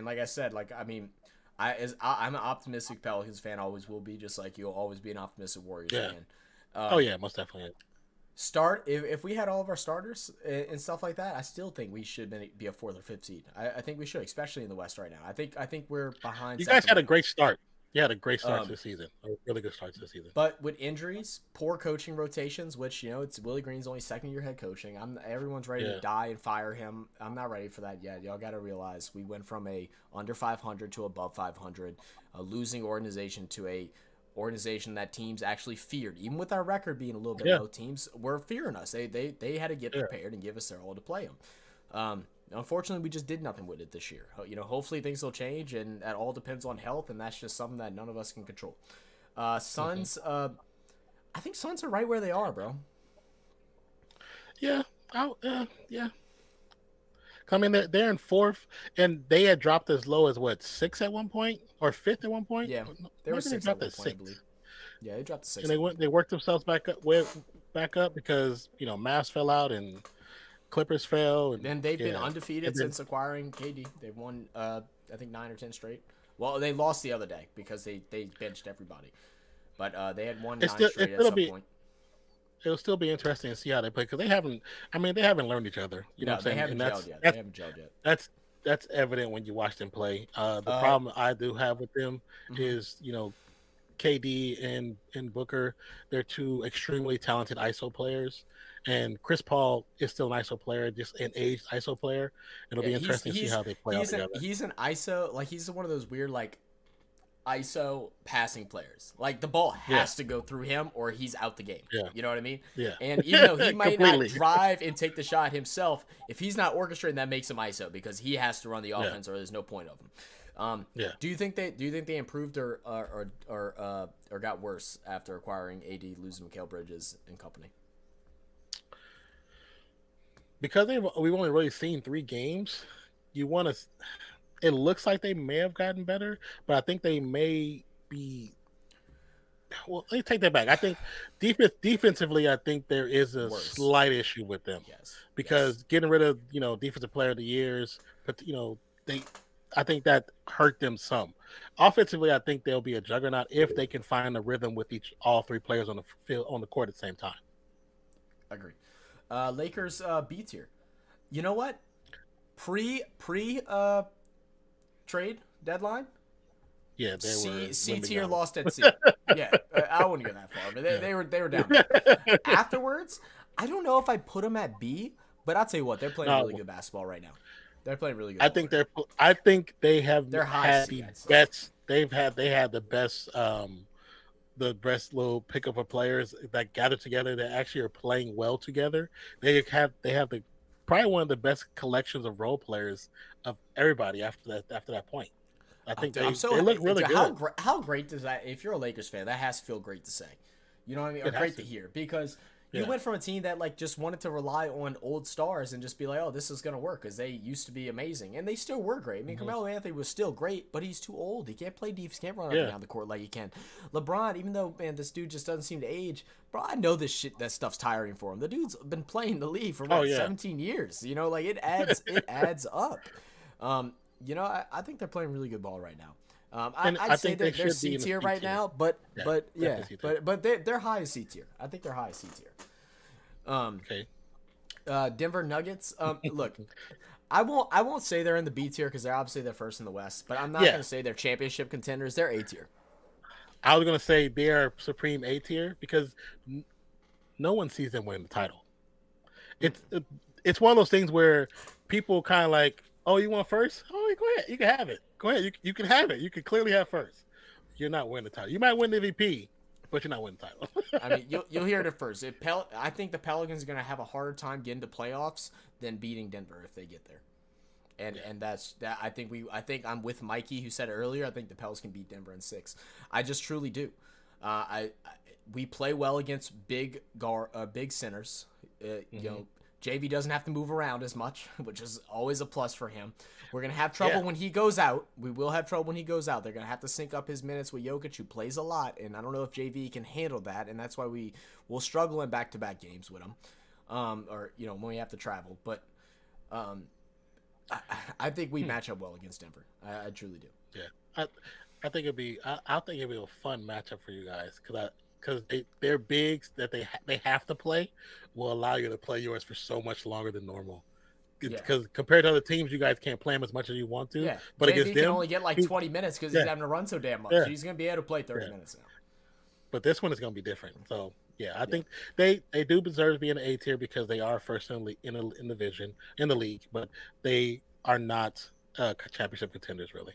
like I said, like, I mean, I'm an optimistic Pelicans fan, always will be, just like you'll always be an optimistic Warriors fan. Most definitely. If we had all of our starters and stuff like that, I still think we should be a 4th or 5th seed. I think we should, especially in the West right now. I think we're behind. You guys had a great start. You had a great start to the season. A really good start to the season. But with injuries, poor coaching rotations, which, it's Willie Green's only second-year head coaching. Everyone's ready to die and fire him. I'm not ready for that yet. Y'all got to realize we went from a under 500 to above 500, a losing organization to a organization that teams actually feared. Even with our record being a little bit low, teams were fearing us. They had to get prepared and give us their all to play them. Unfortunately, we just did nothing with it this year. Hopefully things will change, and that all depends on health, and that's just something that none of us can control. Suns, I think Suns are right where they are, bro. Yeah. Yeah. I mean, they're in 4th, and they had dropped as low as 6th at one point, or 5th at one point. Yeah, they were 6th at one point, I believe. Yeah, they dropped to 6th. And they worked themselves back up because Mavs fell out and Clippers fell. And then they've been undefeated since acquiring KD. They've won, I think 9 or 10 straight. Well, they lost the other day because they benched everybody, but they had won 9 straight at some point. It'll still be interesting to see how they play, because they haven't learned each other. You know what I'm saying? They haven't gelled yet. That's evident when you watch them play. The problem I do have with them is, KD and Booker, they're two extremely talented ISO players, and Chris Paul is still an ISO player, just an aged ISO player. It'll be interesting to see how they play out together. He's an ISO, like he's one of those weird ISO passing players. Like the ball has to go through him or he's out the game. Yeah. You know what I mean? Yeah. And even though he might not drive and take the shot himself, if he's not orchestrating, that makes him ISO because he has to run the offense or there's no point of him. Do you think they improved or got worse after acquiring AD, losing Mikal Bridges and company? Because we've only really seen 3 games, it looks like they may have gotten better, but I think they may be Well, let me take that back. I think defensively, I think there is a Worse. slight issue with them Yes. because getting rid of defensive player of the years, but they, I think that hurt them some. Offensively, I think they'll be a juggernaut if they can find a rhythm with all three players on the field on the court at the same time. Agree. Lakers B tier. You know what? Pre trade deadline, Yeah, they were C limping tier out. lost at C. Yeah, I wouldn't go that far, but Yeah. they were down there. Afterwards, I don't know if I put them at B, but I'll tell you what, they're playing No, really good basketball right now. They're playing really good. I ball think right I think they have They're high had C, the I'd say. best. They had the best little pickup of players that gather together that actually are playing well together. They have the probably one of the best collections of role players of everybody after that point. I think I'm so they look really dude, good. how great does that? If you're a Lakers fan, that has to feel great to say. You know what I mean? Or It has great to. to hear because you Yeah. went from a team that like just wanted to rely on old stars and just be like, oh, this is gonna work because they used to be amazing and they still were great. I mean, Carmelo Anthony was still great, but he's too old. He can't play defense, can't run up and Yeah. down the court like he can. LeBron, even though man, this dude just doesn't seem to age. Bro, I know that stuff's tiring for him. The dude's been playing the league for Oh what, yeah. 17 years. You know, like it adds up. I think they're playing really good ball right now. And I I'd say think they they're should be C in the tier C right tier. now, but yeah, definitely C tier. but they're high as C tier. I think they're high as C tier. Okay. Denver Nuggets. Look, I won't say they're in the B tier because they're obviously they're first in the West, but I'm not Yeah. gonna say they're championship contenders. They're A tier. I was gonna say they are supreme A tier because no one sees them winning the title. It's one of those things where people kind of like, oh, you want first? Oh, go ahead, you can have it. Go ahead, you can have it. You can clearly have first. You're not winning the title. You might win the MVP, but you're not winning the title. I mean, you'll hear it first. I think the Pelicans are gonna have a harder time getting to playoffs than beating Denver if they get there. And that's that. I think I'm with Mikey who said it earlier. I think the Pels can beat Denver in 6. I just truly do. We play well against big centers. You know, JV doesn't have to move around as much, which is always a plus for him. We're gonna have trouble when he goes out. We will have trouble when he goes out. They're gonna have to sync up his minutes with Jokic, who plays a lot, and I don't know if JV can handle that, and that's why we will struggle in back-to-back games with him, or when we have to travel. But I think we match up well against Denver. I truly do. Yeah, I think I think it'd be a fun matchup for you guys because they're bigs that they have to play will allow you to play yours for so much longer than normal. Because compared to other teams, you guys can't play them as much as you want to. Yeah, But JV against can them, only get like 20 minutes because he's having to run so damn much. Yeah. He's gonna be able to play 30 minutes now. But this one is going to be different. So yeah, I think they do deserve to be in the A tier because they are first in the division in the league, but they are not championship contenders really.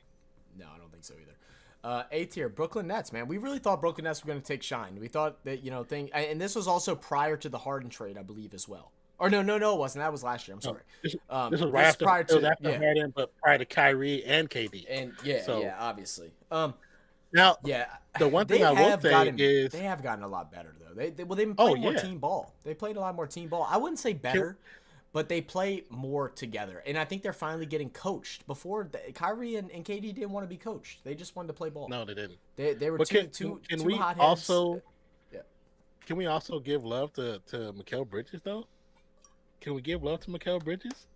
No, I don't think so either. A tier, Brooklyn Nets, man. We really thought Brooklyn Nets were going to take shine. We thought that, and this was also prior to the Harden trade, I believe, as well. Or no, it wasn't. That was last year. I'm sorry. This was right after Harden, but prior to Kyrie and KD. And obviously. Now, the one thing I will say is they have gotten a lot better though. They've been playing more team ball. They played a lot more team ball. I wouldn't say better, but they play more together, and I think they're finally getting coached. Before Kyrie and KD didn't want to be coached; they just wanted to play ball. No, they didn't. They were but too we hot heads. Also, can we also give love to Mikal Bridges though? Can we give love to Mikal Bridges?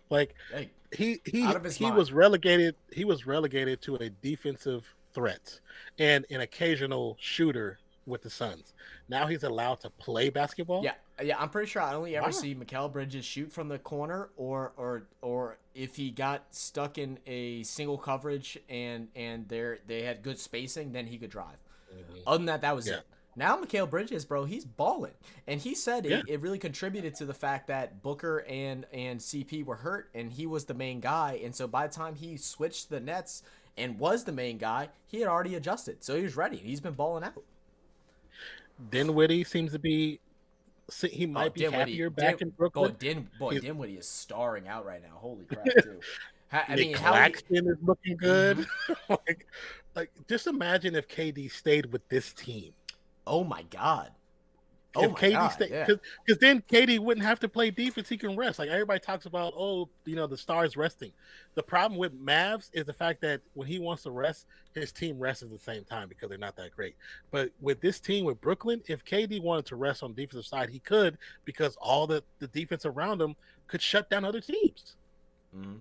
Like he was relegated. He was relegated to a defensive threat and an occasional shooter with the Suns. Now he's allowed to play basketball. Yeah. I'm pretty sure I only ever see Mikal Bridges shoot from the corner, or if he got stuck in a single coverage and they had good spacing, then he could drive. Other than that was it. Now Mikal Bridges, bro, he's balling, and he said it really contributed to the fact that Booker and CP were hurt, and he was the main guy. And so by the time he switched to the Nets and was the main guy, he had already adjusted, so he was ready. He's been balling out. Dinwiddie seems to be. He might be happier back in Brooklyn. Dinwiddie is starring out right now. Holy crap, too. I mean, Claxton is looking good. like, just imagine if KD stayed with this team. Oh my God. Oh If my KD God, stay, yeah. because then KD wouldn't have to play defense. He can rest. Like everybody talks about, oh, the stars resting. The problem with Mavs is the fact that when he wants to rest, his team rests at the same time because they're not that great. But with this team with Brooklyn, if KD wanted to rest on the defensive side, he could because all the defense around him could shut down other teams. Mm-hmm.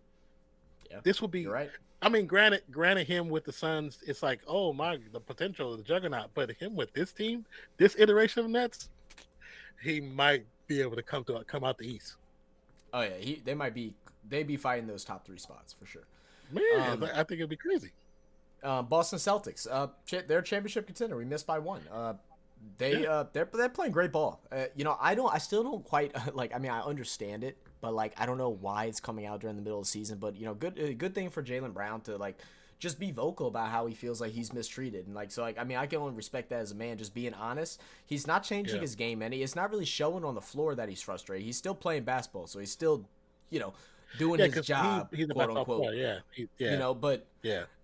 Yeah, This would you're be. right. I mean, granted, him with the Suns, it's like, oh my, the potential of the juggernaut. But him with this team, this iteration of Nets, he might be able to come out the East. Oh yeah, they'd be fighting those top 3 spots for sure. Man, I think it'd be crazy. Boston Celtics, they're a championship contender. We missed by 1. They're playing great ball. I still don't quite like. I mean, I understand it, but like, I don't know why it's coming out during the middle of the season. But good thing for Jaylen Brown to like just be vocal about how he feels like he's mistreated, and like, so like, I mean, I can only respect that as a man, just being honest. He's not changing his game any. It's not really showing on the floor that he's frustrated. He's still playing basketball, so he's still, doing his job, he's a quote unquote. player.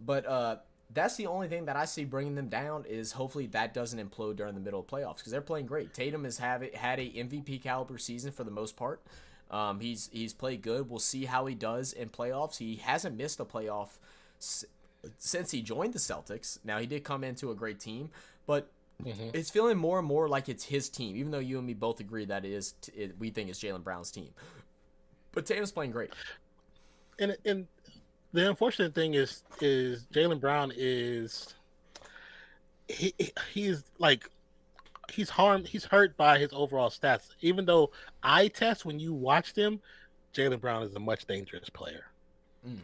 But that's the only thing that I see bringing them down is hopefully that doesn't implode during the middle of playoffs because they're playing great. Tatum has had a MVP caliber season for the most part. He's played good. We'll see how he does in playoffs. He hasn't missed a playoff since he joined the Celtics. Now, he did come into a great team, but it's feeling more and more like it's his team, even though you and me both agree that we think it's Jaylen Brown's team. But Tatum's playing great. And the unfortunate thing is Jaylen Brown is he's like he's hurt by his overall stats. Even though eye test when you watch them, Jaylen Brown is a much dangerous player.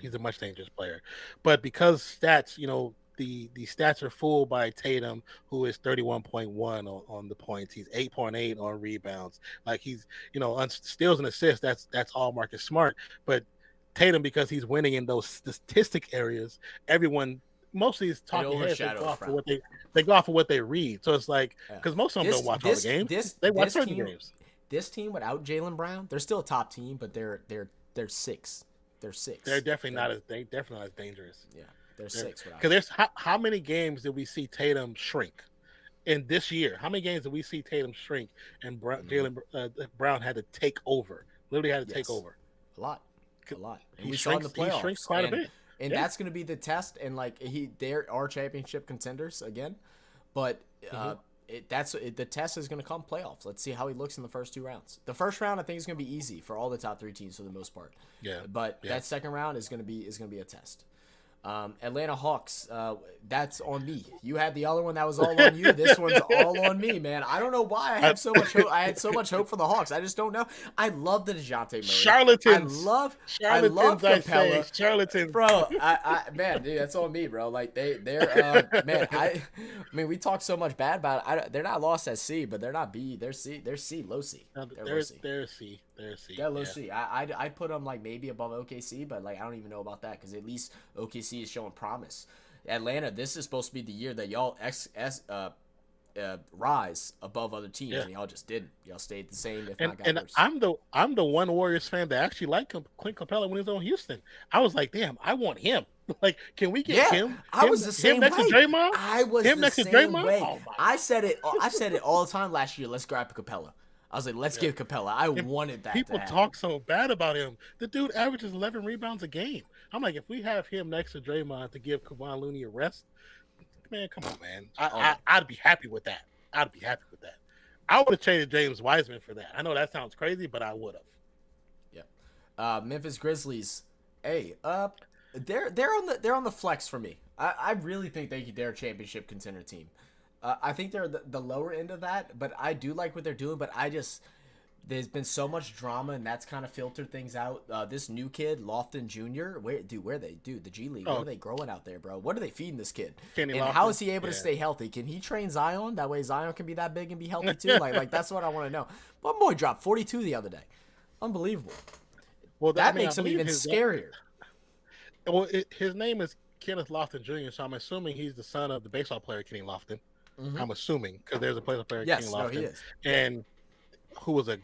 He's a much dangerous player. But because stats, the stats are fooled by Tatum, who is 31.1 on the points. He's 8.8 on rebounds. Like he's, on steals and assists, that's all Marcus Smart. But Tatum, because he's winning in those statistic areas, everyone mostly is talking heads. They go off of what they read. So it's like, because most of them don't watch all the games. They watch certain games. This team without Jaylen Brown, they're still a top team, but they're 6. They're 6. They're definitely not as dangerous. Yeah, they're 6. Because there's how many games did we see Tatum shrink in this year? How many games did we see Tatum shrink and Jaylen Brown had to take over? Literally had to take over. A lot. And we saw in the playoffs. He shrinks quite a bit. And that's going to be the test. And like they are championship contenders again, but the test is going to come playoffs. Let's see how he looks in the first 2 rounds. The first round I think is going to be easy for all the top 3 teams for the most part. Yeah. But that second round is going to be a test. Atlanta Hawks, that's on me. You had the other one that was all on you. This one's all on me, man. I don't know why I have so much hope. I had so much hope for the Hawks. I just don't know. I love the DeJounte Murray. Charlatans. I love Capella. Charlatans. Bro, man, dude, that's on me, bro. Like they're man, I mean, we talk so much bad about it. They're not lost at C, but they're not B. They're C. They're C, low C. They're C. They're low C. I put them like maybe above OKC, but like I don't even know about that because at least OKC is showing promise. Atlanta, this is supposed to be the year that y'all rise above other teams, and y'all just didn't. Y'all stayed the same, if not got worse. I'm the one Warriors fan that actually liked Clint Capella when he was on Houston. I was like, damn, I want him. Like, can we get him? I was the same next way. To Draymond? I was him the next same to Draymond? way. Oh I said it all the time last year. Let's grab Capella. I was like, let's give Capella. I wanted that. People talk so bad about him. The dude averages 11 rebounds a game. I'm like, if we have him next to Draymond to give Kevon Looney a rest, man, come on, man. I'd be happy with that. I would have traded James Wiseman for that. I know that sounds crazy, but I would have. Yeah. Memphis Grizzlies. Hey, they're on the flex for me. I really think they're a championship contender team. I think they're the lower end of that, but I do like what they're doing. But there's been so much drama, and that's kind of filtered things out. This new kid, Lofton Jr., where are they? Dude, the G League, what are they growing out there, bro? What are they feeding this kid? Kenny and Lofton. How is he able to stay healthy? Can he train Zion? That way Zion can be that big and be healthy too? like that's what I want to know. One boy dropped 42 the other day. Unbelievable. Well, that makes him even scarier. Well, his name is Kenneth Lofton Jr., so I'm assuming he's the son of the baseball player Kenny Lofton. Mm-hmm. I'm assuming because there's a baseball player Kenny Lofton, he is. And who was a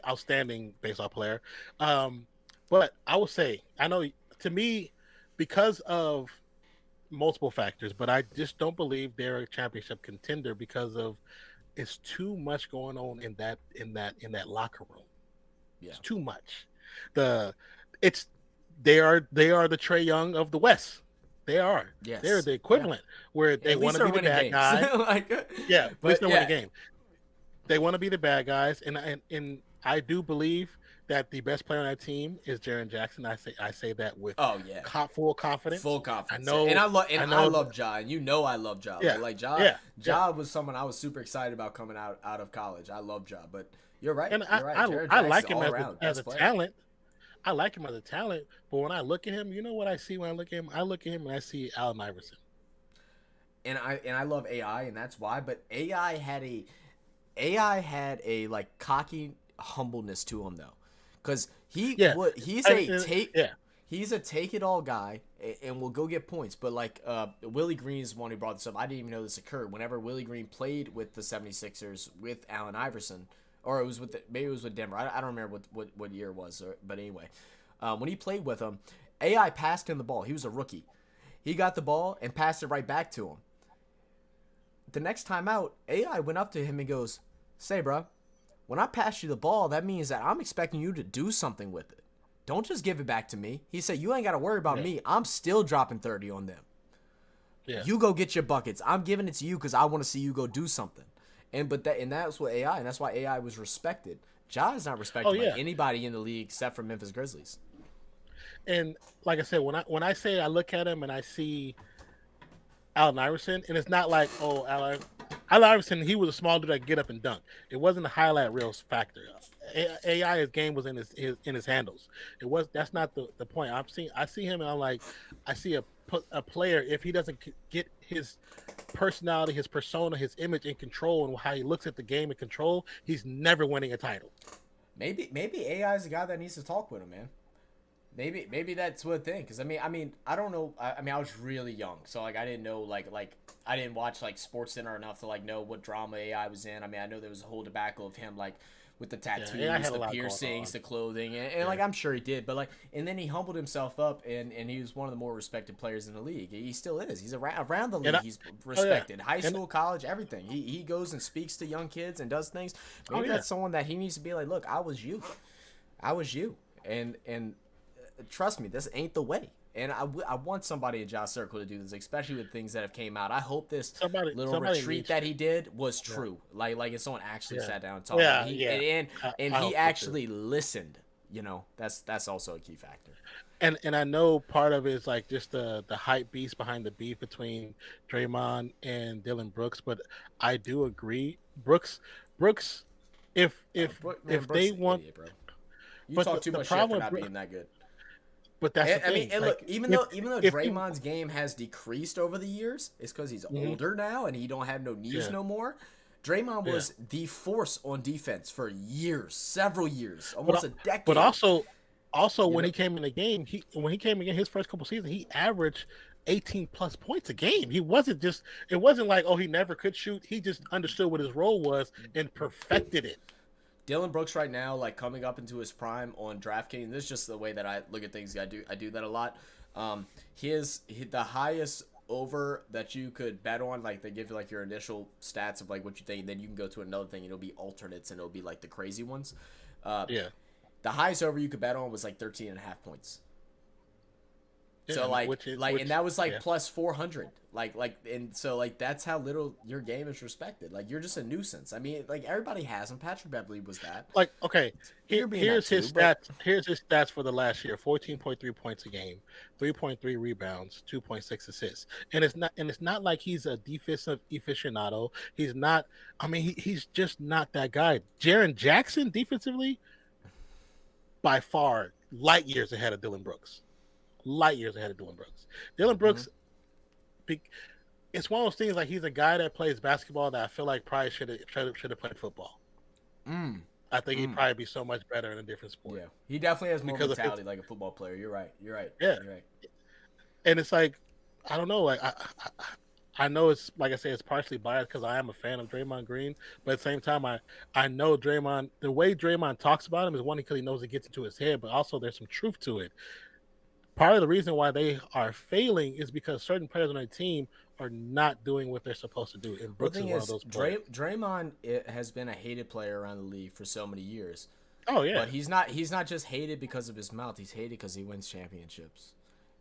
outstanding baseball player. But I will say, I know to me, because of multiple factors, but I just don't believe they're a championship contender because of it's too much going on in that locker room. Yeah. It's too much. The it's they are the Trey Young of the West. They are. They're Yes. the Yeah. equivalent where they At want least to they're be the winning bad games. guy. Like, Yeah, at least but they win the yeah. game. They want to be the bad guys, and I do believe that the best player on that team is Jaren Jackson. I say that with Oh yeah. full confidence. Full I confidence. And know, I I know. love Ja. And you know I love Ja. Yeah, Ja yeah, yeah. Ja was someone I was super excited about coming out of college. I love Ja. But you're right. And You're right. Jared I Jackson's like him all as a around as a best player. talent. I like him as a talent, but when I look at him, you know what I see when I look at him? I look at him and I see Allen Iverson. And I love AI, and that's why. But AI had a like cocky humbleness to him though, because Yeah, he's I, a take yeah, he's a take it all guy and will go get points. But like Willie Green is the one who brought this up. I didn't even know this occurred. Whenever Willie Green played with the 76ers with Allen Iverson, or it was maybe it was with Denver. I don't remember what year it was, but anyway, when he played with him, AI passed him the ball. He was a rookie. He got the ball and passed it right back to him. The next time out, AI went up to him and goes, "Say, bro, when I pass you the ball, that means that I'm expecting you to do something with it. Don't just give it back to me." He said, "You ain't got to worry about yeah, me. I'm still dropping 30 on them. yeah. You go get your buckets. I'm giving it to you because I want to see you go do something." And that's what AI, and that's why AI was respected. Ja is not Oh respected by yeah. anybody in the league except for Memphis Grizzlies. And like I said, when I say I look at him and I see Allen Iverson, and it's not like Allen Iverson. He was a small dude that could get up and dunk. It wasn't a highlight reels factor. AI's game was in his handles. That's not the point. I see him and I'm like, I see a player if he doesn't get his personality, his persona, his image in control, and how he looks at the game in control, he's never winning a title. Maybe AI is the guy that needs to talk with him, man. Maybe that's what thing. Because I mean, I don't know. I mean, I was really young, so like I didn't know like I didn't watch like Sports Center enough to like know what drama AI was in. I mean, I know there was a whole debacle of him like with the tattoos, Yeah, AI had a the lot going piercings, on. the clothing, and Yeah, like I'm sure he did. But like, and then he humbled himself up, and he was one of the more respected players in the league. He still is. He's around the and league. He's oh yeah, respected. High and school, college, everything. He goes and speaks to young kids and does things. oh Maybe yeah, that's someone that he needs to be like, look, I was you. I was you, and trust me, this ain't the way. And I want somebody in Josh Circle to do this, especially with things that have came out. I hope this little somebody retreat needs that to. he did was Yeah, true. Like if someone actually yeah, sat down and talked, and yeah, he yeah. and I he hope so too. actually listened. That's also a key factor. And I know part of it is like just the hype beast behind the beef between Draymond and Dylan Brooks, but I do agree, Brooks, Oh, man, if Brooks they is an want, idiot, bro. You but talk too the much shit for problem with not being that good. but that's the I mean, thing, and look, like even though if he, Draymond's game has decreased over the years, it's because he's mhm, older now and he don't have no knees yeah, no more. Draymond yeah, was the force on defense for years, several years, but almost a but decade. also You when know, he came in the game, he when he came in his first couple seasons, he averaged 18 plus points a game. It wasn't like, oh, he never could shoot. He just understood what his role was and perfected it. Dylan Brooks right now, like coming up into his prime on DraftKings. This is just the way that I look at things. I do that a lot. The highest over that you could bet on, like they give you like your initial stats of like what you think, and then you can go to another thing and it'll be alternates and it'll be like the crazy ones. Uh, Yeah, the highest over you could bet on was like 13.5 points. yeah, So and which that was like yeah. plus 400. And so like that's how little your game is respected. Like you're just a nuisance. I mean, like everybody has them. Patrick Beverly was that. Like, okay, You're being that too, but here's his stats for the last year: 14.3 points a game, 3.3 rebounds, 2.6 assists. And it's not like he's a defensive aficionado. He's not. I mean, he's just not that guy. Jaren Jackson defensively, by far, light years ahead of Dylan Brooks. Light years ahead of Dylan Brooks. Dylan mhm. Brooks, it's one of those things like he's a guy that plays basketball that I feel like probably should have played football. Mm, I think he'd mm. probably be so much better in a different sport Yeah, he definitely has more because of his mentality like a football player. You're right. You're right. yeah. You're right. And it's like I don't know, like I know it's like I say it's partially biased because I am a fan of Draymond Green, but at the same time I know Draymond the way Draymond talks about him is one because he knows it gets into his head, but also there's some truth to it. part of the reason why they are failing is because certain players on their team are not doing what they're supposed to do. And Well, the Brooks is thing one of is, those players. Draymond has been a hated player around the league for so many years. Oh yeah, But he's not just hated because of his mouth. He's hated because he wins championships.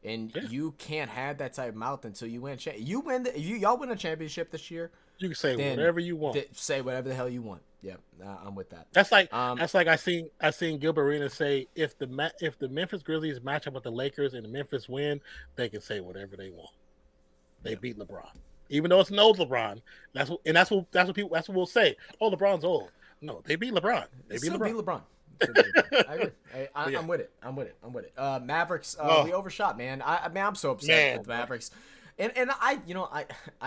And yeah. you can't have that type of mouth until you win. Y'all win a championship this year. You can say Then whatever you want. say whatever the hell you want. Yeah, I'm with that. That's like Um, I seen Gilbert Arenas say if the Memphis Grizzlies match up with the Lakers and the Memphis win, they can say whatever they want. They beat LeBron, even though it's no LeBron. That's what we'll say. Oh, LeBron's old. No, they beat LeBron. They beat LeBron. I agree. I'm with it. I'm with it. Mavericks. We overshot, man. I'm so upset Man, with the Mavericks. And I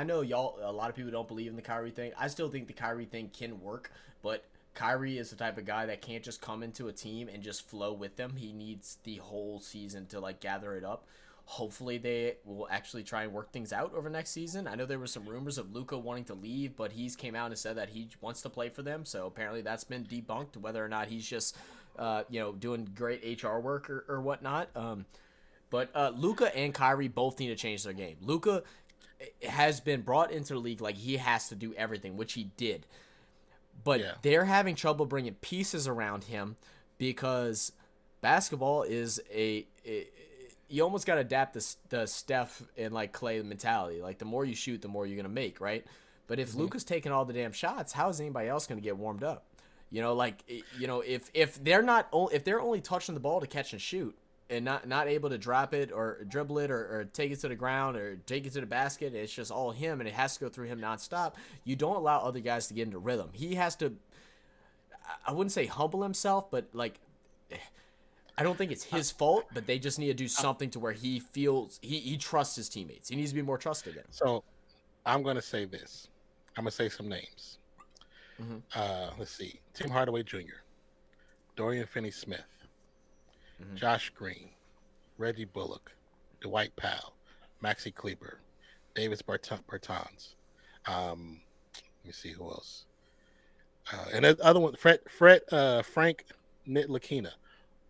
know y'all. A lot of people don't believe in the Kyrie thing. I still think the Kyrie thing can work, but Kyrie is the type of guy that can't just come into a team and just flow with them. He needs the whole season to like gather it up. Hopefully they will actually try and work things out over next season. I know there were some rumors of Luka wanting to leave, but he's came out and said that he wants to play for them. So apparently that's been debunked, whether or not he's just, doing great HR work or whatnot. But Luka and Kyrie both need to change their game. Luka has been brought into the league like he has to do everything, which he did. But they're having trouble bringing pieces around him because basketball is you almost got to adapt the Steph and like Clay mentality. Like the more you shoot, the more you're gonna make, right? But if Luka's taking all the damn shots, how is anybody else gonna get warmed up? If they're only touching the ball to catch and shoot and not able to drop it or dribble it or take it to the ground or take it to the basket, it's just all him and it has to go through him nonstop. You don't allow other guys to get into rhythm. He has to. I wouldn't say humble himself, but like. I don't think it's his fault, but they just need to do something to where he feels he trusts his teammates. He needs to be more trusted again. So I'm going to say this. I'm going to say some names. Let's see. Tim Hardaway Jr., Dorian Finney-Smith, Josh Green, Reggie Bullock, Dwight Powell, Maxi Kleber, Davis Bertans. Let me see who else. And the other one, Frank Ntilikina.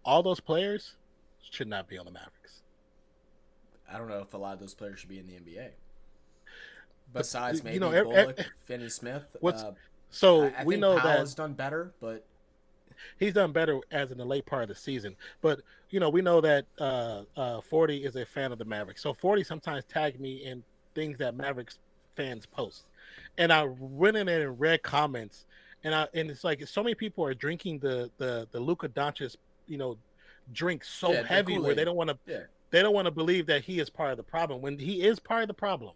All those players should not be on the Mavericks. I don't know if a lot of those players should be in the NBA. Besides maybe Bullock, Finney-Smith. We know that Powell's done better, but he's done better as in the late part of the season. But we know that 40 is a fan of the Mavericks. So 40 sometimes tagged me in things that Mavericks fans post, and I went in there and read comments, and it's like so many people are drinking the Luka Doncic drink so heavy where they don't want to believe that he is part of the problem when he is part of the problem.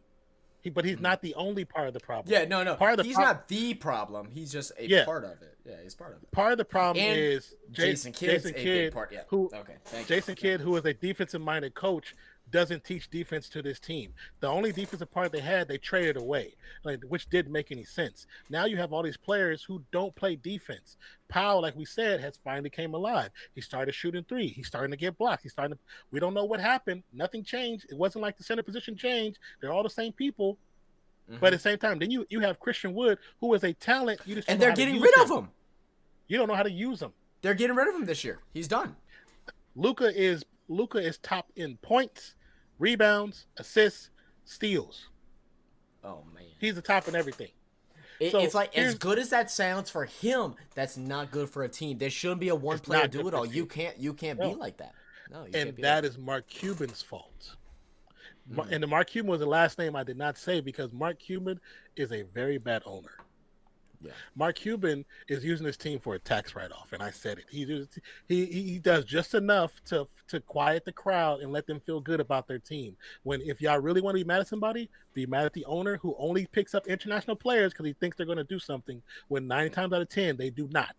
But he's not the only part of the problem. Yeah, no. He's not the problem. He's just a part of it. Yeah, he's part of it. Part of the problem is Jason Kidd's a big part. Yeah. Jason Kidd, who is a defensive-minded coach, doesn't teach defense to this team. The only defensive part they had, they traded away, which didn't make any sense. Now you have all these players who don't play defense. Powell, like we said, has finally came alive. He started shooting three. He's starting to get blocked. We don't know what happened. Nothing changed. It wasn't like the center position changed. They're all the same people. But at the same time, then you have Christian Wood, who is a talent. And they're getting rid of him. You don't know how to use him. They're getting rid of him this year. He's done. Luka is top in points, rebounds, assists, steals. Oh man, he's the top in everything. It's like as good as that sounds for him, that's not good for a team. There shouldn't be a one player do it all. You can't be like that. No, you can't be that is Mark Cuban's fault. And the Mark Cuban was the last name I did not say because Mark Cuban is a very bad owner. Yeah. Mark Cuban is using his team for a tax write-off, and I said it. He does just enough to quiet the crowd and let them feel good about their team. If y'all really want to be mad at somebody, be mad at the owner who only picks up international players because he thinks they're going to do something. When 9 times out of 10 they do not.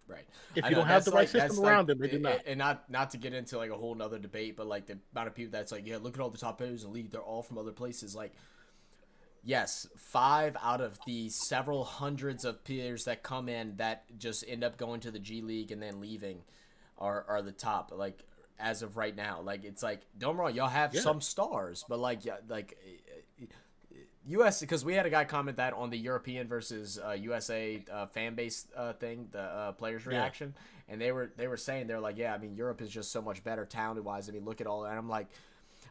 Right. If you don't have the right system around them, they do not. And not to get into like a whole nother debate, but like the amount of people that's like, yeah, look at all the top players in the league. They're all from other places. Like, yes, 5 out of the several hundreds of players that come in that just end up going to the G League and then leaving are the top. Like as of right now, like it's like don't get me wrong, y'all have some stars, but U.S. because we had a guy comment that on the European versus USA fan base thing, the players' Yeah. reaction, and they were saying they're like, yeah, I mean Europe is just so much better talented wise. I mean, look at all that. And I'm like,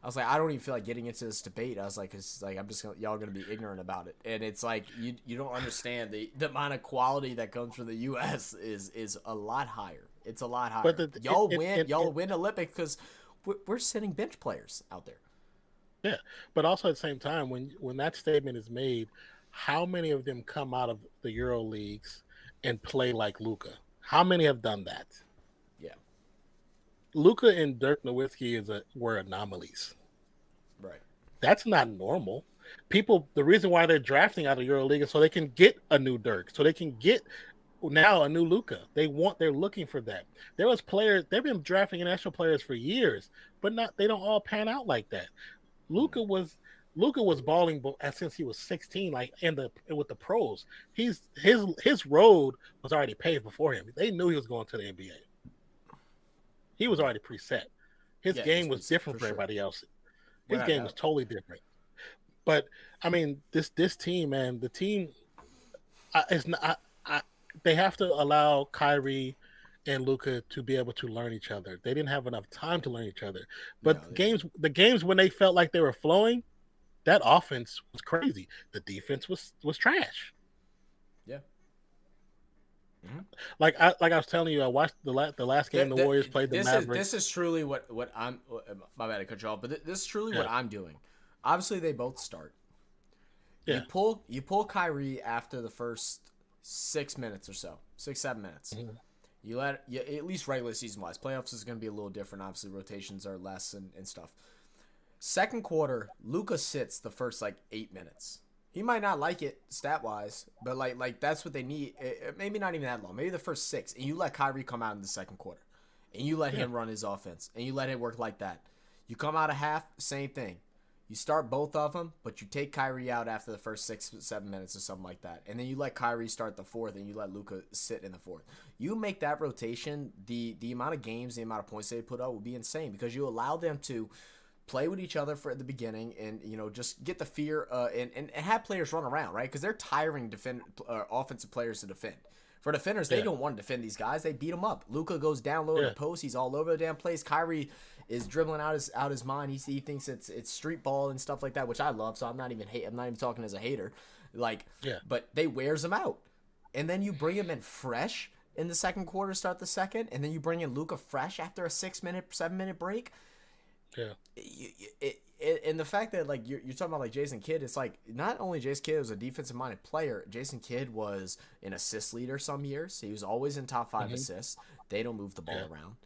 I was like, I don't even feel like getting into this debate. I was like, it's like I'm just y'all gonna be ignorant about it, and it's like you don't understand the amount of quality that comes from the U.S. is a lot higher. It's a lot higher. But Y'all win Olympics because we're sending bench players out there. yeah, but also at the same time, when that statement is made, how many of them come out of the Euro leagues and play like Luca? How many have done that? Yeah. Luca and Dirk Nowitzki were anomalies. Right. That's not normal. People, the reason why they're drafting out of EuroLeague is so they can get a new Dirk, so they can get now a new Luca. They're looking for that. There was players, they've been drafting international players for years, but they don't all pan out like that. Luca was balling since he was 16, like with the pros. His road was already paved before him. They knew he was going to the NBA. He was already preset. His game was different for everybody else. His game was totally different. But I mean, this team, man, the team is not. They have to allow Kyrie and Luka to be able to learn each other. They didn't have enough time to learn each other. But the games when they felt like they were flowing, that offense was crazy. The defense was trash. Yeah. Mm-hmm. Like I was telling you, I watched the last game the Warriors played the Mavericks. This is truly what I'm. My bad, I cut you off, but this is truly what I'm doing. Obviously, they both start. Yeah. You pull Kyrie after the first 6 minutes or so, 6-7 minutes. Mm-hmm. You at least regular season wise. Playoffs is going to be a little different. Obviously, rotations are less and stuff. Second quarter, Luka sits the first 8 minutes. He might not like it stat wise, but like that's what they need. Maybe not even that long. Maybe the first 6, and you let Kyrie come out in the second quarter, and you let him run his offense, and you let it work like that. You come out of half, same thing. You start both of them, but you take Kyrie out after the first 6-7 minutes or something like that. And then you let Kyrie start the fourth, and you let Luka sit in the fourth. You make that rotation, the amount of games, the amount of points they put up will be insane because you allow them to play with each other at the beginning and, just get the fear and have players run around, right? Because they're tiring offensive players to defend. For defenders, they don't want to defend these guys. They beat them up. Luka goes down low in the post. He's all over the damn place. Kyrie is dribbling out his mind. He thinks it's street ball and stuff like that, which I love. So I'm not even talking as a hater. But they wears him out, and then you bring him in fresh in the second quarter, start the second, and then you bring in Luka fresh after a 7-minute break. Yeah. And the fact that you're talking about Jason Kidd, it's not only Jason Kidd was a defensive minded player. Jason Kidd was an assist leader some years. He was always in top 5 assists. They don't move the ball around.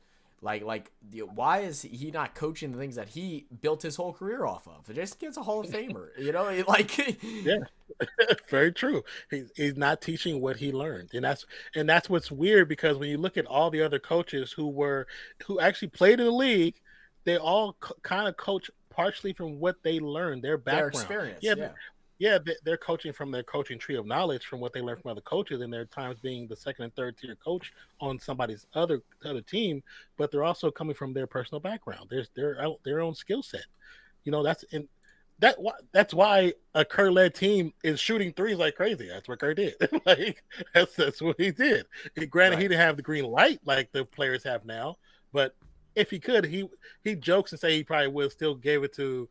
Why is he not coaching the things that he built his whole career off of? Jason Kidd's a Hall of Famer, yeah, very true. He's not teaching what he learned, and that's what's weird because when you look at all the other coaches who actually played in the league, they all kind of coach partially from what they learned, their background, their experience. They're coaching from their coaching tree of knowledge from what they learned from other coaches, and their times being the second and third tier coach on somebody's other team. But they're also coming from their personal background. There's their own skill set. That's why a Kerr-led team is shooting threes like crazy. That's what Kerr did. That's what he did. Granted, he didn't have the green light like the players have now, but if he could, he jokes and say he probably would still gave it to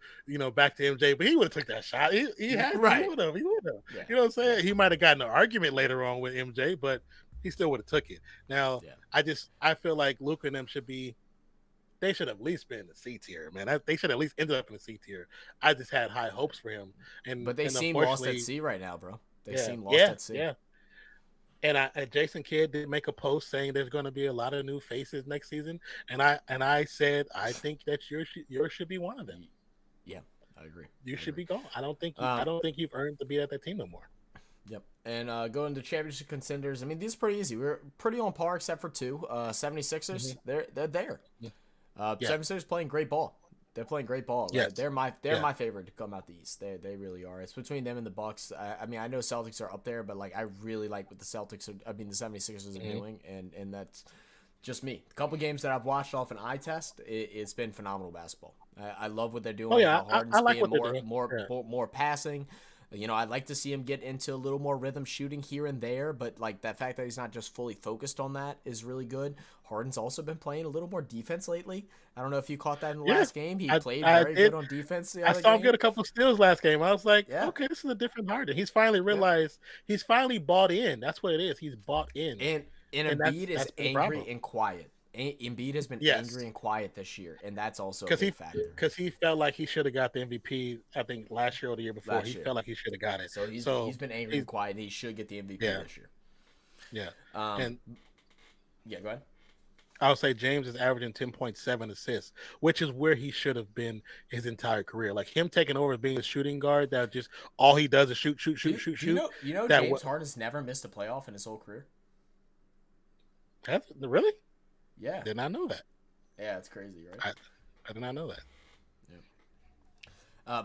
back to MJ, but he would have took that shot. He would have. Yeah. You know what I'm saying? He might have gotten an argument later on with MJ, but he still would have took it. Now, I feel like Luka and them they should have at least been in the C tier, man. They should have at least ended up in the C tier. I just had high hopes for him, but they seem lost at C right now, bro. They seem lost at C. Yeah. And Jason Kidd did make a post saying there's going to be a lot of new faces next season, and I said I think that yours should be one of them. Yeah, I agree. You should be gone. I don't think you've earned to be at that team no more. Yep. And going to championship contenders, I mean, these are pretty easy. We're pretty on par except for 2. 76ers, they're there. Yeah. 76ers playing great ball. They're playing great ball. Yes. They're my favorite to come out the East. They really are. It's between them and the Bucks. I mean, I know Celtics are up there, but I really like what the 76ers are doing, and that's just me. A couple games that I've watched off an eye test, it's been phenomenal basketball. I love what they're doing. Oh yeah, I like what they're doing. More passing. I'd like to see him get into a little more rhythm shooting here and there, but like that fact that he's not just fully focused on that is really good. Harden's also been playing a little more defense lately. I don't know if you caught that in the Yeah, last game. He I played I very did. good on defense the I other saw him get game. a couple of steals last game. I was like, Yeah. okay, this is a different Harden. He's finally realized. He's finally bought in. That's what it is. He's bought in, And and Embiid is that's been the problem. angry and quiet. Embiid has been Yes, angry and quiet this year, and that's also a because big factor he felt like he should have got the MVP. I think last year or the year before, he last year. felt like he should have got it. So So he's been angry he's and quiet, and he should get the MVP yeah, this year. yeah. Um, And yeah, go ahead. I would say James is averaging 10.7 assists, which is where he should have been his entire career. Like him taking over as being a shooting guard that just all he does is shoot, shoot, shoot, shoot, shoot. That James Harden's never missed a playoff in his whole career. That's really? Yeah, Did not know that. yeah, it's crazy, right? I did not know that.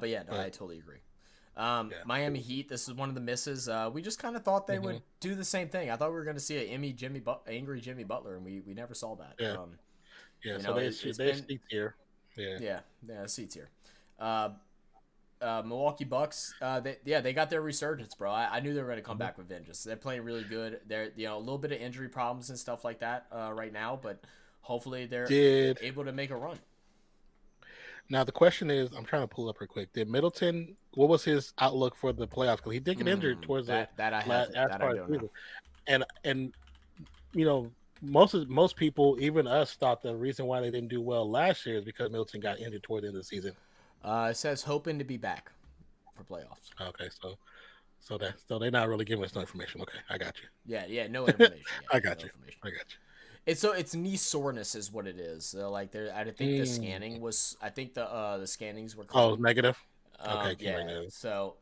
But yeah, no, I totally agree. Miami Heat, this is one of the misses. We just kind of thought they would do the same thing. I thought we were going to see an angry Jimmy Butler, and we never saw that. Yeah. Yeah, so they seats here. Yeah. Yeah, seats here. Milwaukee Bucks, they got their resurgence, bro. I knew they were going to come back with vengeance. They're playing really good. They're a little bit of injury problems and stuff like that right now, but hopefully they're able to make a run. Now the question is, I'm trying to pull up real quick. Did Middleton? What was his outlook for the playoffs? Because he did get injured towards I don't know. And most people, even us, thought the reason why they didn't do well last year is because Middleton got injured toward the end of the season. It says hoping to be back for playoffs. Okay, so they're not really giving us no information. Okay, I got you. Yeah, no information. I got you. It's knee soreness is what it is. I think the scanning was. I think the scannings were clean. Negative. Okay, yeah. So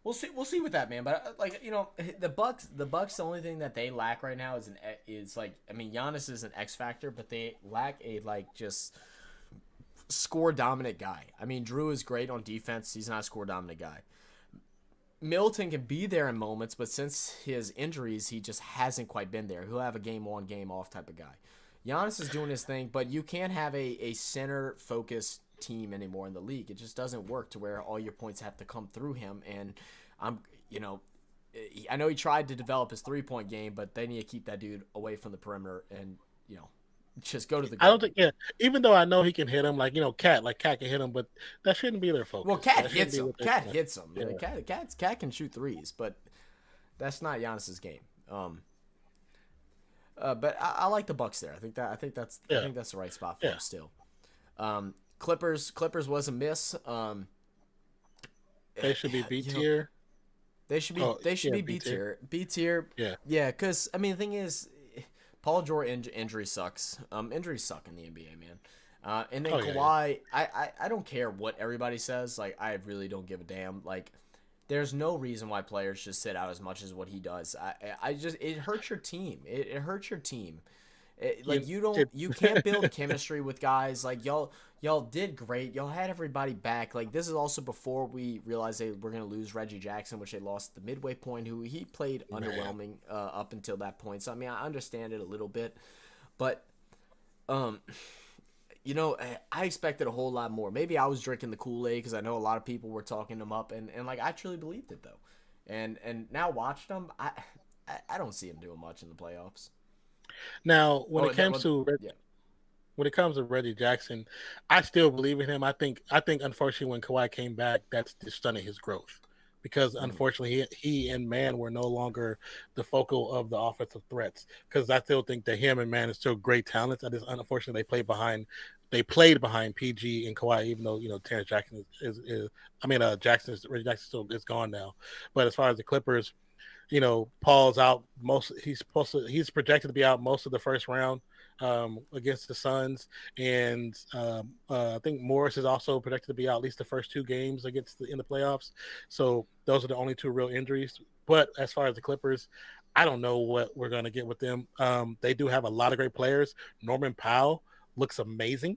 we'll see with that, man. But the Bucks. The only thing that they lack right now is Giannis is an X factor, but they lack a just score dominant guy. I mean, Drew is great on defense. He's not a score dominant guy. Middleton can be there in moments, but since his injuries, he just hasn't quite been there. He'll have a game on, game off type of guy. Giannis is doing his thing, but you can't have a center-focused team anymore in the league. It just doesn't work to where all your points have to come through him. And I know he tried to develop his three-point game, but they need to keep that dude away from the perimeter and just go to the goal. I don't think, even though I know he can hit him, Cat can hit him, but that shouldn't be their focus. Well, Cat hits him. Yeah. Cat can shoot threes, but that's not Giannis's game. But I like the Bucks there. I think that's the right spot for him still. Clippers was a miss. They should be B tier. They should be B tier. B tier. Yeah. Because the thing is, Paul George injury sucks. Injuries suck in the NBA, man. And then Kawhi, I don't care what everybody says. I really don't give a damn. There's no reason why players should sit out as much as what he does. It hurts your team. It hurts your team. You can't build chemistry with guys. Y'all did great. Y'all had everybody back. This is also before we realized they were gonna lose Reggie Jackson, which they lost at the midway point. Who he played underwhelming up until that point. So I understand it a little bit, but I expected a whole lot more. Maybe I was drinking the Kool-Aid because I know a lot of people were talking him up, and I truly believed it though. And now watched him, I don't see him doing much in the playoffs. Now, when it comes to Reggie Jackson, I still believe in him. I think unfortunately when Kawhi came back, that's just stunted his growth because unfortunately he and Man were no longer the focal of the offensive threats. Because I still think that him and Man is still great talents. Unfortunately they played behind PG and Kawhi, even though Terrence Jackson Reggie Jackson still is gone now. But as far as the Clippers, Paul's out he's projected to be out most of the first round against the Suns, and I think Morris is also projected to be out at least the first two games in the playoffs. So those are the only two real injuries. But as far as the Clippers, I don't know what we're going to get with them. They do have a lot of great players. Norman Powell looks amazing.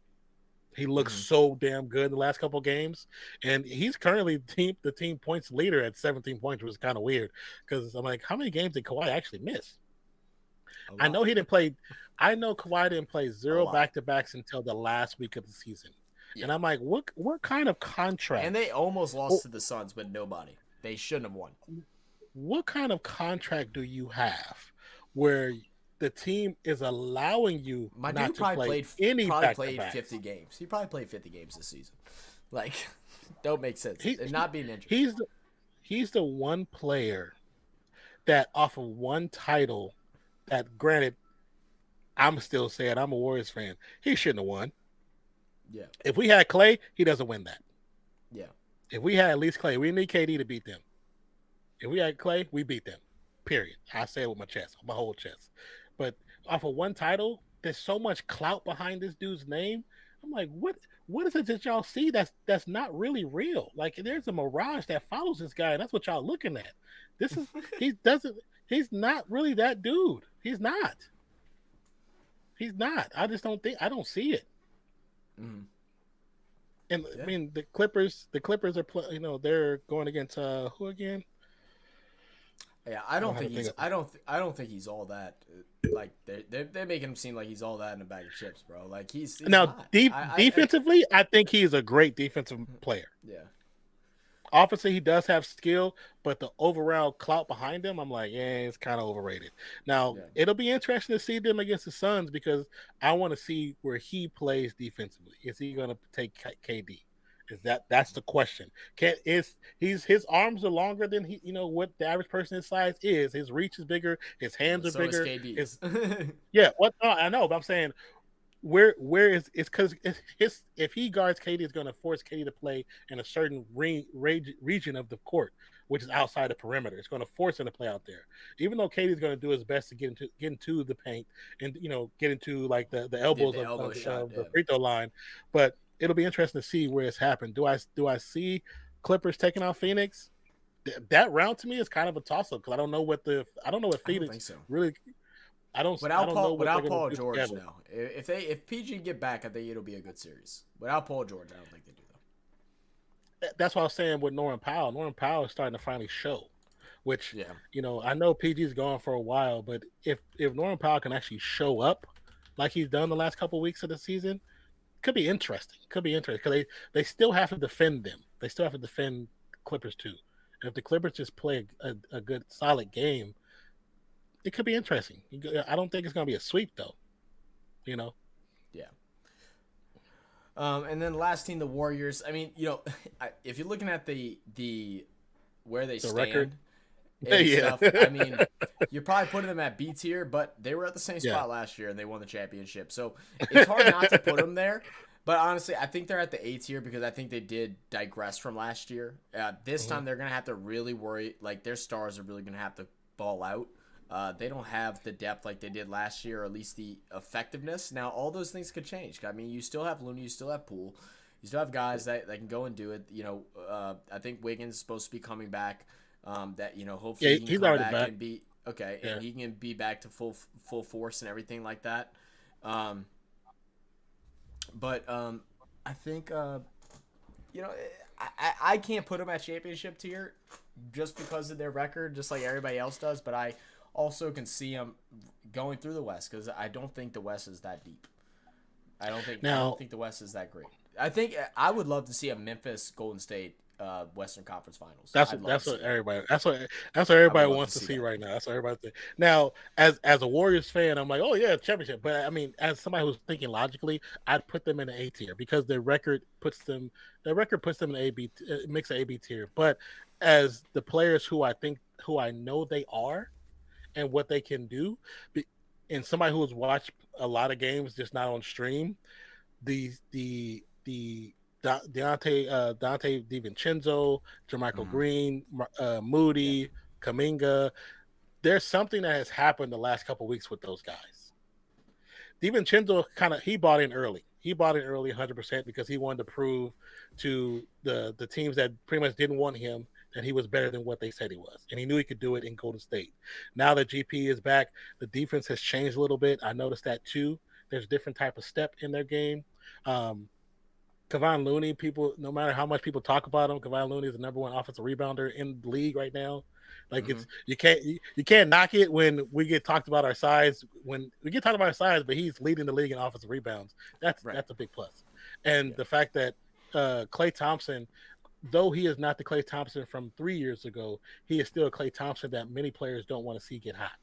He looks so damn good in the last couple of games, and he's currently the team points leader at 17 points, which is kind of weird because I'm like, how many games did Kawhi actually miss? I know Kawhi didn't play zero back-to-backs until the last week of the season, Yeah. And I'm like, what kind of And contract? they almost Well, lost to the Suns with nobody. They shouldn't have won. what kind of contract do you have where the team is allowing you My not dude to play any probably back to played backs? 50 games. He probably played 50 games this season. Like, don't make sense. He, And he not being injured. he's the one player that off of one title that, granted, I'm still saying I'm a Warriors fan. He shouldn't have won. Yeah. If we had Clay, he doesn't win that. Yeah. If we had at least Clay, we need KD to beat them. If we had Clay, we beat them. Period. I say it with my chest, my whole chest. But off of one title, there's so much clout behind this dude's name. I'm like, what is it that y'all see that's not really real? Like, there's a mirage that follows this guy, and that's what y'all looking at. This is he's not really that dude. He's not. He's not. I don't see it. Mm-hmm. And Yeah. I mean, the Clippers are they're going against who again? Yeah, I don't have think to think he's. of I don't think he's all that. Like they're making him seem like he's all that in a bag of chips, bro. Like he's now not. defensively. I think he's a great defensive player. Yeah. Obviously, he does have skill, but the overall clout behind him, I'm like, yeah, it's kind of overrated. Now, Yeah. it'll be interesting to see them against the Suns because I want to see where he plays defensively. Is he going to take KD? That's the question? His arms are longer than what the average person's size is. His reach is bigger. His hands are So bigger. is KD's. Yeah, what? No, I know, but I'm saying where is it's because his if he guards KD, it's going to force KD to play in a certain region of the court, which is outside the perimeter. It's going to force him to play out there, even though KD is going to do his best to get into the paint and get into like the elbows the elbow shot, of the free throw line. But it'll be interesting to see where it's happened. Do I see Clippers taking out Phoenix? That round to me is kind of a toss up because I don't know what I don't Phoenix think so. really. I don't know what without they're Paul going to do George, together. no. If PG get back, I think it'll be a good series. Without Paul George, I don't think they do though. That's what I was saying with Norman Powell. Norman Powell is starting to finally show, which Yeah. I know PG's gone for a while, but if Norman Powell can actually show up like he's done the last couple of weeks of the season, could be interesting. Because they still have to defend them. They still have to defend Clippers too. And if the Clippers just play a good solid game, it could be interesting. I don't think it's going to be a sweep though. Yeah. And then last team, the Warriors. I mean, if you're looking at the where they stand record. and Yeah. stuff, I mean, you're probably putting them at B tier, but they were at the same spot last year and they won the championship. So it's hard not to put them there. But honestly, I think they're at the A tier because I think they did digress from last year. This time they're going to have to really worry. Like, their stars are really going to have to ball out. They don't have the depth like they did last year, or at least the effectiveness. Now, all those things could change. I mean, you still have Looney, you still have Poole, you still have guys that can go and do it. I think Wiggins is supposed to be coming back. Hopefully he can he's come already back back. and be okay, Yeah. and he can be back to full force and everything like that. But I think I can't put them at championship tier just because of their record, just like everybody else does. But I also can see them going through the West because I don't think the West is that deep. I don't think the West is that great. I think I would love to see a Memphis Golden State Western Conference Finals. That's what everybody wants to see right now. That's what everybody thinks. Now, as a Warriors fan, I'm like, oh yeah, championship. But I mean, as somebody who's thinking logically, I'd put them in the A tier because their record puts them in A B mix of A B tier. But as the players who I know they are and what they can do, and somebody who has watched a lot of games just not on stream, the Dante DiVincenzo, Jermichael Green, Moody, Kuminga. There's something that has happened the last couple of weeks with those guys. DiVincenzo he bought in early. He bought in early 100% because he wanted to prove to the teams that pretty much didn't want him that he was better than what they said he was. And he knew he could do it in Golden State. Now that GP is back, the defense has changed a little bit. I noticed that too. There's a different type of step in their game. Kevon Looney, no matter how much people talk about him, Kevon Looney is the number one offensive rebounder in the league right now. Like you can't knock it when we get talked about our size. When we get talked about our size, but he's leading the league in offensive rebounds. That's a big plus. And Yeah. the fact that Klay Thompson, though he is not the Klay Thompson from 3 years ago, he is still a Klay Thompson that many players don't want to see get hot.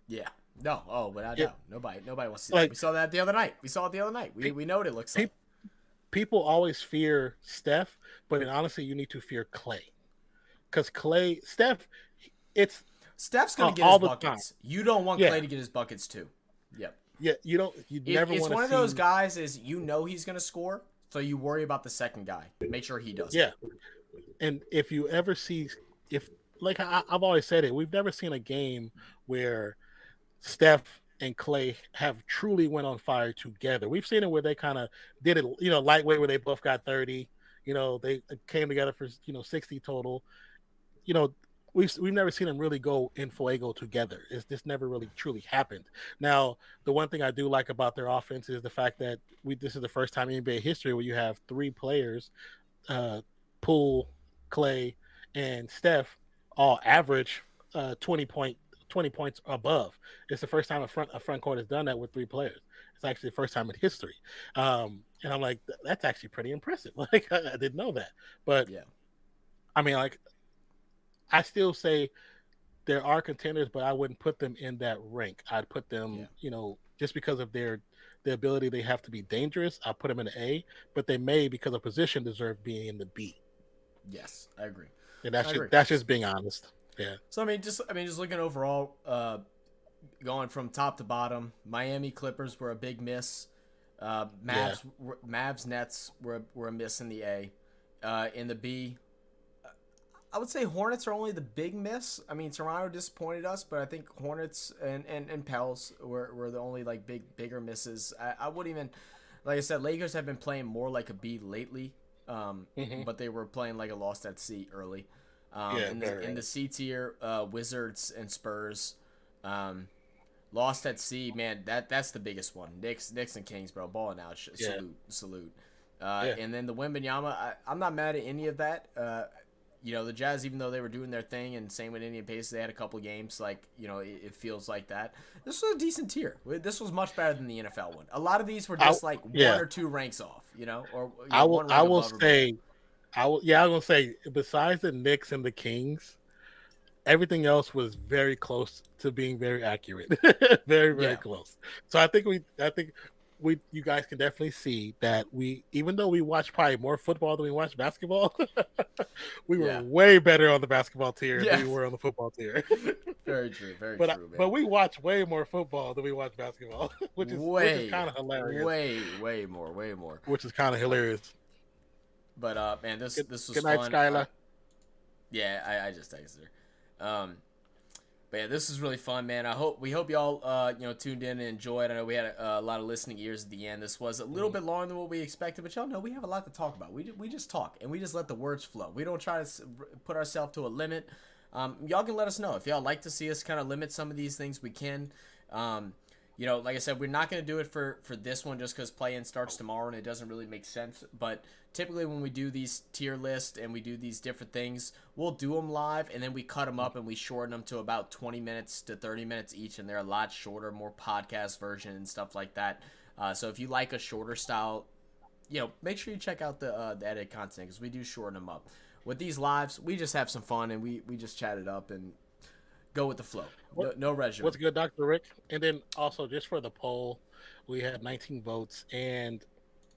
Yeah. No. Oh, without It, doubt. Nobody wants to see that. like We saw that the other night. We saw it the other night. We know what it looks pe- like. people always fear Steph, but honestly, you need to fear Klay because Steph, it's Steph's gonna get his all the time. buckets. You don't want Yeah, Clay to get his buckets too. Yep. yeah. You never It's want to one of those see. guys is he's gonna score, so you worry about the second guy. Make sure he does it. Yeah, and if you ever see, if like I've always said it, we've never seen a game where Steph and Clay have truly went on fire together. We've seen it where they kind of did it, lightweight, where they both got 30. They came together for 60 total. You know, we've never seen them really go in fuego together. It's this never really truly happened. Now, the one thing I do like about their offense is the fact that this is the first time in NBA history where you have three players, uh, Poole, Clay, and Steph, all average 20 points above. It's the first time a front court has done that with three players. It's actually the first time in history. And I'm like, that's actually pretty impressive. Like I didn't know that, but Yeah. I mean, like I still say there are contenders, but I wouldn't put them in that rank. I'd put them, Yeah. just because of the ability they have to be dangerous. I'll put them in the A, but they may, because of position, deserve being in the B. Yes, I agree. And I agree. that's just being honest. Yeah. So just looking overall, going from top to bottom, Miami Clippers were a big miss. Mavs Nets were a miss in the A. In the B, I would say Hornets are only the big miss. I mean, Toronto disappointed us, but I think Hornets and Pels were the only like bigger misses. I wouldn't even, like I said, Lakers have been playing more like a B lately, but they were playing like a lost at sea early. In the C tier, Wizards and Spurs, lost at sea. Man, that's the biggest one. Knicks and Kings, bro, balling out. Salute. And then the Wembanyama, I'm not mad at any of that. The Jazz, even though they were doing their thing, and same with Indian Pacers, they had a couple games like it feels like that. This was a decent tier. This was much better than the NFL one. A lot of these were just one or two ranks off, or I will. one rank I will above or say. below. I was gonna say, besides the Knicks and the Kings, everything else was very close to being very accurate. Very Yeah. close. So I think you guys can definitely see that even though we watch probably more football than we watch basketball, we were Yeah. way better on the basketball tier Yeah. than we were on the football tier. Very true. Very but true, man. but we watch way more football than we watch basketball, which is kind of hilarious. Way more. Which is kind of hilarious. But man, this was good night, fun. Skylar. Yeah, I just texted her. But yeah, this is really fun, man. We hope y'all tuned in and enjoyed. I know we had a lot of listening ears at the end. This was a little bit longer than what we expected, but y'all know we have a lot to talk about. We just talk and we just let the words flow. We don't try to put ourselves to a limit. Y'all can let us know if y'all like to see us kind of limit some of these things. We can. Like I said, we're not going to do it for this one just because play-in starts tomorrow and it doesn't really make sense. But typically when we do these tier lists and we do these different things, we'll do them live and then we cut them up and we shorten them to about 20 minutes to 30 minutes each. And they're a lot shorter, more podcast version and stuff like that. So if you like a shorter style, make sure you check out the edited content because we do shorten them up. With these lives, we just have some fun and we just chat it up and go with the flow. No regimen. What's good, Dr. Rick? And then also, just for the poll, we had 19 votes. And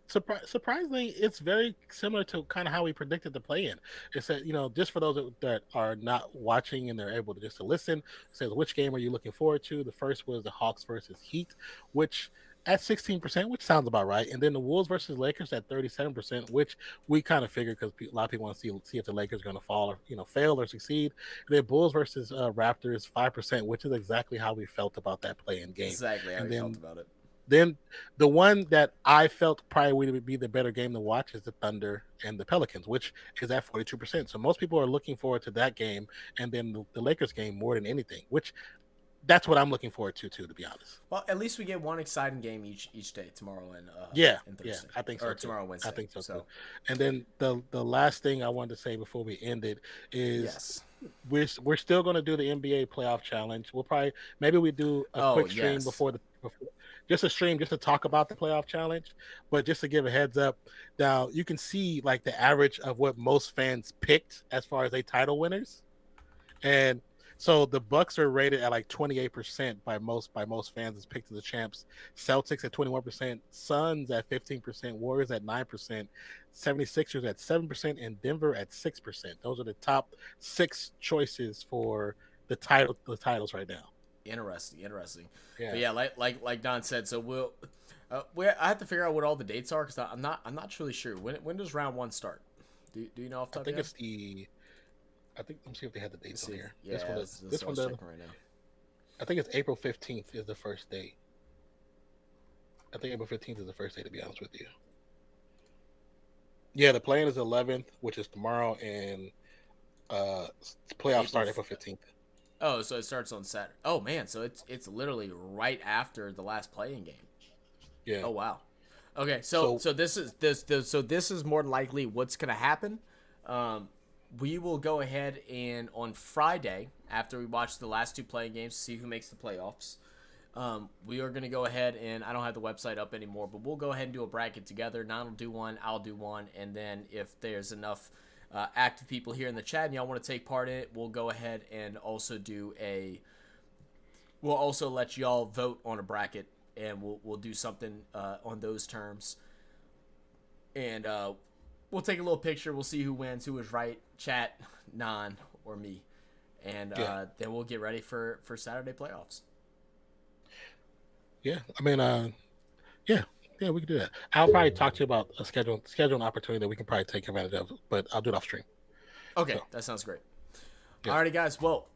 surprisingly, it's very similar to kind of how we predicted the play-in. It said, just for those that are not watching and they're able to just to listen, it says, which game are you looking forward to? The first was the Hawks versus Heat, which at 16%, which sounds about right. And then the Wolves versus Lakers at 37%, which we kind of figured because a lot of people want to see if the Lakers are going to fall or fail or succeed. And then Bulls versus Raptors 5%, which is exactly how we felt about that play-in game. Exactly how we felt about it. Then the one that I felt probably would be the better game to watch is the Thunder and the Pelicans, which is at 42%. So most people are looking forward to that game, and then the Lakers game more than anything, which that's what I'm looking forward to be honest. Well, at least we get one exciting game each day, tomorrow and Thursday. I think so. Or tomorrow and Wednesday. I think so too. And then the last thing I wanted to say before we ended is we're still going to do the NBA playoff challenge. We'll maybe we do a quick stream before before, just a stream, just to talk about the playoff challenge. But just to give a heads up, now you can see like the average of what most fans picked as far as they title winners, and so the Bucks are rated at like 28% by most fans as picked as the champs. Celtics at 21%, Suns at 15%, Warriors at 9%, 76ers at 7%, and Denver at 6%. Those are the top 6 choices for the titles right now. Interesting. Yeah. But yeah, like Don said, so I have to figure out what all the dates are because I'm not truly sure. When does round one start? Do you know off the I top think of it's the. I think let me see if they had the dates on here. Yeah, This one does. right now. I think it's April 15th is the first day. I think April 15th is the first day, to be honest with you. Yeah, the play-in is 11th, which is tomorrow, and playoffs start April 15th. Oh, so it starts on Saturday. Oh man, so it's literally right after the last playing game. Yeah. Oh wow. Okay, so this is more than likely what's gonna happen. We will go ahead and on Friday after we watch the last 2 playing games to see who makes the playoffs. We are going to go ahead and I don't have the website up anymore, but we'll go ahead and do a bracket together. Nan will do one, I'll do one, and then if there's enough active people here in the chat and y'all want to take part in it, we'll go ahead and also we'll also let y'all vote on a bracket, and we'll do something on those terms. And we'll take a little picture. We'll see who wins, who was right, chat, Nan, or me. And then we'll get ready for Saturday playoffs. Yeah, I mean, yeah, we can do that. I'll probably talk to you about a scheduling opportunity that we can probably take advantage of, but I'll do it off stream. Okay, so. That sounds great. Yeah. Alrighty, guys. Well,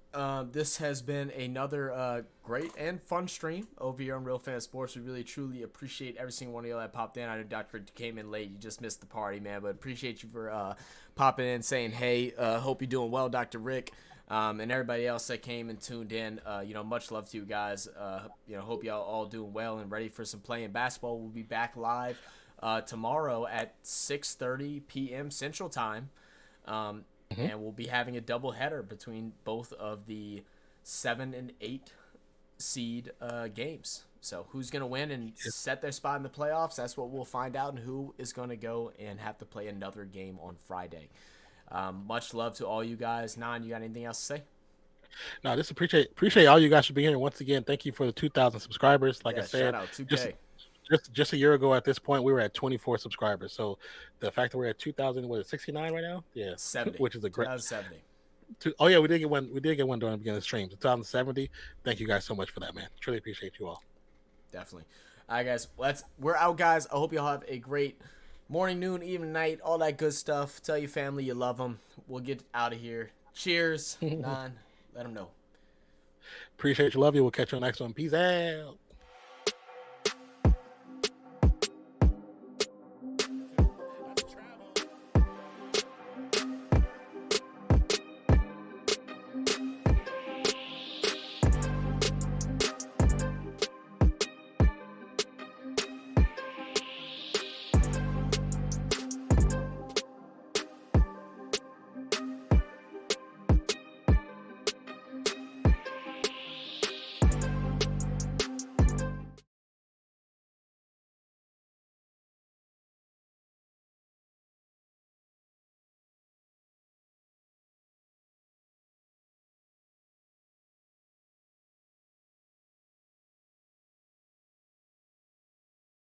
this has been another great and fun stream over here on Real Fan Sports. We really, truly appreciate every single one of y'all that popped in. I know Dr. came in late. You just missed the party, man, but appreciate you for popping in, saying, hey, hope you're doing well, Dr. Rick. And everybody else that came and tuned in, much love to you guys. Hope y'all all doing well and ready for some playing basketball. We'll be back live tomorrow at 6:30 p.m. Central Time. And we'll be having a doubleheader between both of the 7 and 8 seed games. So who's going to win and set their spot in the playoffs? That's what we'll find out, and who is going to go and have to play another game on Friday. Much love to all you guys. Nan, you got anything else to say? No, just appreciate all you guys for being here. Once again, thank you for the 2,000 subscribers. Like I said, shout out 2K. Just a year ago at this point, we were at 24 subscribers. So the fact that we're at 2,000, what is it, 69 right now? Yeah, 70, which is a great 70. Oh yeah, we did get one. We did get one during the beginning of the stream. 2070. Thank you guys so much for that, man. Truly appreciate you all. Definitely. All right, guys. We're out, guys. I hope y'all have a great morning, noon, evening, night, all that good stuff. Tell your family you love them. We'll get out of here. Cheers. Nan, let them know. Appreciate you. Love you. We'll catch you on the next one. Peace out.